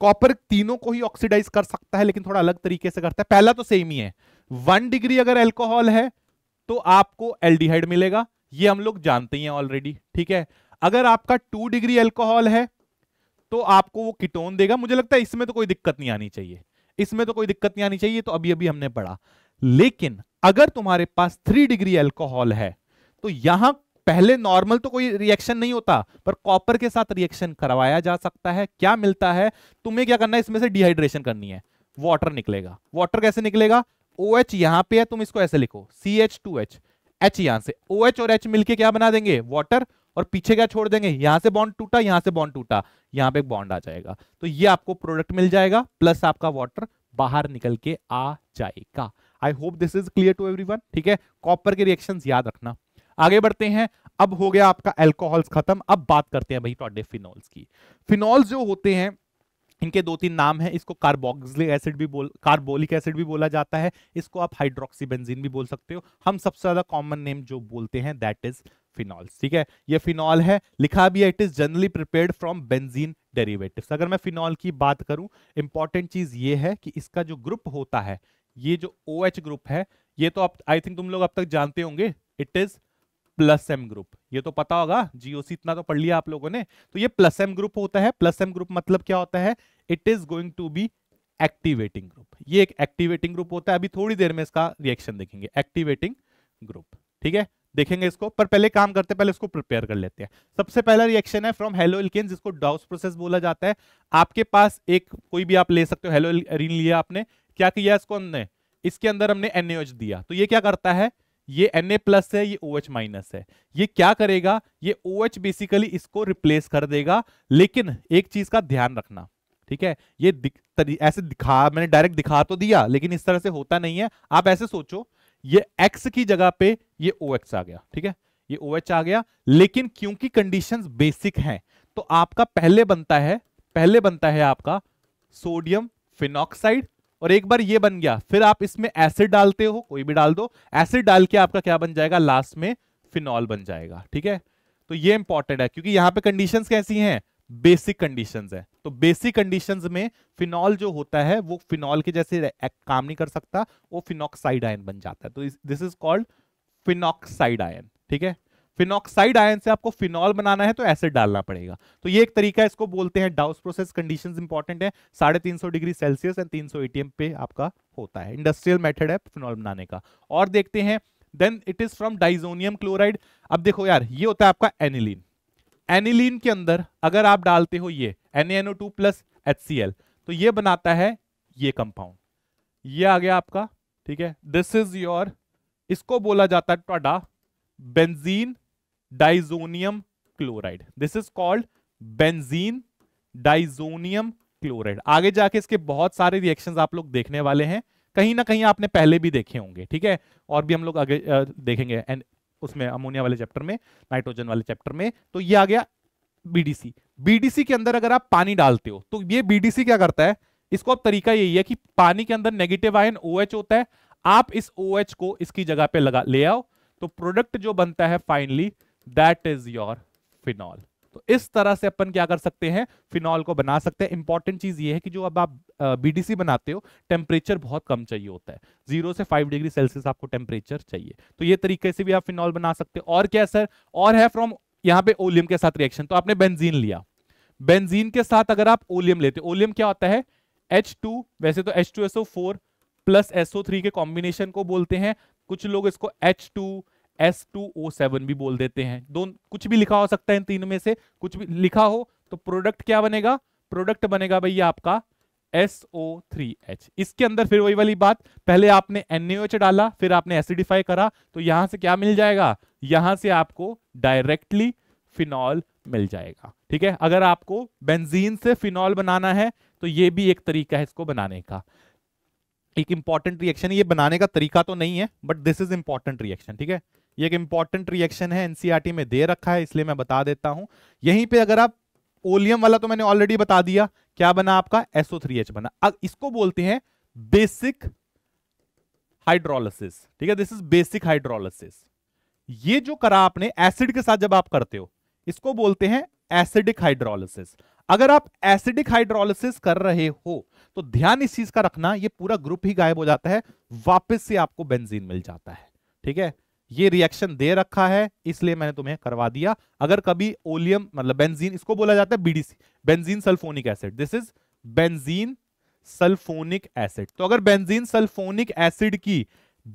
कॉपर तीनों को ही ऑक्सीडाइज कर सकता है, लेकिन थोड़ा अलग तरीके से करता है। पहला तो सेम ही है, 1 डिग्री अगर अल्कोहल है तो आपको एल्डिहाइड मिलेगा, ये हम लोग जानते ही हैं ऑलरेडी। ठीक है, अगर आपका 2 डिग्री अल्कोहल है तो आपको वो कीटोन देगा। मुझे लगता है इसमें तो कोई दिक्कत नहीं आनी चाहिए, इसमें तो कोई दिक्कत नहीं आनी चाहिए, तो अभी अभी हमने पढ़ा। लेकिन अगर तुम्हारे पास 3 डिग्री अल्कोहल है तो यहां पहले नॉर्मल तो कोई रिएक्शन नहीं होता, पर कॉपर के साथ रिएक्शन करवाया जा सकता है। क्या मिलता है, तुम्हें क्या करना है, इसमें से डिहाइड्रेशन करनी है, वाटर निकलेगा। वाटर कैसे निकलेगा, OH यहां पे है, तुम इसको ऐसे लिखो CH2H, H यहां से, OH और H मिलके क्या बना देंगे, वाटर, और पीछे क्या छोड़ देंगे, यहां से बॉन्ड टूटा, यहां से बॉन्ड टूटा, यहां पे एक बॉन्ड आ जाएगा। तो ये आपको प्रोडक्ट मिल जाएगा, प्लस आपका वाटर बाहर निकल के आ जाएगा। I hope this is clear to everyone. ठीक है, कॉपर के रिएक्शंस याद रखना। आगे बढ़ते हैं। अब हो गया आपका अल्कोहल्स खत्म, अब बात करते हैं भाई टॉडे फिनॉल्स की। फिनॉल्स जो होते हैं इनके 2-3 नाम हैं। इसको कार्बोक्सिलिक एसिड भी कार्बोलिक एसिड भी बोला जाता है, इसको आप हाइड्रोक्सीबेंजीन भी बोल सकते हो। हम सबसे ज्यादा कॉमन नेम जो बोलते हैं दैट इज फिनॉल्स। ठीक है, ये फिनॉल है, लिखा भी है it is generally prepared from benzene derivatives. अगर मैं फिनॉल की बात करूं, इंपॉर्टेंट चीज ये है कि इसका जो ग्रुप होता है, ये जो OH ग्रुप है, ये तो आप आई थिंक तुम लोग अब तक जानते होंगे, इट इज +M ग्रुप। ये तो पता होगा, GOC इतना तो पढ़ लिया आप लोगों ने। तो ये +M ग्रुप होता है। +M ग्रुप मतलब क्या होता है, it is going to be activating group. ये एक एक्टिवेटिंग ग्रुप होता है। अभी थोड़ी देर में इसका रिएक्शन देखेंगे, एक्टिवेटिंग ग्रुप। ठीक है, देखेंगे इसको, पर पहले काम करते हैं, पहले इसको प्रिपेयर कर लेते हैं। सबसे पहला रिएक्शन है फ्रॉम हेलो एल्केन, जिसको डाउस प्रोसेस बोला जाता है। आपके पास एक कोई भी आप ले सकते हो, हेलो एरीन लिया आपने, क्या किया इसको हमने, इसके अंदर हमने NaOH दिया, तो ये क्या करता है, ये Na+ है, ये OH- है। ये क्या करेगा, ये OH बेसिकली इसको रिप्लेस कर देगा। लेकिन एक चीज का ध्यान रखना, ठीक है, ये ऐसे दिखा, मैंने डायरेक्ट दिखा तो दिया, लेकिन इस तरह से होता नहीं है। आप ऐसे सोचो, ये X की जगह पे ये OX आ गया, ठीक है, ये OH आ गया, लेकिन क्योंकि कंडीशंस बेसिक हैं तो आपका पहले बनता है आपका सोडियम फिनॉक्साइड, और एक बार ये बन गया, फिर आप इसमें एसिड डालते हो, कोई भी डाल दो, एसिड डाल के आपका क्या बन जाएगा, लास्ट में फिनॉल बन जाएगा। ठीक है, तो ये इंपॉर्टेंट है, क्योंकि यहां पे कंडीशंस कैसी हैं, बेसिक कंडीशंस है। तो बेसिक कंडीशंस में फिनॉल जो होता है वो फिनॉल के जैसे काम नहीं कर सकता, वो फिनॉक्साइड आयन बन जाता है। तो this is called phenoxide ion. ठीक है, फिनॉक्साइड आयन से आपको फिनॉल बनाना है तो एसिड डालना पड़ेगा। तो ये एक तरीका है, इसको बोलते हैं डाउस प्रोसेस। कंडीशंस इंपॉर्टेंट है, 350 डिग्री सेल्सियस एंड 300 ATM पे आपका होता है। इंडस्ट्रियल मेथड है फिनॉल बनाने का। और देखते हैं, then it is from diazonium chloride. अब देखो यार, ये होता है आपका एनिलीन। एनिलीन के अंदर अगर आप डालते हो ये NaNO2+ HCl, तो ये बनाता है ये कंपाउंड, ये आ गया आपका। ठीक है, दिस इज योर, इसको बोला जाता है Toda benzene diazonium chloride. This is called benzene diazonium chloride. आगे जाके इसके बहुत सारे रिएक्शंस आप लोग देखने वाले हैं, कहीं ना कहीं आपने पहले भी देखे होंगे। ठीक है, और भी हम लोग आगे देखेंगे, एंड उसमें अमोनिया वाले चैप्टर में, नाइट्रोजन वाले चैप्टर में। तो ये आ गया BDC। BDC के अंदर अगर आप पानी डालते हो तो ये BDC क्या करता है, इसको अब तरीका यही है कि पानी के अंदर नेगेटिव आयन OH होता है, आप इस OH को इसकी जगह पे ले आओ, तो प्रोडक्ट जो बनता है finally that is your phenol. तो इस तरह से अपन क्या कर सकते हैं, फिनॉल को बना सकते हैं। इंपॉर्टेंट चीज ये है कि जो अब आप BDC बनाते हो, टेम्परेचर बहुत कम चाहिए होता है, 0 से 5 डिग्री सेल्सियस आपको टेम्परेचर चाहिए। तो ये तरीके से भी आप फिनॉल बना सकते हो। और क्या सर, और है फ्रॉम यहां पे ओलियम के साथ रिएक्शन। तो आपने बेंजीन लिया, बेंजीन के साथ अगर आप ओलियम लेते हो, ओलियम क्या होता है, H2, वैसे तो H2SO4 + SO3 के कॉम्बिनेशन को बोलते हैं। कुछ लोग इसको H2S2O7 भी बोल देते हैं। दोनों कुछ भी लिखा हो सकता है इन तीनों में से, कुछ भी लिखा हो तो प्रोडक्ट क्या बनेगा, प्रोडक्ट बनेगा भैया आपका SO3H। इसके अंदर फिर वही वाली बात, पहले आपने NaOH डाला, फिर आपने एसिडिफाई करा, तो यहां से क्या मिल जाएगा, यहां से आपको डायरेक्टली फिनॉल मिल जाएगा। ठीक है, अगर आपको बेंजीन से फिनॉल बनाना है तो ये भी एक तरीका है इसको बनाने का। एक इंपॉर्टेंट रिएक्शन है, ये बनाने का तरीका तो नहीं है, but this is important reaction. ठीक है, ये एक इंपॉर्टेंट रिएक्शन है, NCERT में दे रखा है, इसलिए मैं बता देता हूं। यहीं पे अगर आप ओलियम वाला तो मैंने ऑलरेडी बता दिया, क्या बना आपका SO3H बना। अब इसको बोलते हैं बेसिक हाइड्रोलिसिस, ठीक है, दिस इज बेसिक हाइड्रोलिसिस। ये जो करा आपने एसिड के साथ जब आप करते हो, इसको बोलते हैं एसिडिक हाइड्रोलिसिस। अगर आप एसिडिक हाइड्रोलिसिस कर रहे हो तो ध्यान इस चीज का रखना, ये पूरा ग्रुप ही गायब हो जाता है, वापस से आपको बेंजीन मिल जाता है, ठीक है। ये रिएक्शन दे रखा है इसलिए मैंने तुम्हें करवा दिया। अगर कभी ओलियम मतलब बेंजीन, इसको बोला जाता है BDC, benzene sulphonic acid, this is benzene sulphonic acid. तो अगर बेंजीन सल्फोनिक एसिड की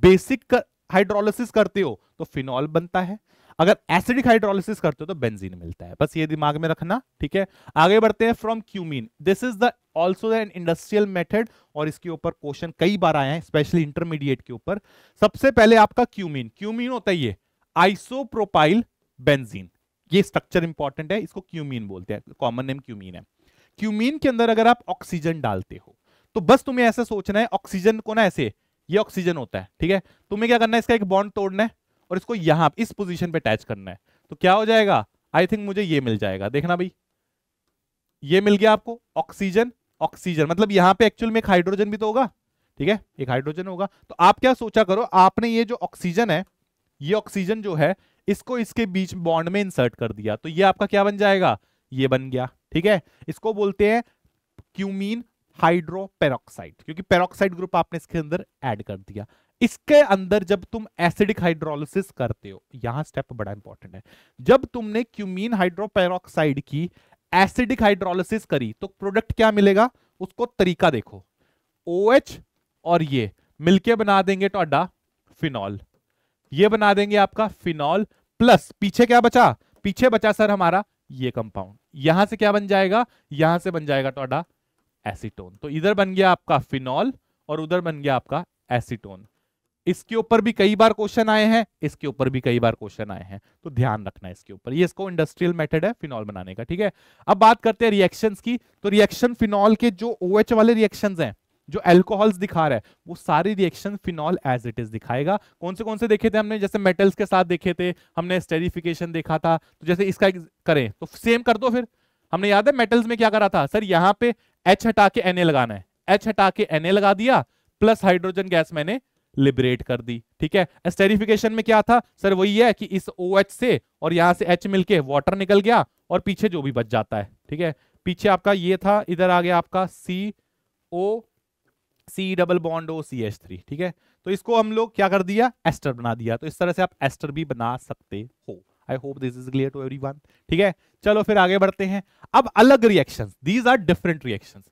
बेसिक हाइड्रोलिसिस करते हो तो फिनॉल बनता है, अगर एसिडिक हाइड्रोलिसिस करते हो तो बेंजीन मिलता है, बस ये दिमाग में रखना, ठीक है। आगे बढ़ते हैं, from cumene, this is the also an industrial method, और इसके ऊपर क्वेश्चन कई बार आए हैं स्पेशली इंटरमीडिएट के ऊपर। सबसे पहले आपका क्यूमीन, क्यूमीन होता है ये आइसोप्रोपाइल बेंजीन, ये स्ट्रक्चर इंपॉर्टेंट है, इसको क्यूमीन बोलते हैं, कॉमन नेम क्यूमीन है। क्यूमीन के अंदर अगर आप ऑक्सीजन डालते हो तो बस तुम्हें ऐसा सोचना है, ऑक्सीजन को ना ऐसे, ये ऑक्सीजन होता है, ठीक है, तुम्हें क्या करना है, इसका एक बॉन्ड तोड़ना है और इसको यहां इस पोजीशन पे अटैच करना है, तो क्या हो जाएगा, आई थिंक मुझे ये मिल जाएगा, देखना भाई, ये मिल गया आपको ऑक्सीजन, ऑक्सीजन मतलब यहां पे एक्चुअल में एक हाइड्रोजन भी तो होगा, ठीक है, एक हाइड्रोजन होगा। तो आप क्या सोचा करो, आपने ये जो ऑक्सीजन है, ये ऑक्सीजन जो है, इसको इसके बीच बॉन्ड में इंसर्ट कर दिया, तो ये आपका क्या बन जाएगा, ये बन गया, ठीक है। इसको बोलते हैं क्यूमीन हाइड्रोपेरोक्साइड, क्योंकि पेरोक्साइड ग्रुप आपने इसके अंदर ऐड कर दिया। इसके अंदर जब तुम एसिडिक हाइड्रोलिसिस करते हो, यहां स्टेप बड़ा इंपॉर्टेंट है, जब तुमने क्यूमीन हाइड्रोपेरोक्साइड की एसिडिक हाइड्रोलिसिस करी तो प्रोडक्ट क्या मिलेगा, उसको तरीका देखो, OH और ये मिलके बना देंगे टोडा फिनॉल, ये बना देंगे आपका फिनॉल, प्लस पीछे क्या बचा, पीछे बचा सर हमारा ये कंपाउंड, यहां से क्या बन जाएगा, यहां से बन जाएगा टोडा एसीटोन। तो इधर बन गया आपका फिनॉल और उधर बन गया आपका एसीटोन। इसके ऊपर भी कई बार क्वेश्चन आए हैं, इसके ऊपर भी कई बार क्वेश्चन आए हैं, तो ध्यान रखना है इसके ऊपर, ये इसको इंडस्ट्रियल मेथड है फिनॉल बनाने का, ठीक है। अब बात करते हैं रिएक्शंस की, तो रिएक्शन फिनॉल के जो OH वाले रिएक्शंस हैं, जो अल्कोहल्स दिखा रहा है, वो सारी reaction phenol as it is दिखाएगा। कौन से देखे थे हमने, जैसे मेटल्स के साथ देखे थे हमने, स्टेरिफिकेशन देखा था, तो जैसे इसका करें तो सेम कर दो फिर। हमने याद है मेटल्स में क्या करा था सर, यहां पे H हटा के Na लगाना है, H हटा के Na लगा दिया, प्लस हाइड्रोजन गैस मैंने लिबरेट कर दी, ठीक है। एस्टेरिफिकेशन में क्या था सर, वही है कि इस OH से और यहां से H मिलके वाटर निकल गया और पीछे जो भी बच जाता है, ठीक है। पीछे आपका ये था, इधर आ गया आपका CO C double bond O CH3, ठीक है। तो इसको हम लोग क्या कर दिया, एस्टर बना दिया, तो इस तरह से आप एस्टर भी बना सकते हो। I hope this is clear to everyone, ठीक है। चलो फिर आगे बढ़ते हैं। अब अलग reactions, these are different reactions,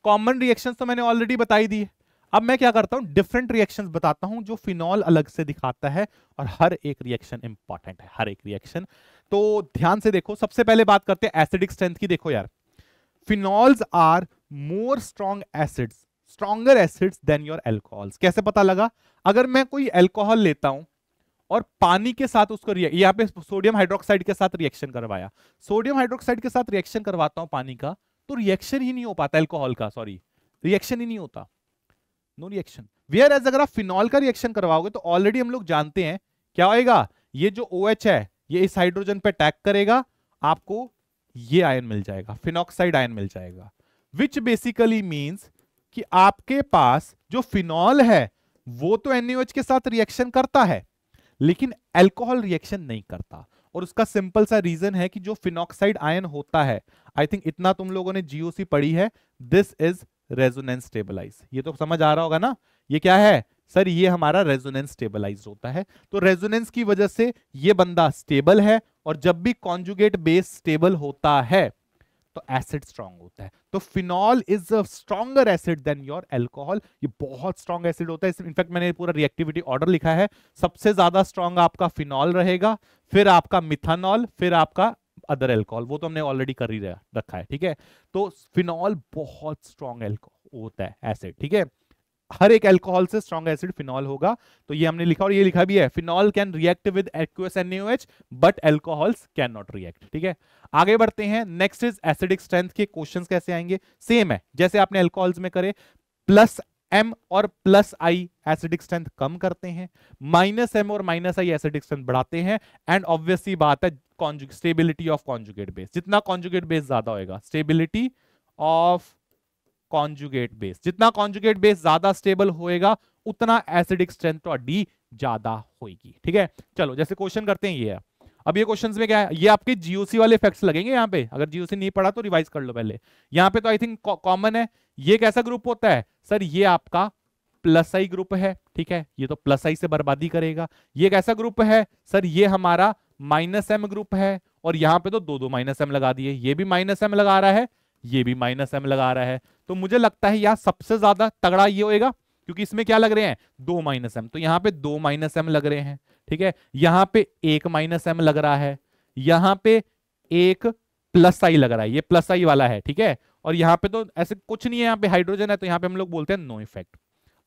common reactions तो मैंने ऑलरेडी बताई दी है। अब मैं क्या करता हूं, डिफरेंट रिएक्शंस बताता हूं जो फिनॉल अलग से दिखाता है, और हर एक रिएक्शन इंपॉर्टेंट है, हर एक रिएक्शन। तो ध्यान से देखो, सबसे पहले बात करते हैं एसिडिक स्ट्रेंथ की। देखो यार, phenols are more strong acids, stronger acids than your alcohols. कैसे पता लगा, अगर मैं कोई अल्कोहल लेता हूं और पानी के साथ उसको यहाँ पे सोडियम हाइड्रोक्साइड के साथ रिएक्शन करवाया, सोडियम हाइड्रोक्साइड के साथ रिएक्शन करवाता हूं पानी का, तो रिएक्शन ही नहीं हो पाता, अल्कोहल का, सॉरी, रिएक्शन ही नहीं होता, नो रिएक्शन। वेयर एज अगर आप फिनॉल का रिएक्शन करवाओगे तो ऑलरेडी हम लोग जानते हैं क्या होएगा, ये जो OH है ये इस हाइड्रोजन पे अटैक करेगा, आपको ये आयन मिल जाएगा, फिनॉक्साइड आयन मिल जाएगा, विच बेसिकली मींस कि आपके पास जो फिनॉल है वो तो NaOH के साथ रिएक्शन करता है लेकिन अल्कोहल रिएक्शन नहीं करता। और उसका सिंपल सा रीजन है कि जो फिनॉक्साइड आयन होता है, आई थिंक इतना तुम लोगों ने GOC पढ़ी है, दिस इज रेजोनेंस स्टेबलाइज, ये तो समझ आ रहा होगा ना, ये क्या है सर, ये हमारा रेजोनेंस स्टेबलाइज होता है। तो रेजोनेंस की वजह से ये बंदा स्टेबल है, और जब भी कॉन्जुगेट बेस स्टेबल होता है तो एसिड स्ट्रांग होता है। तो phenol is a stronger acid than your alcohol, ये बहुत स्ट्रॉन्ग एसिड होता है। इनफैक्ट मैंने पूरा रिएक्टिविटी ऑर्डर लिखा है, सबसे ज्यादा स्ट्रॉन्ग आपका फिनॉल रहेगा, फिर आपका मिथानॉल, फिर आपका अदर अल्कोहल, वो तो हमने ऑलरेडी कर ही रखा है, ठीक है। तो फिनॉल बहुत स्ट्रॉन्ग अल्कोहल होता है, एसिड, ठीक है, हर एक अल्कोहल से स्ट्रॉन्ग एसिड फिनॉल होगा। तो ये हमने लिखा, और ये लिखा भी है, phenol can react with aqueous NaOH but alcohols can not react, ठीक है। आगे बढ़ते हैं, नेक्स्ट इज एसिडिक स्ट्रेंथ के क्वेश्चंस कैसे आएंगे, सेम है जैसे आपने अल्कोहल्स में करे, प्लस M और प्लस आई एसिडिक स्ट्रेंथ कम करते हैं, माइनस M और माइनस आई एसिडिक स्ट्रेंथ बढ़ाते हैं, एंड ऑब्वियसली बात है स्टेबिलिटी ऑफ कॉन्जुगेट बेस, जितना कॉन्जुगेट बेस ज्यादा होएगा, स्टेबिलिटी ऑफ कॉन्जुगेट बेस, जितना कॉन्जुगेट बेस ज्यादा स्टेबल होएगा उतना एसिडिक स्ट्रेंथ तो डी ज्यादा होगी। ठीक है, चलो जैसे क्वेश्चन करते हैं ये है। अब ये क्वेश्चंस में क्या है, ये आपके जीओसी वाले इफेक्ट्स लगेंगे यहाँ पे, अगर जीओसी नहीं पढ़ा तो रिवाइज कर लो पहले। यहाँ पे तो आई थिंक कॉमन है। ये कैसा ग्रुप होता है सर, ये आपका प्लस आई ग्रुप है। ठीक है, ये तो प्लस आई से बर्बादी करेगा। ये कैसा ग्रुप है सर, ये हमारा माइनस एम ग्रुप है, और यहाँ पे तो दो दो माइनस एम लगा दिए, ये भी माइनस एम लगा रहा है, ये भी माइनस एम लगा रहा है। तो मुझे लगता है यहाँ सबसे ज्यादा तगड़ा ये होएगा, क्योंकि इसमें क्या लग रहे हैं, दो माइनस एम, तो यहाँ पे दो माइनस एम लग रहे हैं। ठीक है, यहां पे एक माइनस एम लग रहा है, यहां पे एक प्लस आई लग रहा है, ये प्लस आई वाला है। ठीक है, और यहां पे तो ऐसे कुछ नहीं है, यहाँ पे हाइड्रोजन है, तो यहां पे हम लोग बोलते हैं नो इफेक्ट।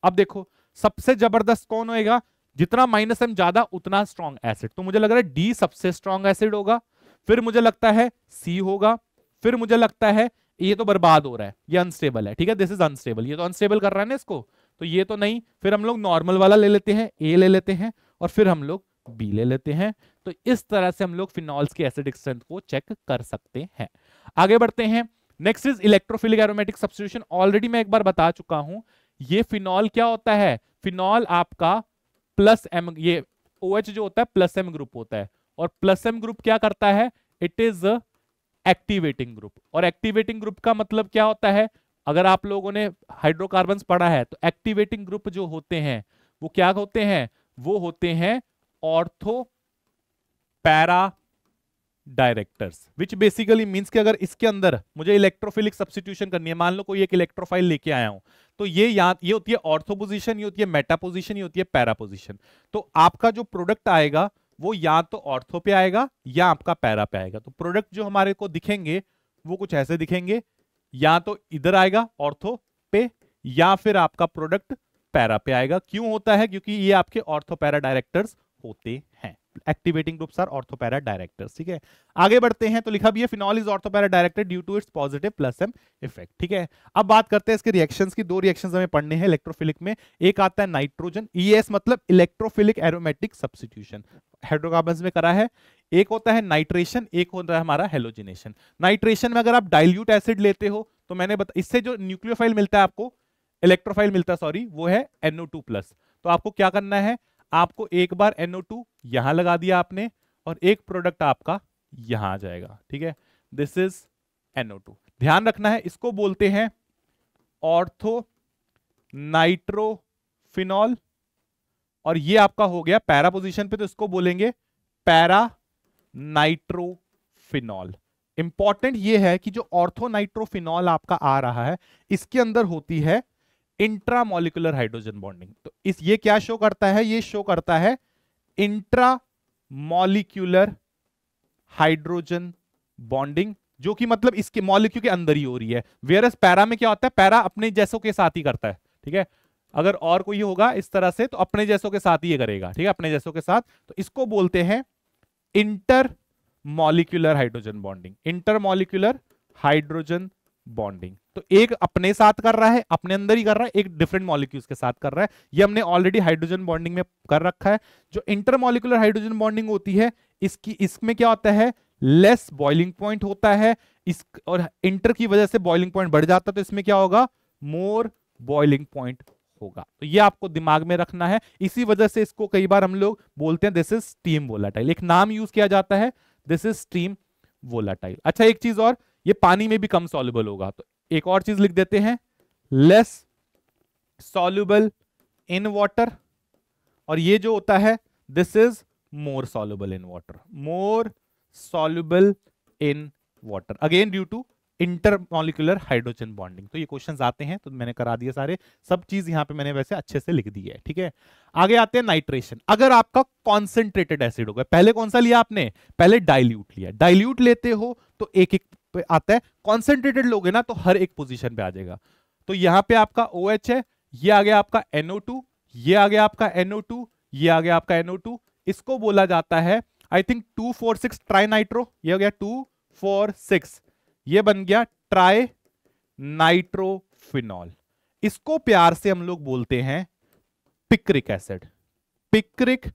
अब देखो सबसे जबरदस्त कौन होएगा, जितना माइनस एम ज्यादा उतना स्ट्रॉन्ग एसिड, तो मुझे लग रहा है डी सबसे स्ट्रॉन्ग एसिड होगा, फिर मुझे लगता है सी होगा, फिर मुझे लगता है ये तो बर्बाद हो रहा है, ये अनस्टेबल है। ठीक है, दिस इज अनस्टेबल, ये तो अनस्टेबल कर रहा है ना इसको, तो ये तो नहीं, फिर हम लोग नॉर्मल वाला ले लेते हैं, ए ले लेते हैं, और फिर हम लोग बी ले लेते हैं। तो इस तरह से हम लोग फिनॉल्स की एसिडिक स्ट्रेंथ को चेक कर सकते हैं। आगे बढ़ते हैं, next is electrophilic aromatic substitution. Already मैं एक बार बता चुका हूं, ये फिनॉल क्या होता है, फिनॉल आपका प्लस एम, ये OH जो होता है प्लस एम ग्रुप होता है, और प्लस एम ग्रुप क्या करता है, इट इज एक्टिवेटिंग ग्रुप। और एक्टिवेटिंग ग्रुप का मतलब क्या होता है, अगर आप लोगों ने हाइड्रोकार्बन्स पढ़ा है तो एक्टिवेटिंग ग्रुप जो होते हैं वो क्या होते हैं, वो होते हैं ortho para directors, which basically means कि अगर इसके अंदर मुझे इलेक्ट्रोफिलिक सब्स्टिट्यूशन करनी है, मान लो कोई एक इलेक्ट्रोफाइल लेके आया हूं, तो ये होती है ऑर्थो पोजीशन, ये होती है मेटा पोजीशन, ये होती है पैरा पोजीशन। तो आपका जो प्रोडक्ट आएगा वो या तो ऑर्थो पे आएगा या आपका पैरा पे आएगा। तो प्रोडक्ट जो हमारे को दिखेंगे वो कुछ ऐसे दिखेंगे, या तो इधर आएगा ऑर्थो पे, या फिर आपका प्रोडक्ट पैरा पे आएगा। क्यों होता है, क्योंकि ये आपके ऑर्थो पैरा डायरेक्टर्स होते हैं। Activating groups are ortho para directors. ठीक है, आगे बढ़ते हैं, तो लिखा भी है phenol is ortho para director due to its positive plus M effect. ठीक है, अब बात करते हैं इसके रिएक्शंस की। दो रिएक्शंस हमें पढ़ने हैं इलेक्ट्रोफिलिक में। एक आता है नाइट्रोजन, ES मतलब इलेक्ट्रोफिलिक एरोमेटिक सब्स्टिट्यूशन, हाइड्रोकार्बन्स में करा है। एक होता है नाइट्रेशन, एक होता है हमारा हेलोजिनेशन। नाइट्रेशन में अगर आप डाइल्यूट एसिड लेते हो तो मैंने इससे जो न्यूक्लियोफाइल मिलता है आपको, इलेक्ट्रोफाइल मिलता है सॉरी, वो है NO2+। तो आपको क्या करना है, आपको एक बार NO2 यहां लगा दिया आपने, और एक प्रोडक्ट आपका यहां आ जाएगा। ठीक है, दिस इज NO2। ध्यान रखना है, इसको बोलते हैं ऑर्थो नाइट्रोफिनॉल, और ये आपका हो गया पैरा पोजीशन पे, तो इसको बोलेंगे पैरा नाइट्रोफिनॉल। इंपॉर्टेंट ये है कि जो ऑर्थो नाइट्रोफिनॉल आपका आ रहा है, इसके अंदर होती है इंट्रामोलिकुलर हाइड्रोजन बॉन्डिंग। तो ये क्या शो करता है, ये शो करता है इंट्रामोलिकुलर हाइड्रोजन बॉन्डिंग, जो कि मतलब इसके मॉलिक्यूल के अंदर ही हो रही है। वेयरस पैरा में क्या होता है, पैरा अपने जैसों के साथ ही करता है। ठीक है, अगर और कोई होगा इस तरह से तो अपने जैसों के साथ ही ये करेगा। ठीक है, अपने जैसों के साथ, तो इसको बोलते हैं inter molecular hydrogen bonding, intermolecular hydrogen bonding. तो एक अपने साथ कर रहा है, अपने अंदर ही कर रहा है, एक डिफरेंट मॉलिक्यूल्स के साथ कर रहा है। ये हमने ऑलरेडी हाइड्रोजन बॉन्डिंग में कर रखा है। जो इंटरमॉलिक्यूलर हाइड्रोजन बॉन्डिंग होती है, इसमें क्या होता है, लेस बॉइलिंग पॉइंट होता है, इस और इंटर की वजह से बॉइलिंग पॉइंट बढ़ जाता है, तो इसमें क्या होगा, मोर बॉइलिंग पॉइंट होगा। तो ये आपको दिमाग में रखना है। इसी वजह से इसको कई बार हम लोग बोलते हैं दिस इज स्टीम वोलाटाइल, एक नाम यूज किया जाता है, दिस इज स्टीम वोलाटाइल। अच्छा, एक चीज और, ये पानी में भी कम सॉल्युबल होगा, तो एक और चीज लिख देते हैं, लेस सॉल्युबल इन वाटर, और ये जो होता है this is more soluble in water, more soluble in water, again due to intermolecular hydrogen bonding. तो ये क्वेश्चंस आते हैं, तो मैंने करा दिए सारे, सब चीज यहां पे मैंने वैसे अच्छे से लिख दी है। ठीक है, आगे आते हैं नाइट्रेशन। अगर आपका कॉन्सेंट्रेटेड एसिड होगा, पहले कौन सा लिया आपने, पहले डाइल्यूट लिया। डाइल्यूट लेते हो तो एक एक पे आता है, कॉन्सेंट्रेटेड लोगे ना तो हर एक पोजीशन पे आ जाएगा। तो यहां पे आपका OH है, ये आ गया आपका NO2, ये आ गया आपका NO2, ये आ गया आपका NO2। इसको बोला जाता है आई थिंक 2,4,6 ट्राई नाइट्रो, ये हो गया 2,4,6, ये बन गया ट्राई नाइट्रोफिनॉल। इसको प्यार से हम लोग बोलते हैं picric acid. Picric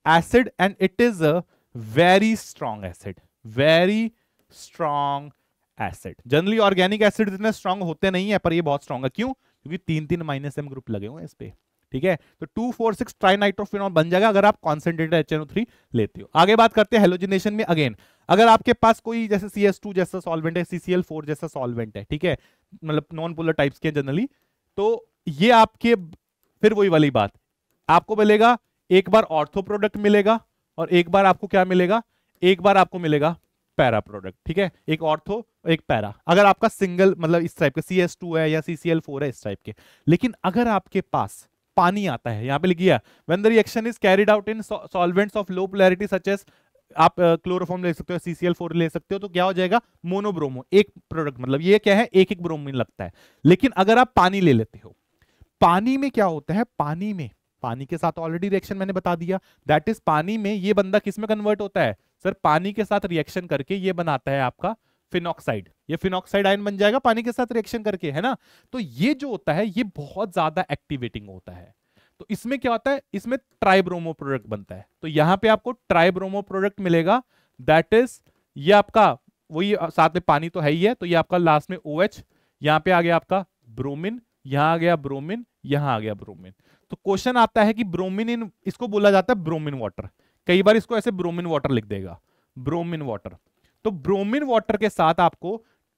acid and it is a very strong acid, very strong acid. Generally organic acid इतने स्ट्रॉन्ग होते नहीं है, पर ये बहुत स्ट्रॉन्ग है। क्यों? क्योंकि 3 माइनस एम ग्रुप लगे हुए हैं इस पे, ठीक है। तो 2,4,6 ट्राइनाइट्रोफिनॉल बन जाएगा अगर आप कॉन्सेंट्रेटेड HNO3 लेते हो। आगे बात करते हैं हेलोजिनेशन में। अगेन अगर आपके पास कोई जैसे CS2 जैसा सॉल्वेंट है, CCl4 जैसा सॉल्वेंट है, ठीक है, मतलब नॉन पोलर टाइप्स के जनरली, तो ये आपके फिर वही वाली बात, आपको मिलेगा एक बार ऑर्थो प्रोडक्ट मिलेगा और एक बार आपको क्या मिलेगा, एक बार आपको मिलेगा पैरा प्रोडक्ट, ठीक है। एक ऑर्थो एक पैरा, अगर आपका सिंगल मतलब इस टाइप का CS2 है या CCl4 है इस टाइप के। लेकिन अगर आपके पास पानी आता है, यहां पे लिखिए when the reaction is carried out in solvents of low polarity such as, आप क्लोरोफॉर्म ले सकते हो, CCl4 ले सकते हो, तो क्या हो जाएगा मोनोब्रोमो, एक प्रोडक्ट, मतलब ये क्या है एक एक ब्रोमीन लगता है। लेकिन अगर आप पानी ले लेते हो, पानी में क्या होता है, पानी में, पानी के साथ ऑलरेडी रिएक्शन मैंने बता दिया, दैट इज पानी में ये बंदा किस में कन्वर्ट होता है सर, पानी के साथ रिएक्शन करके ये बनाता है आपका फिनॉक्साइड, ये फिनॉक्साइड आयन बन जाएगा पानी के साथ रिएक्शन करके, है ना। तो ये जो होता है ये बहुत ज्यादा एक्टिवेटिंग होता है। तो इसमें क्या होता है, इसमें ट्राइब्रोमो प्रोडक्ट बनता है। तो यहां पे आपको ट्राइब्रोमो प्रोडक्ट मिलेगा, दैट इज ये आपका वही, साथ में पानी तो है ही है, तो ये आपका लास्ट में OH, यहां पे आ गया आपका ब्रोमीन, यहां आ गया ब्रोमीन, यहां आ गया ब्रोमीन। तो क्वेश्चन आता है कि ब्रोमीन इन, इसको बोला जाता है ब्रोमीन वाटर, कई बार इसको ऐसे ब्रोमीन वाटर लिख देगा, ब्रोमीन वाटर। तो ब्रोमीन वाटर के साथ आपको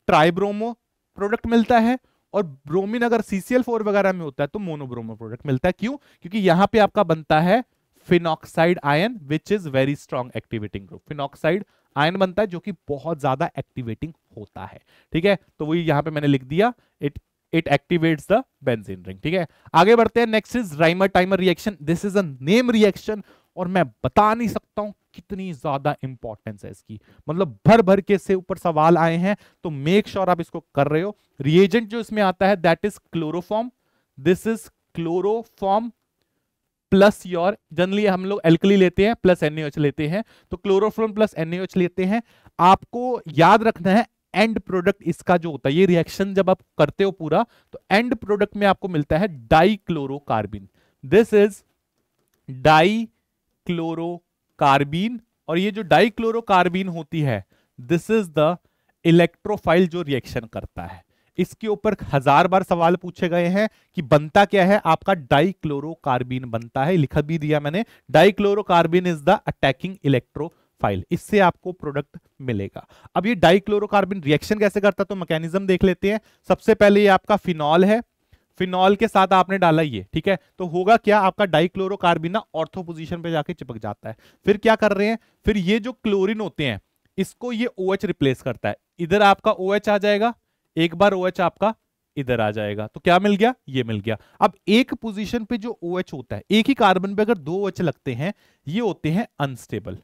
ट्राइब्रोमो प्रोडक्ट मिलता है, और ब्रोमीन अगर CCl4 वगैरह में होता है तो मोनोब्रोमो प्रोडक्ट मिलता है। क्यों? क्योंकि यहां पे आपका बनता है phenoxide ion which is very strong activating group, phenoxide ion बनता है जो कि बहुत ज्यादा एक्टिवेटिंग होता है, ठीक है। तो वही यहां पे मैंने लिख दिया, it activates the benzene ring, ठीक है। आगे बढ़ते हैं, next is Rymer timer reaction. This is a name reaction, और मैं बता नहीं सकता हूं कितनी ज्यादा इंपॉर्टेंस है इसकी, मतलब भर भर के से ऊपर सवाल आए हैं, तो मेक श्योर आप इसको कर रहे हो। रिएजेंट जो इसमें आता है that is chloroform, this is chloroform plus your, generally हम लोग एल्कली लेते हैं प्लस NaOH लेते हैं, तो क्लोरोफॉर्म प्लस NaOH लेते हैं। आपको याद रखना है एंड प्रोडक्ट इसका जो होता है, ये रिएक्शन जब आप करते हो पूरा, तो एंड प्रोडक्ट में आपको मिलता है डाइक्लोरोकार्बिन, दिस इज डाइक्लोरोकार्बिन। और ये जो डाइक्लोरोकार्बिन होती है, दिस इज द इलेक्ट्रोफाइल जो रिएक्शन करता है। इसके ऊपर 1000 बार सवाल पूछे गए हैं कि बनता क्या है, आपका डाइक्लोरोकार्बिन बनता है, लिखा भी दिया मैंने, dichlorocarbene is the attacking electrophile, इससे आपको प्रोडक्ट मिलेगा। अब ये डाइक्लोरोकार्बिन रिएक्शन कैसे करता है, तो मैकेनिज्म देख लेते हैं। सबसे पहले ये आपका फिनॉल है, फिनॉल के साथ आपने डाला ये, ठीक है, तो होगा क्या, आपका डाइक्लोरोकार्बिन ना ऑर्थो पोजीशन पे जाके चिपक जाता है। फिर क्या कर रहे हैं, फिर ये जो क्लोरीन होते हैं इसको ये OH रिप्लेस करता है, इधर आपका OH आ जाएगा, एक बार OH आपका इधर आ जाएगा, तो क्या मिल गया, ये मिल गया। अब एक पोजीशन पे जो OH होता है, एक ही कार्बन पे अगर 2 OH लगते हैं, ये होते हैं अनस्टेबल,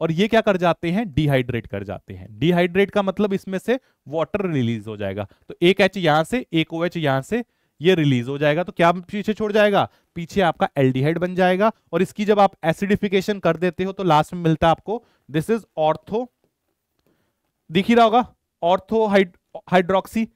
और ये क्या कर जाते हैं, डिहाइड्रेट कर जाते हैं। डिहाइड्रेट का मतलब इसमें से वाटर रिलीज हो जाएगा, तो एक H यहां से, एक OH यहां से, ये रिलीज हो जाएगा, तो क्या पीछे छोड़ जाएगा, पीछे आपका एल्डिहाइड बन जाएगा। और इसकी जब आप एसिडिफिकेशन कर देते हो तो लास्ट में मिलता है आपको, दिस इज ऑर्थो, दिख ही रहा होगा, ऑर्थो हाइड्रोक्सी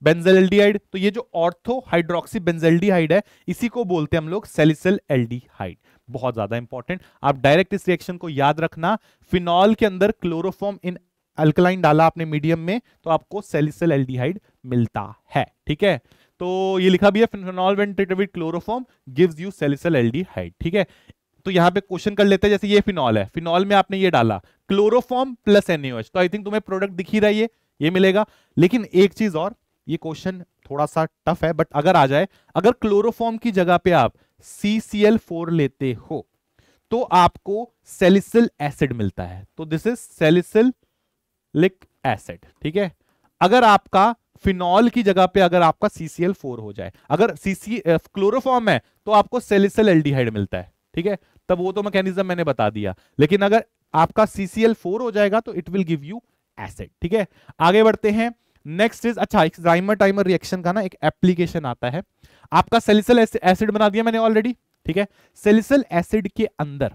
बेंजल्डिहाइड। तो ये जो ऑर्थो हाइड्रोक्सी बेंजल्डिहाइड है, इसी को बोलते हैं हम लोग सैलिसिल एल्डिहाइड, बहुत ज्यादा इंपॉर्टेंट। आप डायरेक्ट इस रिएक्शन को याद रखना, फिनॉल के अंदर क्लोरोफॉर्म इन अल्कलाइन डाला आपने मीडियम में, तो आपको सैलिसिल एल्डिहाइड मिलता है, ठीक है। तो ये लिखा भी है, phenol when treated with chloroform gives you salicyl aldehyde, ठीक है। तो यहां पे क्वेश्चन कर लेते हैं, जैसे ये फिनॉल है, फिनॉल में आपने ये डाला क्लोरोफॉर्म प्लस NaOH, तो आई थिंक तुम्हें प्रोडक्ट दिख ही रही है, ये मिलेगा। लेकिन एक चीज और, ये क्वेश्चन थोड़ा सा टफ है, बट अगर आ जाए, अगर क्लोरोफॉर्म की जगह पे आप CCl4 लेते हो तो आपको सैलिसिल एसिड मिलता है, तो दिस इज सैलिसिलिक एसिड, ठीक है। अगर आपका फिनॉल की जगह पे अगर आपका CCl4 हो जाए, अगर क्लोरोफॉर्म है तो आपको सैलिसिल एल्डिहाइड मिलता है, ठीक है, तब वो तो मैकेनिज्म मैंने बता दिया। लेकिन अगर आपका CCl4 हो जाएगा तो it will give you acid, ठीक है। आगे बढ़ते हैं, नेक्स्ट इज, अच्छा एक राइमर टाइमर रिएक्शन का ना एक एप्लीकेशन आता है, आपका सैलिसिल एसिड बना दिया मैंने ऑलरेडी, ठीक है। सैलिसिल एसिड के अंदर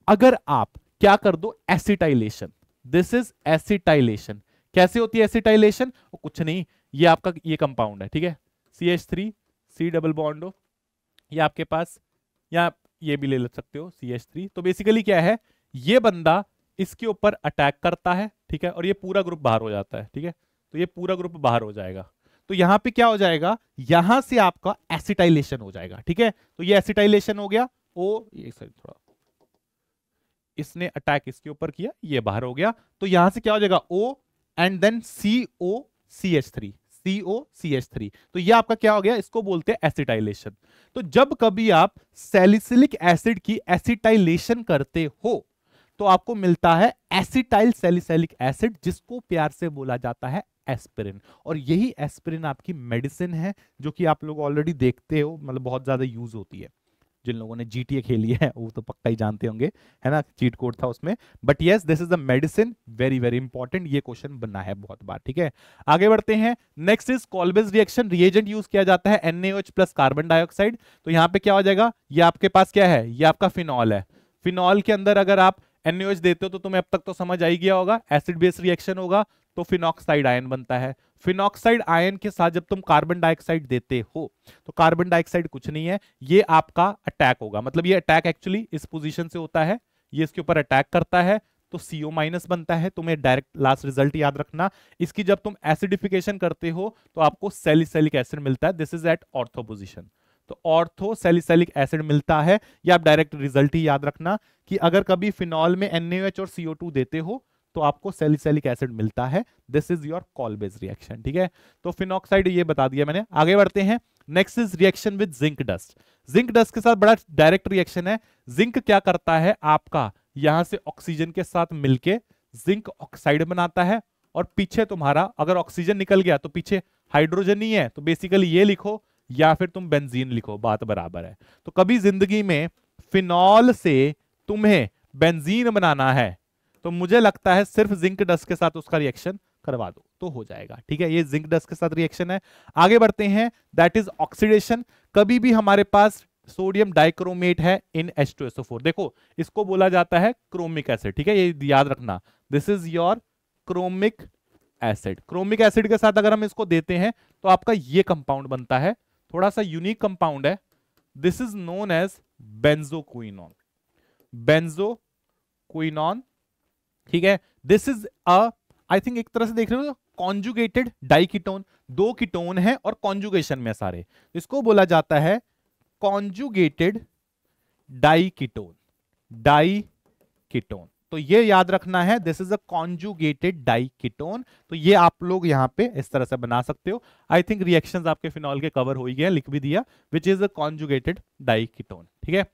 अगर आप क्या कर दो, एसिटाइलेशन, दिस इज एसिटाइलेशन। कैसे होती है एसिटाइलेशन, कुछ नहीं, ये आपका ये कंपाउंड है, ठीक है, CH3 C डबल बॉन्ड हो, या आपके पास या ये भी ले सकते हो CH3। तो बेसिकली क्या है, ये बंदा इसके ऊपर अटैक करता है, ठीक है, और ये पूरा ग्रुप बाहर हो जाता है, ठीक है। तो ये पूरा ग्रुप बाहर हो जाएगा, तो यहां पे क्या हो जाएगा, यहां से आपका एसिटाइलेशन हो जाएगा, ठीक है। तो ये एसिटाइलेशन हो गया, ओ ये थोड़ा इसने अटैक इसके ऊपर किया, ये बाहर हो गया, तो यहां से क्या हो जाएगा O and then COCH3, COCH3। तो ये आपका क्या हो गया, इसको बोलते हैं एसिटाइलेशन। तो जब कभी आप सैलिसिलिक एसिड की एसिटाइलेशन करते हो तो आपको मिलता है एसिटाइल सैलिसिलिक एसिड, जिसको प्यार से बोला जाता है एस्पिरिन। और यही एस्पिरिन आपकी मेडिसिन है, जो कि आप लोग ऑलरेडी देखते हो, मतलब बहुत ज्यादा यूज होती है। जिन लोगों ने GTA खेली है वो तो पक्का ही जानते होंगे, है ना, चीट कोड था उसमें। But yes, this is the medicine, very very important, ये क्वेश्चन बना है बहुत बार, ठीक है। आगे बढ़ते हैं, next is Kolbe's reaction. Reagent use किया जाता है NaOH प्लस कार्बन डाइऑक्साइड। तो यहां पे क्या हो जाएगा, ये आपके पास क्या है, ये आपका फिनॉल है। फिनॉल के अंदर अगर आप NaOH देते हो तो तुम्हें अब तक तो समझ आ ही गया होगा, एसिड बेस रिएक्शन होगा तो फिनॉक्साइड आयन बनता है। फिनॉक्साइड आयन के साथ जब तुम कार्बन डाइऑक्साइड देते हो तो कार्बन डाइऑक्साइड कुछ नहीं है, ये आपका अटैक होगा। मतलब ये अटैक एक्चुअली इस पोजीशन से होता है, ये इसके ऊपर अटैक करता है तो CO माइनस बनता है। तुम्हें डायरेक्ट लास्ट रिजल्ट याद रखना, इसकी जब तुम एसिडिफिकेशन करते हो तो आपको सैलिसिलिक एसिड मिलता है, this is at ortho position. तो ऑर्थो सैलिसिलिक एसिड मिलता है, या आप डायरेक्ट रिजल्ट ही याद रखना कि अगर कभी फिनॉल में NaOH और CO2 देते हो तो आपको सैलिसिलिक एसिड मिलता है, दिस इज योर कॉल्बेज रिएक्शन, ठीक है। तो फिनॉक्साइड ये बता दिया मैंने। आगे बढ़ते हैं, next is reaction with zinc dust. Zinc dust के साथ बड़ा डायरेक्ट रिएक्शन है। जिंक क्या करता है, आपका यहां से ऑक्सीजन के साथ मिलके जिंक ऑक्साइड बनाता है, और पीछे तुम्हारा अगर ऑक्सीजन निकल गया तो पीछे हाइड्रोजन नहीं है, तो बेसिकली ये लिखो या फिर तुम बेंजीन लिखो, बात बराबर है। तो कभी जिंदगी में फिनॉल से तुम्हें बेंजीन बनाना है तो मुझे लगता है सिर्फ जिंक डस्ट के साथ उसका रिएक्शन करवा दो तो हो जाएगा, ठीक है। ये जिंक डस्ट के साथ रिएक्शन है। आगे बढ़ते हैं, दैट इज ऑक्सीडेशन। कभी भी हमारे पास सोडियम डाइक्रोमेट है इन H2SO4, देखो इसको बोला जाता है क्रोमिक एसिड, ठीक है, ये याद रखना, this is your chromic acid. Chromic acid के साथ अगर हम इसको देते हैं तो आपका ये कंपाउंड बनता है, थोड़ा सा यूनिक कंपाउंड है, this is known as benzoquinone. Benzoquinone, ठीक है। दिस इज आई थिंक एक तरह से देख रहे हो कॉन्जुगेटेड डाइकीटोन, दो कीटोन है और कॉन्जुगेशन में सारे, इसको बोला जाता है कॉन्जुगेटेड डाइकीटोन। डाइकीटोन, तो ये याद रखना है, this is a conjugated diketone. तो ये आप लोग यहां पे इस तरह से बना सकते हो। आई थिंक रिएक्शंस आपके फिनॉल के कवर हो ही गए, लिख भी दिया, which is a conjugated diketone, ठीक है।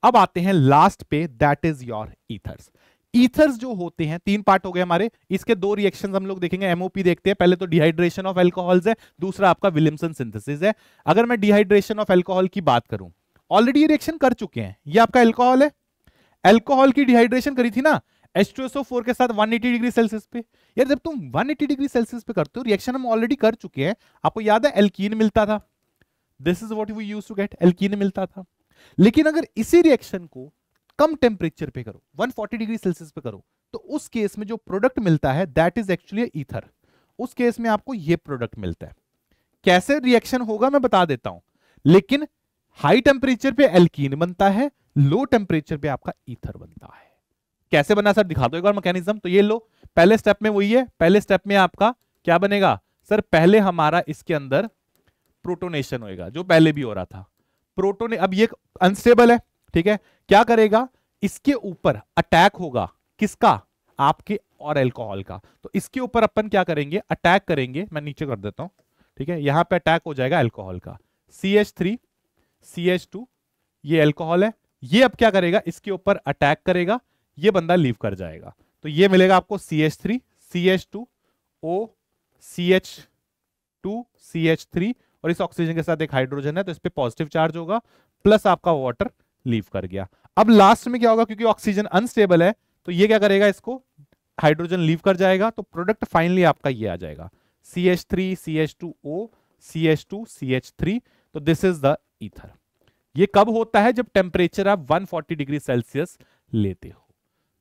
अब आते हैं लास्ट पे, that is your ethers. Ethers जो होते हैं, तीन पार्ट हो गए हमारे, इसके दो रिएक्शंस हम लोग देखेंगे। एमओपी देखते हैं, पहले तो डिहाइड्रेशन ऑफ अल्कोहल्स है, दूसरा आपका विलियमसन सिंथेसिस है। अगर मैं डिहाइड्रेशन ऑफ अल्कोहल की बात करूं, ऑलरेडी ये रिएक्शन कर चुके हैं, ये आपका अल्कोहल है, अल्कोहल की डिहाइड्रेशन करी थी ना H2SO4 के साथ 180 डिग्री सेल्सियस पे। यार जब तुम 180 डिग्री सेल्सियस पे करते हो, रिएक्शन हम ऑलरेडी कर चुके हैं, आपको याद है एल्कीन मिलता था, this is what we used to get, alkene मिलता था। लेकिन अगर इसी रिएक्शन को कम टेम्परेचर पे करो, 140 डिग्री सेल्सियस पे करो, तो उस केस में जो प्रोडक्ट मिलता है दैट इज एक्चुअली ईथर। उस केस में आपको ये प्रोडक्ट मिलता है। कैसे रिएक्शन होगा मैं बता देता हूं, लेकिन हाई टेम्परेचर पे एल्कीन बनता है, लो टेम्परेचर पे आपका ईथर बनता है। कैसे बना सर, दिखा दो एक बार मैकेनिज्म। तो ये लो, पहले स्टेप में वही है, पहले स्टेप में आपका क्या बनेगा सर, पहले हमारा इसके अंदर प्रोटोनेशन होएगा, जो पहले भी हो रहा था। प्रोटोन, अब ये अनस्टेबल है, ठीक है, क्या करेगा, इसके ऊपर अटैक होगा, किसका, आपके और अल्कोहल का। तो इसके ऊपर अपन क्या करेंगे, अटैक करेंगे, मैं नीचे कर देता हूं, ठीक है, यहां पे अटैक हो जाएगा अल्कोहल का, CH3 CH2, ये अल्कोहल है, ये अब क्या करेगा, इसके ऊपर अटैक करेगा, ये बंदा लीव कर जाएगा। तो ये मिलेगा आपको CH3 CH2 O CH2 CH3, और इस ऑक्सीजन के साथ एक हाइड्रोजन है तो इस पे पॉजिटिव चार्ज होगा, प्लस आपका वाटर लीव कर गया। अब लास्ट में क्या होगा, क्योंकि ऑक्सीजन अनस्टेबल है तो ये क्या करेगा, इसको हाइड्रोजन लीव कर जाएगा, तो प्रोडक्ट फाइनली आपका ये आ जाएगा CH3 CH2O CH2 CH3। तो दिस इज द ईथर। ये कब होता है, जब टेम्परेचर आप 140 डिग्री सेल्सियस लेते हो।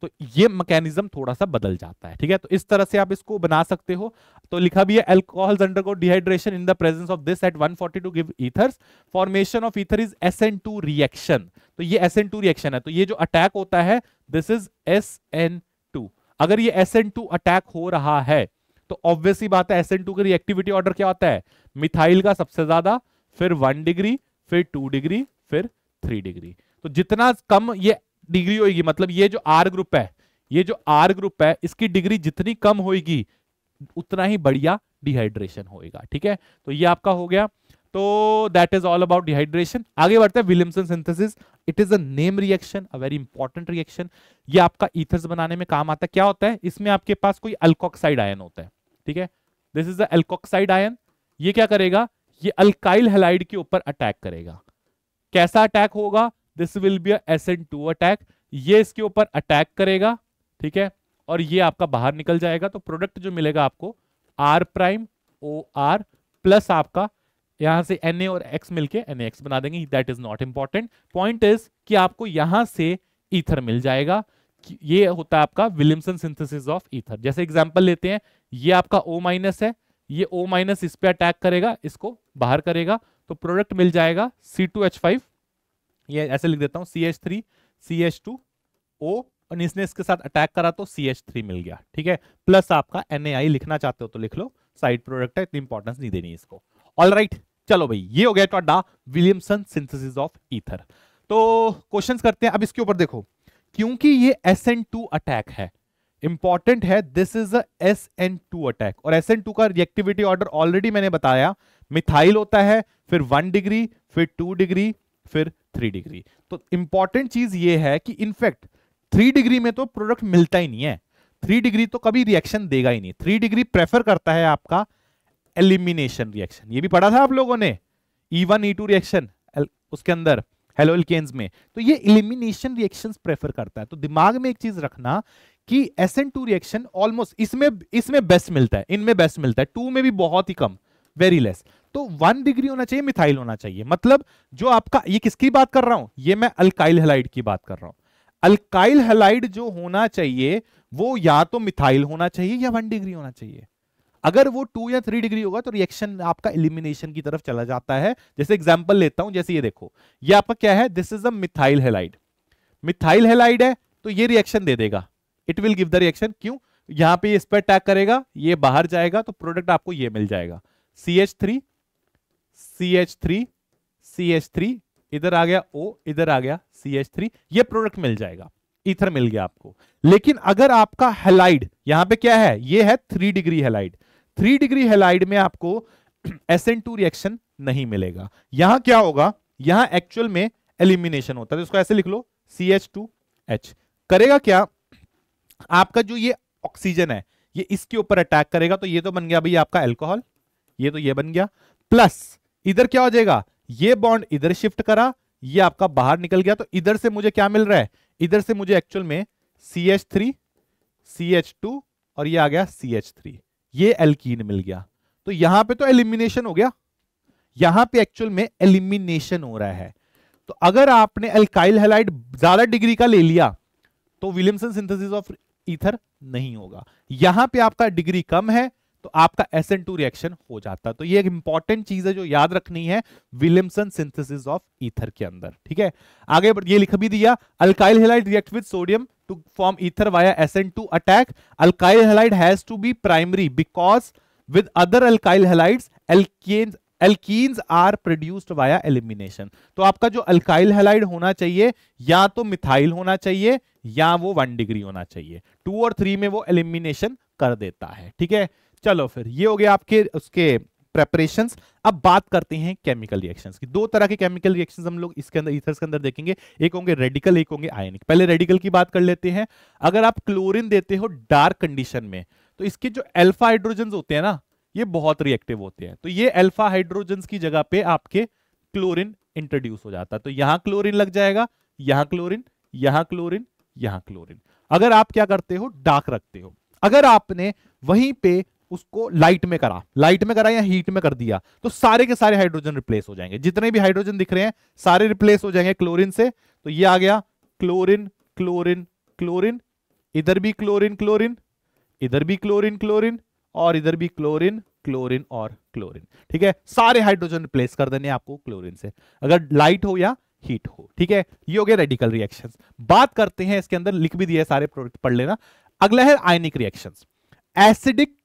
तो ये मैकेनिज्म थोड़ा सा बदल जाता है, ठीक है। तो इस तरह से आप इसको बना सकते हो। तो लिखा भी है alcohols undergo dehydration in the presence of this at 140 to give ethers, formation of ether is SN2 reaction. तो ये SN2 रिएक्शन है, तो ये जो अटैक होता है दिस इज SN2। अगर ये SN2 अटैक हो रहा है तो ऑब्वियसली बात है SN2 का रिएक्टिविटी ऑर्डर क्या होता है, मिथाइल का सबसे ज्यादा, फिर 1 डिग्री, फिर 2 डिग्री, फिर 3 डिग्री। तो जितना कम ये डिग्री होगी, मतलब ये जो R ग्रुप है, ये जो R ग्रुप है इसकी डिग्री जितनी कम होगी उतना ही बढ़िया डिहाइड्रेशन होएगा, ठीक है। तो ये आपका हो गया। तो that is all about dehydration. आगे बढ़ते हैं Williamson synthesis. It is a name reaction, a very important reaction. ये आपका ईथर्स बनाने में काम आता है। क्या होता है, इसमें आपके पास कोई अल्कोक्साइड आयन होता है, ठीक है। This is the alkoxide ion. ये क्या करेगा, ये अल्काइल हैलाइड के ऊपर अटैक करेगा। कैसा अटैक होगा, this will be SN2 attack. ये इसके ऊपर अटैक करेगा, ठीक है, और ये आपका बाहर निकल जाएगा। तो प्रोडक्ट जो मिलेगा आपको R'OR प्लस आपका यहां से Na और X मिलके NaX बना देंगे। That is not important. Point is कि आपको यहां से ईथर मिल जाएगा। ये होता है आपका विलियमसन सिंथेसिस ऑफ ईथर। जैसे एग्जांपल लेते हैं, ये आपका O- है, ये O- इस पे अटैक करेगा, इसको बाहर करेगा, तो प्रोडक्ट मिल जाएगा C2H5। ये ऐसे लिख देता हूं, CH3 CH2O, और इसने इसके साथ अटैक करा तो CH3 मिल गया, ठीक है। प्लस आपका NaI लिखना चाहते हो तो लिख लो, साइड प्रोडक्ट है, इतनी इंपॉर्टेंस नहीं देनी इसको। ऑलराइट, चलो भाई, ये हो गया ਤੁਹਾਡਾ विलियमसन सिंथेसिस ऑफ ईथर। तो क्वेश्चंस करते हैं अब इसके ऊपर। देखो, क्योंकि ये SN2 अटैक है, इंपॉर्टेंट है, this is a SN2 attack. और SN2 का रिएक्टिविटी ऑर्डर ऑलरेडी मैंने बताया, मिथाइल होता है, फिर 1 डिग्री, फिर 2 डिग्री, फिर 3 डिग्री। तो इंपॉर्टेंट चीज ये है कि इनफैक्ट 3 डिग्री में तो प्रोडक्ट मिलता ही नहीं है। 3 डिग्री तो कभी रिएक्शन देगा ही नहीं। 3 डिग्री प्रेफर करता है आपका एलिमिनेशन रिएक्शन। ये भी पढ़ा था आप लोगों ने, E1 E2 रिएक्शन उसके अंदर हेलो एल्केन्स में। तो ये एलिमिनेशन रिएक्शंस प्रेफर करता है। तो दिमाग में एक चीज रखना कि SN2 रिएक्शन ऑलमोस्ट इसमें बेस्ट मिलता है, इनमें बेस्ट मिलता है, 2 में भी बहुत ही कम, वेरी लेस। तो 1 डिग्री होना चाहिए, मिथाइल होना चाहिए। मतलब जो आपका, ये किसकी बात कर रहा हूं, ये मैं अल्काइल हैलाइड की बात कर रहा हूं। अल्काइल हैलाइड जो होना चाहिए वो या तो मिथाइल होना चाहिए या 1 डिग्री होना चाहिए। अगर वो 2 या 3 डिग्री होगा तो रिएक्शन आपका एलिमिनेशन की तरफ चला जाता है। जैसे एग्जांपल लेता हूं, जैसे ये देखो, ये आपका क्या है, this is a methyl halide. Methyl halide है तो ये रिएक्शन दे देगा, it will give the reaction. क्यों, यहां पे इस पर अटैक करेगा, ये बाहर जाएगा, तो प्रोडक्ट आपको ये मिल जाएगा, CH3 CH3 CH3, इधर आ गया O, इधर आ गया CH3, ये प्रोडक्ट मिल जाएगा, ईथर मिल गया आपको। लेकिन अगर आपका हैलाइड यहां पे क्या है, ये है 3 डिग्री हैलाइड, 3 डिग्री हैलाइड में आपको SN2 रिएक्शन नहीं मिलेगा। यहां क्या होगा, यहां एक्चुअल में एलिमिनेशन होता है। तो इसको ऐसे लिख लो, CH2H करेगा क्या, आपका जो ये ऑक्सीजन है ये इसके ऊपर अटैक करेगा, तो ये तो बन गया भाई आपका अल्कोहल, ये तो ये बन गया। प्लस इधर क्या हो जाएगा, ये बॉन्ड इधर शिफ्ट करा, ये आपका बाहर निकल गया, तो इधर से मुझे क्या मिल रहा है, इधर से मुझे एक्चुअल में CH3 CH2 और ये आ गया CH3, ये एल्कीन मिल गया। तो यहां पे तो एलिमिनेशन हो गया, यहां पे एक्चुअल में एलिमिनेशन हो रहा है। तो अगर आपने अल्काइल हैलाइड ज्यादा डिग्री का ले लिया तो विलियमसन सिंथेसिस ऑफ ईथर नहीं होगा। यहां पे आपका डिग्री कम है तो आपका SN2 रिएक्शन हो जाता है। तो ये एक इंपॉर्टेंट चीज है जो याद रखनी है विलियमसन सिंथेसिस ऑफ ईथर के अंदर, ठीक है। आगे ये लिख भी दिया, alkyl halide react with sodium to form ether via SN2 attack. Alkyl halide has to be primary because with other alkyl halides alkenes are produced via elimination। तो आपका जो अल्काइल हैलाइड होना चाहिए या तो मिथाइल होना चाहिए या वो 1 डिग्री होना चाहिए, 2 और 3 में वो एलिमिनेशन कर देता है, ठीक है। चलो फिर ये हो गया आपके उसके प्रेपरेशंस। अब बात करते हैं केमिकल रिएक्शंस की। 2 तरह के केमिकल रिएक्शंस हम लोग इसके अंदर ईथर्स के अंदर देखेंगे, एक होंगे रेडिकल, एक होंगे आयनिक। पहले रेडिकल की बात कर लेते हैं। अगर आप क्लोरीन देते हो डार्क कंडीशन में तो इसके जो अल्फा हाइड्रोजन होते हैं ना, ये बहुत रिएक्टिव होते हैं। तो ये अल्फा हाइड्रोजन की जगह पे आपके क्लोरीन इंट्रोड्यूस हो जाता है। तो यहां क्लोरीन लग जाएगा, यहां क्लोरीन, यहां क्लोरीन, यहां क्लोरीन। अगर आप क्या करते हो, डार्क रखते हो, अगर आपने वहीं पे उसको लाइट में करा या हीट में कर दिया तो सारे के सारे हाइड्रोजन रिप्लेस हो जाएंगे। जितने भी हाइड्रोजन दिख रहे हैं सारे रिप्लेस हो जाएंगे क्लोरीन से। तो ये आ गया क्लोरीन क्लोरीन क्लोरीन, इधर भी क्लोरीन क्लोरीन, इधर भी क्लोरीन क्लोरीन, और इधर भी क्लोरीन क्लोरीन और क्लोरीन। ठीक है, सारे हाइड्रोजन रिप्लेस कर देने आपको क्लोरीन से, अगर लाइट हो या हीट हो। ठीक है, ये हो गया रेडिकल रिएक्शंस। बात करते हैं, इसके अंदर लिख भी दिया है, सारे प्रोडक्ट पढ़ लेना। अगला है आयनिक रिएक्शंस। एसिडिक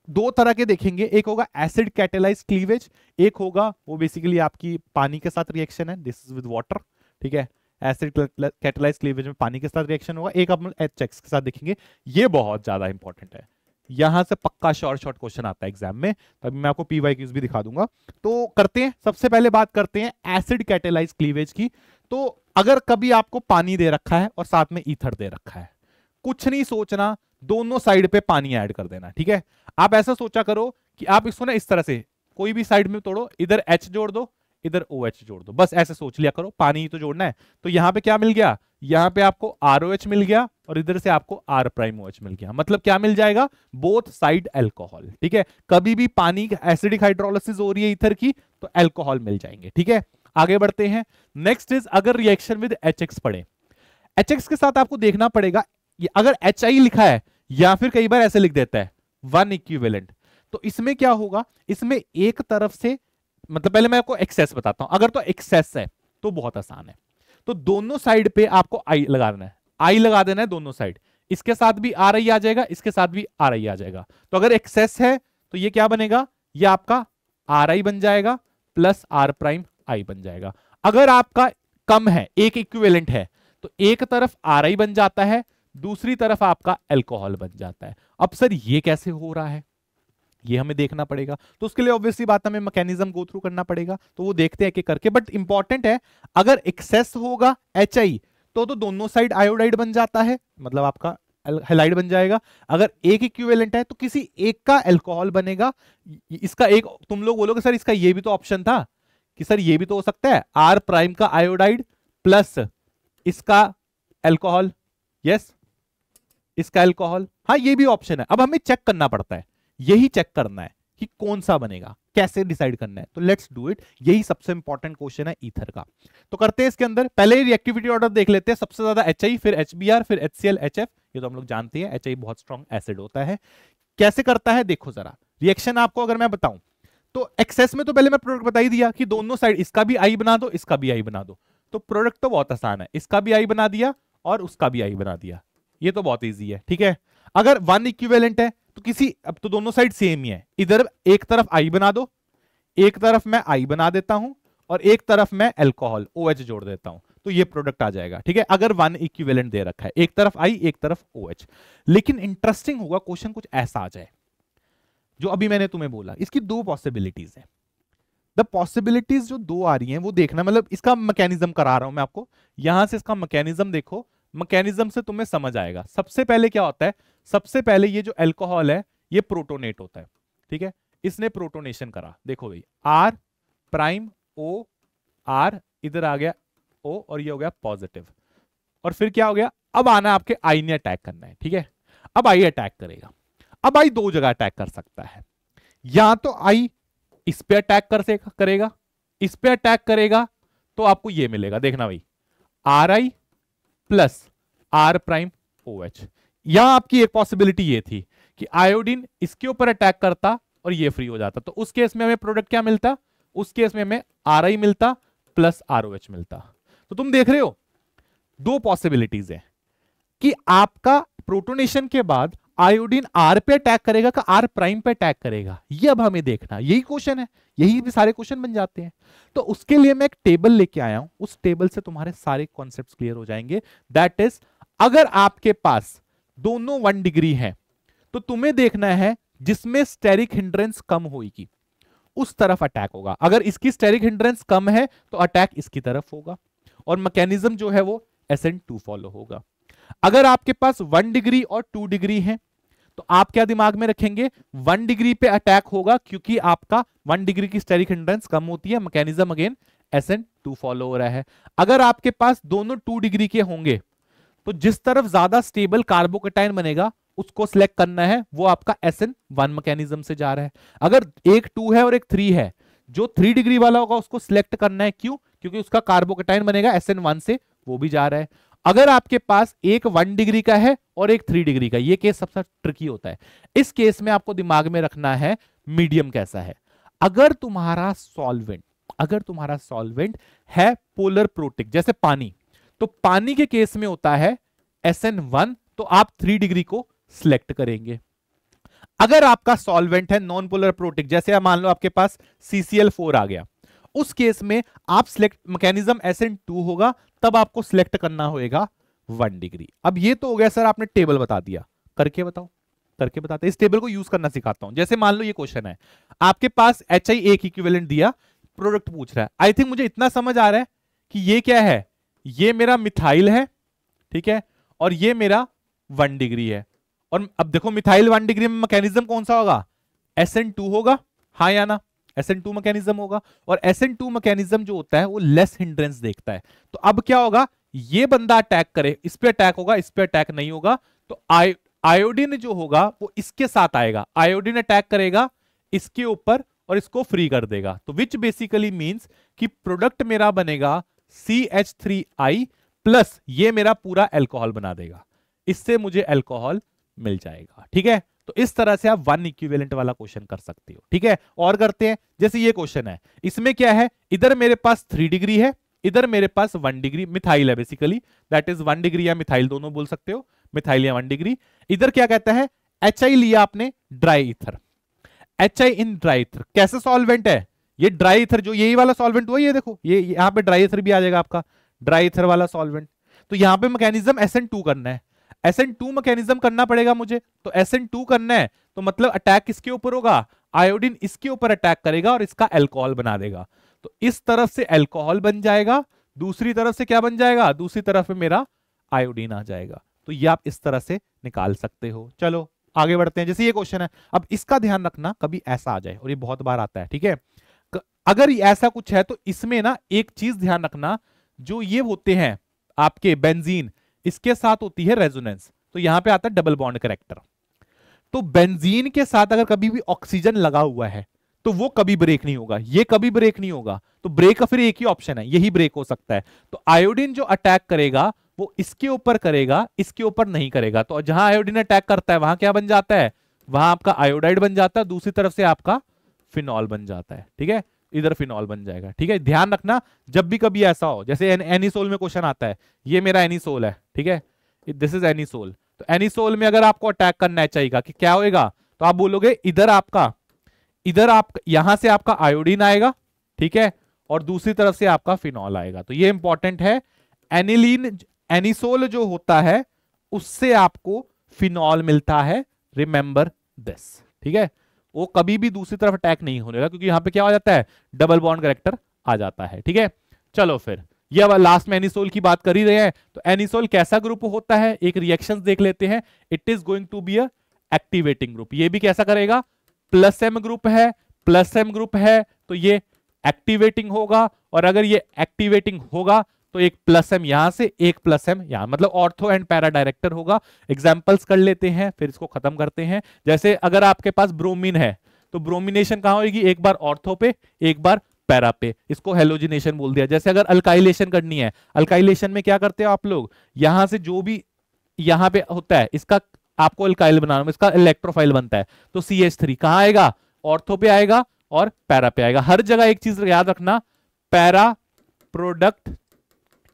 दो तरह के देखेंगे, एक होगा एसिड कैटेलाइज क्लीवेज, एक होगा वो बेसिकली आपकी पानी के साथ रिएक्शन है, दिस इज विद वाटर। ठीक है, एसिड कैटेलाइज क्लीवेज में पानी के साथ रिएक्शन होगा। एक अपन HX के साथ देखेंगे, ये बहुत ज्यादा इंपॉर्टेंट है, यहां से पक्का शॉर्ट क्वेश्चन आता है एग्जाम में, तभी मैं आपको PYQs भी दिखा दूंगा। तो करते हैं, सबसे पहले बात करते हैं एसिड कैटेलाइज क्लीवेज की। तो अगर कभी आपको पानी दे रखा है और साथ में ईथर दे रखा है, कुछ नहीं सोचना, दोनों साइड पे पानी ऐड कर देना। ठीक है, आप ऐसा सोचा करो कि आप इसको ना इस तरह से कोई भी साइड में तोड़ो, इधर H जोड़ दो, इधर OH जोड़ दो, बस ऐसे सोच लिया करो, पानी ही तो जोड़ना है। तो यहां पे क्या मिल गया, यहां पे आपको ROH मिल गया और इधर से आपको R'OH मिल गया, मतलब क्या मिल जाएगा, बोथ साइड अल्कोहल। ठीक है, कभी भी पानी एसिडिक हाइड्रोलिसिस हो रही है ईथर की तो अल्कोहल मिल जाएंगे। ठीक है, आगे बढ़ते हैं। नेक्स्ट इज अगर रिएक्शन विद HX पड़े, HX के साथ आपको देखना पड़ेगा, अगर HI लिखा है या फिर कई बार ऐसे लिख देता है 1 इक्विवेलेंट, तो इसमें क्या होगा, इसमें एक तरफ से, मतलब पहले मैं आपको एक्सेस बताता हूं, अगर तो एक्सेस है तो बहुत आसान है, तो दोनों साइड पे आपको आई लगा देना है, आई लगा देना है दोनों साइड, इसके साथ भी RI आ जाएगा, इसके साथ भी RI आ जाएगा। तो अगर एक्सेस है तो ये क्या बनेगा, ये आपका RI बन जाएगा प्लस R'I बन जाएगा। अगर आपका कम है, एक इक्विवेलेंट है, तो एक तरफ RI बन जाता है, दूसरी तरफ आपका अल्कोहल बन जाता है। अब सर ये कैसे हो रहा है, ये हमें देखना पड़ेगा, तो उसके लिए ऑब्वियसली बात हमें मैकेनिज्म गो थ्रू करना पड़ेगा, तो वो देखते हैं कि करके। बट इंपॉर्टेंट है, अगर एक्सेस होगा HI तो दोनों साइड आयोडाइड बन जाता है, मतलब आपका हैलाइड बन जाएगा। अगर एक इक्विवेलेंट है तो किसी एक का अल्कोहल बनेगा, इसका एक, तुम लोग बोलोगे सर इसका ये भी तो ऑप्शन था कि सर ये भी तो हो सकता है, R' का आयोडाइड प्लस इसका अल्कोहल, यस इसका अल्कोहल, हाँ ये भी ऑप्शन है। अब हमें चेक करना पड़ता है, यही चेक करना है कि कौन सा बनेगा, कैसे डिसाइड करना है, तो लेट्स डू इट। यही सबसे इंपॉर्टेंट क्वेश्चन है ईथर का। तो करते हैं इसके अंदर, पहले रिएक्टिविटी ऑर्डर देख लेते हैं, सबसे ज्यादा HI, फिर HBr, फिर HCl, HF, ये तो हम लोग जानते हैं, HI बहुत स्ट्रॉन्ग एसिड होता है। कैसे करता है देखो जरा, रिएक्शन आपको अगर मैं बताऊं तो एक्सेस में तो पहले मैं प्रोडक्ट बता ही दिया कि दोनों साइड इसका भी I बना दो, इसका भी I बना दो, तो प्रोडक्ट तो बहुत आसान है, इसका भी I बना दिया और उसका भी I बना दिया, ये तो बहुत इजी है। ठीक है, अगर 1 इक्विवेलेंट है तो किसी, अब तो दोनों साइड सेम ही है, इधर एक तरफ I बना दो, एक तरफ मैं I बना देता हूं और एक तरफ मैं अल्कोहल OH जोड़ देता हूं, तो ये प्रोडक्ट आ जाएगा। ठीक है, अगर 1 इक्विवेलेंट दे रखा है, एक तरफ I एक तरफ OH। लेकिन इंटरेस्टिंग होगा क्वेश्चन कुछ ऐसा आ जाए जो अभी मैंने तुम्हें बोला, इसकी दो पॉसिबिलिटीज है। द पॉसिबिलिटीज जो दो आ रही हैं वो देखना, मतलब इसका मैकेनिज्म करा रहा हूं मैं आपको, यहां से इसका मैकेनिज्म देखो, मैकेनिज्म से तुम्हें समझ आएगा। सबसे पहले क्या होता है, सबसे पहले ये जो अल्कोहल है ये प्रोटोनेट होता है। ठीक है, इसने प्रोटोनेशन करा, देखो भाई R', R इधर आ गया O और ये हो गया पॉजिटिव, और फिर क्या हो गया, अब आना आपके I ने अटैक करना है। ठीक है, अब I अटैक करेगा, अब I दो जगह अटैक कर सकता है, या तो I इस पे अटैक करेगा, इस पे अटैक करेगा तो आपको ये मिलेगा, देखना भाई RI प्लस R'OH। यहां आपकी एक पॉसिबिलिटी ये थी कि आयोडीन इसके ऊपर अटैक करता और ये फ्री हो जाता, तो उस केस में हमें प्रोडक्ट क्या मिलता, उस केस में हमें RI मिलता प्लस ROH मिलता। तो तुम देख रहे हो दो पॉसिबिलिटीज है कि आपका प्रोटोनेशन के बाद आयोडीन R पे अटैक करेगा का R' पे अटैक करेगा, ये अब हमें देखना, यही क्वेश्चन है, यही भी सारे क्वेश्चन बन जाते हैं। तो उसके लिए मैं एक टेबल लेके आया हूं, उस टेबल से तुम्हारे सारे कॉन्सेप्ट्स क्लियर हो जाएंगे। दैट इज, अगर आपके पास दोनों 1 डिग्री है तो तुम्हें देखना है जिसमें स्टेरिक हिंड्रेंस कम होगी उस तरफ अटैक होगा, अगर इसकी स्टेरिक हिंड्रेंस कम है तो अटैक इसकी तरफ होगा, और मैकेनिज्म जो है वो SN2 फॉलो होगा। अगर आपके पास 1 डिग्री और 2 डिग्री है तो आप क्या दिमाग में रखेंगे, 1 डिग्री पे अटैक होगा क्योंकि आपका 1 डिग्री की स्टेरिक हिंड्रेंस कम होती है, मैकेनिज्म अगेन SN2 फॉलो हो रहा है। अगर आपके पास दोनों 2 डिग्री के होंगे तो जिस तरफ ज्यादा स्टेबल कार्बोकेटाइन बनेगा उसको सिलेक्ट करना है, वो आपका SN1 मैकेनिज्म से जा रहा है। अगर एक 2 है और एक 3 है, जो 3 डिग्री वाला होगा उसको सिलेक्ट करना है, क्यों, क्योंकि उसका कार्बोकेटाइन बनेगा SN1 से, वो भी जा रहा है। अगर आपके पास एक 1 डिग्री का है और एक 3 डिग्री का, ये केस सबसे ट्रिकी होता है। इस केस में आपको दिमाग में रखना है मीडियम कैसा है। अगर तुम्हारा सॉल्वेंट है पोलर प्रोटिक जैसे पानी, तो पानी के केस में होता है SN1, तो आप 3 डिग्री को सिलेक्ट करेंगे। अगर आपका सॉल्वेंट है नॉन पोलर प्रोटिक, जैसे मान लो आपके पास CCl4 आ गया, उस केस में आप सिलेक्ट मैकेनिज्म SN2 होगा, तब आपको सिलेक्ट करना होगा 1 डिग्री। अब ये तो हो गया सर, आपने टेबल बता दिया, करके बताओ। करके बताते, इस टेबल को यूज करना सिखाता हूं। जैसे मान लो ये क्वेश्चन है, आपके पास HI एक इक्विवेलेंट दिया, प्रोडक्ट पूछ रहा है। आई थिंक मुझे इतना समझ आ रहा है कि ये क्या है, ये मेरा मिथाइल है, ठीक है, और ये मेरा 1 डिग्री है। और अब देखो मिथाइल 1 डिग्री में मैकेनिज्म कौन सा होगा, SN2 होगा, हाँ या ना, SN2 मैकेनिज्म होगा। और SN2 मैकेनिज्म जो होता है वो लेस हिंड्रेंस देखता है। तो अब क्या होगा, ये बंदा अटैक करे, इस पे अटैक होगा, इस पे अटैक नहीं होगा, तो आयोडीन जो होगा वो इसके साथ आएगा, आयोडीन अटैक करेगा इसके ऊपर और इसको फ्री कर देगा। तो विच बेसिकली मींस कि प्रोडक्ट मेरा बनेगा CH3I प्लस ये मेरा पूरा अल्कोहल बना देगा, इससे मुझे अल्कोहल मिल जाएगा। ठीक है, तो इस तरह से आप 1 इक्विवेलेंट वाला क्वेश्चन कर सकते हो। ठीक है, और करते हैं, जैसे ये क्वेश्चन है, इसमें क्या है, इधर मेरे पास 3 डिग्री है, इधर मेरे पास 1 डिग्री, मिथाइल है बेसिकली, दैट इज 1 डिग्री या मिथाइल दोनों बोल सकते हो, मिथाइल या 1 डिग्री। इधर क्या कहता है, HI लिया आपने dry ether, HI in dry ether, कैसे सॉल्वेंट है ये ड्राई ईथर, जो यही वाला सॉल्वेंट हुआ, ये देखो ये यहां पे ड्राई ईथर भी आ जाएगा आपका, ड्राई ईथर वाला सॉल्वेंट। तो यहां पे मैकेनिज्म SN2 करना है, SN2 मैकेनिज्म करना पड़ेगा मुझे, तो SN2 करना है, तो मतलब अटैक किसके ऊपर होगा, आयोडीन इसके ऊपर अटैक करेगा और इसका अल्कोहल बना देगा। तो इस तरफ से अल्कोहल बन जाएगा, दूसरी तरफ से क्या बन जाएगा, दूसरी तरफ में मेरा आयोडीन आ जाएगा। तो ये आप इस तरह से निकाल सकते हो। चलो आगे बढ़ते हैं, जैसे ये क्वेश्चन है, अब इसका ध्यान रखना कभी ऐसा आ जाए, और ये बहुत बार आता है। ठीक है, अगर ऐसा कुछ है तो इसमें ना एक चीज ध्यान रखना, जो ये होते हैं आपके बेंजीन, इसके साथ होती है रेजोनेंस, तो यहां पे आता है डबल बॉन्ड कैरेक्टर। तो बेंजीन के साथ अगर कभी भी ऑक्सीजन लगा हुआ है तो वो कभी ब्रेक नहीं होगा, ये कभी ब्रेक नहीं होगा। तो ब्रेक का फिर एक ही ऑप्शन है, यही ब्रेक हो सकता है। तो आयोडीन जो अटैक करेगा वो इसके ऊपर करेगा, इसके ऊपर नहीं करेगा। तो जहां आयोडीन अटैक करता है वहां क्या बन जाता है, वहां आपका आयोडाइड बन जाता है, दूसरी तरफ से आपका फिनॉल बन जाता है। ठीक है, इधर फिनॉल बन जाएगा। ठीक है, ध्यान रखना जब भी कभी ऐसा हो, जैसे एनिसोल में क्वेश्चन आता है, ये मेरा एनिसोल है, ठीक है, दिस इज एनिसोल। तो एनिसोल में अगर आपको अटैक करना चाहिए कि क्या होएगा, तो आप बोलोगे इधर आप यहां से आपका आयोडीन आएगा, ठीक है, और दूसरी तरफ से आपका फिनॉल आएगा। तो ये इंपॉर्टेंट है, एनिलीन एनिसोल जो होता है उससे आपको फिनॉल मिलता है, रिमेंबर दिस। ठीक है, वो कभी भी दूसरी तरफ अटैक नहीं होने लगा, क्योंकि यहां पे क्या हो जाता है, डबल बॉन्ड कैरेक्टर आ जाता है। ठीक है, चलो फिर ये अब लास्ट में एनिसोल की बात कर ही रहे हैं, तो एनिसोल कैसा ग्रुप होता है, एक रिएक्शन देख लेते हैं। It is going to be a activating group. ये भी कैसा करेगा, प्लस एम ग्रुप है, प्लस एम ग्रुप है तो ये एक्टिवेटिंग होगा, और अगर ये एक्टिवेटिंग होगा तो एक प्लस एम यहां से, एक प्लस एम यहां, मतलब ऑर्थो एंड पैरा डायरेक्टर होगा। एग्जांपल्स कर लेते हैं फिर इसको खत्म करते हैं। जैसे अगर आपके पास ब्रोमीन है तो ब्रोमिनेशन कहां होगी, एक बार ऑर्थो पे, एक बार पैरा पे, इसको हेलोजिनेशन बोल दिया। जैसे अगर अल्काइलेशन करनी है, अल्काइलेशन में क्या करते हो आप लोग, यहां से जो भी यहां पे होता है इसका आपको अल्काइल बनाना, इसका इलेक्ट्रोफाइल बनता है, तो CH3 कहां आएगा, ऑर्थो पे आएगा और पैरा पे आएगा। हर जगह एक चीज याद रखना, पैरा प्रोडक्ट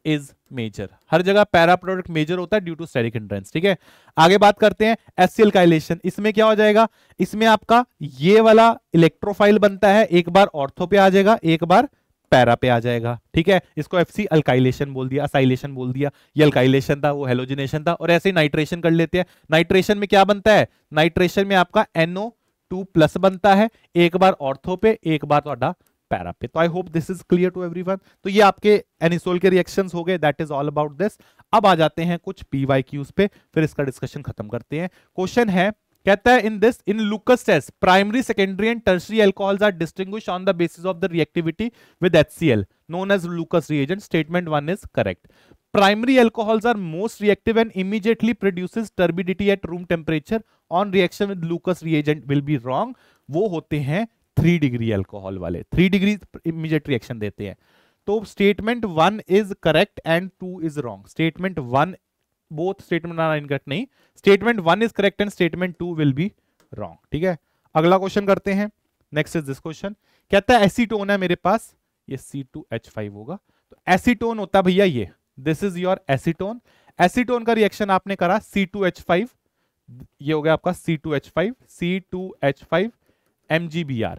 इज मेजर, हर जगह पैरा प्रोडक्ट मेजर होता है ड्यू टू स्टेरिक हिंड्रेंस। ठीक है, आगे बात करते हैं एसिलकाइलेशन। इसमें क्या हो जाएगा, इसमें आपका ये वाला इलेक्ट्रोफाइल बनता है, एक बार ऑर्थो पे आ जाएगा, एक बार पैरा पे आ जाएगा। ठीक है, इसको FC अल्काइलेशन बोल दिया, असाइलेशन बोल दिया। ये अल्काइलेशन था, वो हेलोजिनेशन था। और ऐसे ही नाइट्रेशन कर लेते हैं। नाइट्रेशन में क्या बनता है, नाइट्रेशन में आपका NO2+ बनता है, एक बार ऑर्थो पे, एक बार ਤੁਹਾਡਾ पैरा पे। तो I hope this is clear to everyone. तो ये आपके एनिसोल के रिएक्शंस हो गए, that is all about this. अब आ जाते हैं कुछ PYQs पे, फिर इसका डिस्कशन खत्म करते हैं। क्वेश्चन है, कहता है in Lucas test primary secondary and tertiary alcohols are distinguished on the basis of the reactivity with HCl known as Lucas reagent. Statement 1 is correct. Primary alcohols are most reactive and immediately produces turbidity at room temperature. On reaction with Lucas reagent will be wrong. वो होते हैं 3 डिग्री अल्कोहल वाले, 3 डिग्री इमीडिएट रिएक्शन देते हैं। तो statement 1 is correct and 2 is wrong. Statement 1, both statement are incorrect नहीं, statement 1 is correct and statement 2 will be wrong. ठीक है, अगला क्वेश्चन करते हैं। नेक्स्ट इज दिस क्वेश्चन, कहता है एसीटोन है मेरे पास, ये C2H5 होगा। तो एसीटोन होता है भैया ये, this is your acetone. Acetone का रिएक्शन आपने करा C2H5, ये हो गया आपका C2H5 MgBr।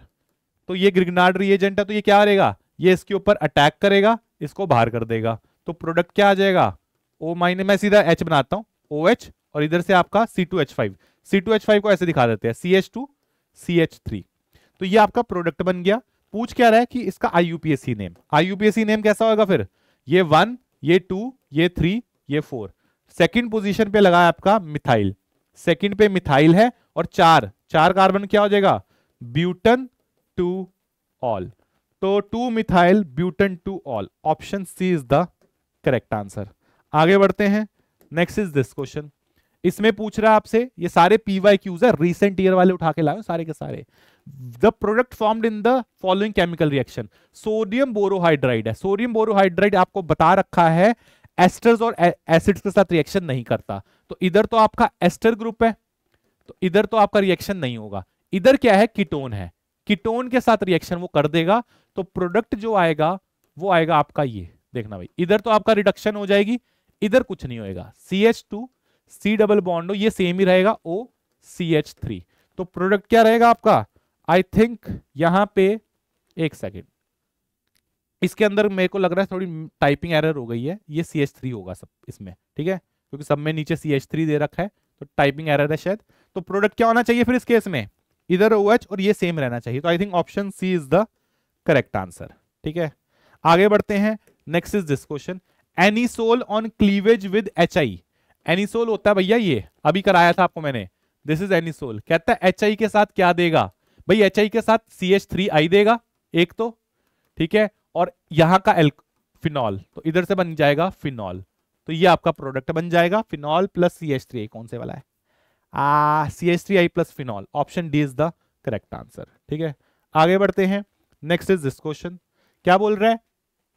तो ये ग्रिग्नार्ड रिएजेंट है, तो ये क्या करेगा, ये इसके ऊपर अटैक करेगा, इसको बाहर कर देगा। तो प्रोडक्ट क्या आ जाएगा, O माइनस, मैं सीधा H बनाता हूं, OH, और इधर से आपका C2H5। C2H5 को ऐसे दिखा देते हैं CH2 CH3। तो ये आपका प्रोडक्ट बन गया। पूछ क्या रहा है कि इसका IUPAC नेम, IUPAC नेम कैसा होगा फिर, ये 1, ये 2, ये 3, ये 4। सेकंड पोजीशन पे लगा है आपका मिथाइल, सेकंड पे मिथाइल है, और 4 कार्बन क्या हो जाएगा, ब्यूटन टू ऑल। तो 2 methyl butan two ol, option C is the correct answer. आगे बढ़ते हैं। नेक्स्ट इज दिस क्वेश्चन, इसमें पूछ रहा है आपसे, ये सारे PYQs है, रीसेंट ईयर वाले उठा के लाए सारे के सारे। The product formed in the following chemical reaction, sodium borohydride है। सोडियम बोरोहाइड्राइड आपको बता रखा है एस्टर्स और एसिड्स के साथ रिएक्शन नहीं करता, तो इधर तो आपका एस्टर ग्रुप है, तो इधर तो आपका रिएक्शन नहीं होगा। इधर क्या है, कीटोन है, कीटोन के साथ रिएक्शन वो कर देगा। तो प्रोडक्ट जो आएगा वो आएगा आपका ये, देखना भाई, इधर तो आपका रिडक्शन हो जाएगी, इधर कुछ नहीं होएगा। CH2 C डबल बॉन्ड हो, ये सेम ही रहेगा, OCH3। तो प्रोडक्ट क्या रहेगा आपका, आई थिंक यहां पे, एक सेकेंड, इसके अंदर मेरे को लग रहा है थोड़ी टाइपिंग एरर हो गई है, ये CH3 होगा सब इसमें, ठीक है, क्योंकि सब में नीचे CH3 दे रखा है, तो टाइपिंग एरर है शायद। तो प्रोडक्ट क्या होना चाहिए फिर इस केस में, इधर OH और ये सेम रहना चाहिए। तो I think option C is the correct answer. ठीक है, आगे बढ़ते हैं। Next is this question, anisole on cleavage with HI। Anisole होता है भैया, ये अभी कराया था आपको मैंने, दिस इज एनिसोल। कहता है HI के साथ क्या देगा भाई, HI के साथ CH3I देगा एक तो, ठीक है, और यहां का फिनॉल, तो इधर से बन जाएगा फिनॉल। तो ये आपका प्रोडक्ट बन जाएगा, फिनॉल प्लस CH3I। कौन से वाला है, CH3I plus phenol. Option D is the correct answer. ठीक है, आगे बढ़ते हैं। नेक्स्ट इज दिस क्वेश्चन, क्या बोल रहा है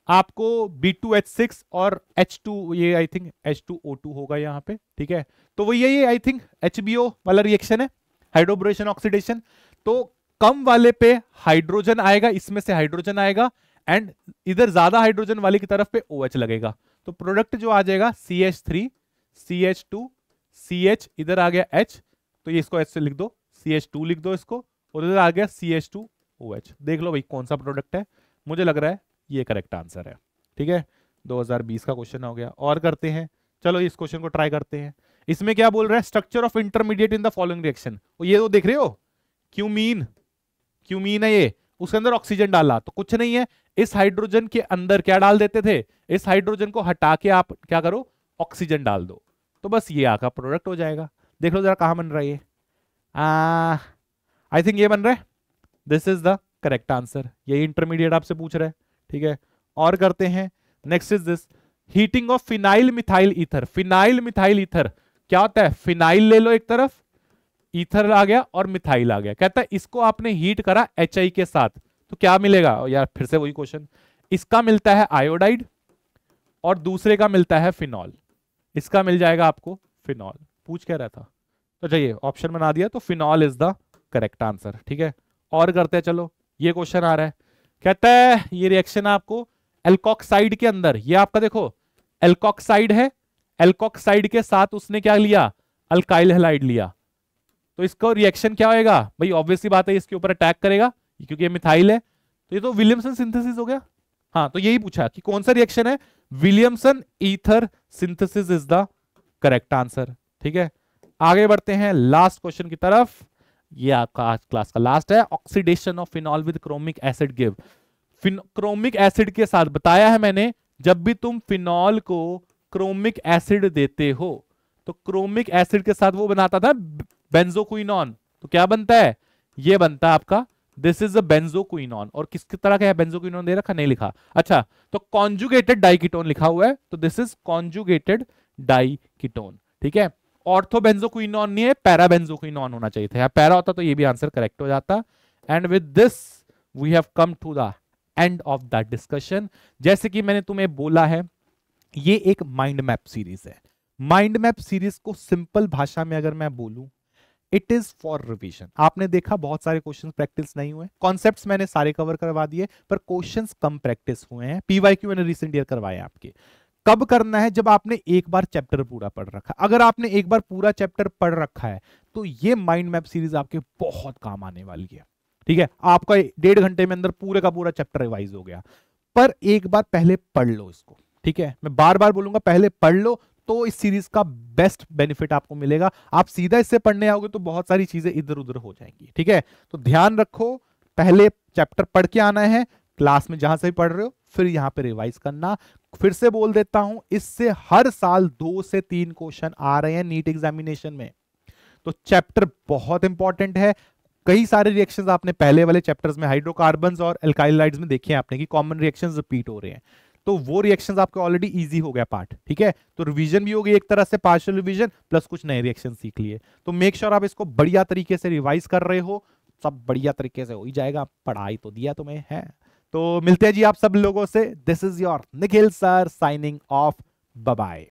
आपको, B2H6 और H2, ये आई थिंक H2O2 होगा यहाँ पे, ठीक है। तो वो ये आई थिंक HBO वाला रिएक्शन है, हाइड्रोब्रेशन ऑक्सीडेशन। तो कम वाले पे हाइड्रोजन आएगा, इसमें से हाइड्रोजन आएगा, एंड इधर ज्यादा हाइड्रोजन वाले की तरफ पे OH लगेगा। तो प्रोडक्ट जो आ जाएगा CH3 CH2 CH, इधर आ गया H, तो ये इसको H से लिख दो, CH2 लिख दो इसको, और इधर आ गया CH2OH। देख लो भाई कौन सा प्रोडक्ट है, मुझे लग रहा है ये करेक्ट आंसर है। ठीक है, 2020 का क्वेश्चन हो गया। और करते हैं, चलो इस क्वेश्चन को ट्राई करते हैं। इसमें क्या बोल रहा है, structure of intermediate in the following reaction. ये तो देख रहे हो, क्यूमीन है ये, उसके अंदर ऑक्सीजन डाला, तो कुछ नहीं है, इस हाइड्रोजन के अंदर क्या डाल देते थे, इस हाइड्रोजन को हटा के आप क्या करो, ऑक्सीजन डाल दो, तो बस ये आपका प्रोडक्ट हो जाएगा। देख लो जरा कहां बन रहा है ये, आई थिंक ये बन रहा है, this is the correct answer. ये इंटरमीडिएट आपसे पूछ रहा है। ठीक है, और करते हैं। Next is this, heating of phenyl methyl ether. Phenyl methyl ether क्या होता है, फिनाइल ले लो एक तरफ, ईथर आ गया और मिथाइल आ गया। कहता है इसको आपने हीट करा HI के साथ, तो क्या मिलेगा यार, फिर से वही क्वेश्चन, इसका मिलता है आयोडाइड और दूसरे का मिलता है फिनॉल, इसका मिल जाएगा आपको फिनॉल। पूछ क्या रहा था, तो चाहिए ऑप्शन बना दिया, तो phenol is the correct answer. ठीक है, और करते हैं, चलो ये क्वेश्चन आ रहा है, कहता है ये रिएक्शन आपको एल्कोक्साइड के अंदर, ये आपका देखो एल्कोक्साइड है, एल्कोक्साइड के साथ उसने क्या लिया, अल्काइल हैलाइड लिया, तो इसका रिएक्शन क्या होएगा भाई, ऑब्वियसली बात है इसके ऊपर अटैक करेगा क्योंकि ये मिथाइल है, तो ये तो विलियमसन सिंथेसिस हो गया। हाँ, तो यही पूछा कि कौन सा रिएक्शन है, Williamson ether synthesis is the correct answer. ठीक है, आगे बढ़ते हैं लास्ट क्वेश्चन की तरफ, ये आपका आज क्लास का लास्ट है। Oxidation of phenol with chromic acid give. Chromic acid के साथ बताया है मैंने, जब भी तुम फिनॉल को क्रोमिक एसिड देते हो तो क्रोमिक एसिड के साथ वो बनाता था बेंजोक्विनोन, तो क्या बनता है, ये बनता है आपका, दिस इज अ बेंजोक्विनोन। और किसकी तरह का है बेंजोक्विनोन, दे रखा, नहीं लिखा, अच्छा, तो कॉन्जुगेटेड डाइकीटोन लिखा हुआ है, तो दिस इज कॉन्जुगेटेड डाइकीटोन। ठीक है, ऑर्थोबेंजोक्विनोन नहीं है, पैराबेंजोक्विनोन होना चाहिए था, पैरा होता तो ये भी आंसर करेक्ट हो जाता। And with this we have come to the end of the discussion. जैसे कि मैंने तुम्हें बोला है, ये एक माइंड मैप सीरीज है। माइंड मैप सीरीज को सिंपल भाषा में अगर मैं बोलूं, इट इज फॉर रिवीजन। आपने देखा बहुत सारे क्वेश्चंस प्रैक्टिस नहीं हुए, कॉन्सेप्ट्स मैंने सारे कवर करवा दिए, पर क्वेश्चंस कम प्रैक्टिस हुए हैं। पीवाईक्यू मैंने रिसेंट ईयर करवाए आपके। कब करना है? जब आपने एक बार चैप्टर पूरा पढ़ रखा। अगर आपने एक बार पूरा चैप्टर पढ़ रखा है तो ये माइंड मैप सीरीज आपके बहुत काम आने वाली है। ठीक है, आपका 1.5 घंटे में अंदर पूरे का पूरा चैप्टर रिवाइज हो गया। पर एक बार पहले पढ़ लो इसको। ठीक है, मैं बार बार बोलूंगा, पहले पढ़ लो तो इस सीरीज का बेस्ट बेनिफिट आपको मिलेगा। आप सीधा इससे पढ़ने आओगे तो बहुत सारी चीजें इधर उधर हो जाएंगी। ठीक है, तो ध्यान रखो, पहले चैप्टर पढ़ के आना है, क्लास में जहां से भी पढ़ रहे हो, फिर यहां पे रिवाइज करना। फिर से बोल देता हूं, इससे हर साल 2 से 3 क्वेश्चन आ रहे हैं नीट एग्जामिनेशन में। तो चैप्टर बहुत इंपॉर्टेंट है। कई सारे रिएक्शंस आपने पहले वाले चैप्टर्स में हाइड्रोकार्बन्स और एल्काइलाइड्स में देखे हैं आपने कि कॉमन रिएक्शंस रिपीट हो रहे हैं। तो वो रिएक्शंस आपके ऑलरेडी इजी हो गया पार्ट। ठीक है, तो रिवीजन भी हो गई एक तरह से, पार्शियल रिवीजन प्लस कुछ नए रिएक्शन सीख लिए। तो मेक श्योर आप इसको बढ़िया तरीके से रिवाइज कर रहे हो। सब बढ़िया तरीके से हो ही जाएगा, पढ़ाई तो दिया तुम्हें है। तो मिलते हैं जी आप सब लोगों से। This is your Nikhil sir signing off. Bye bye.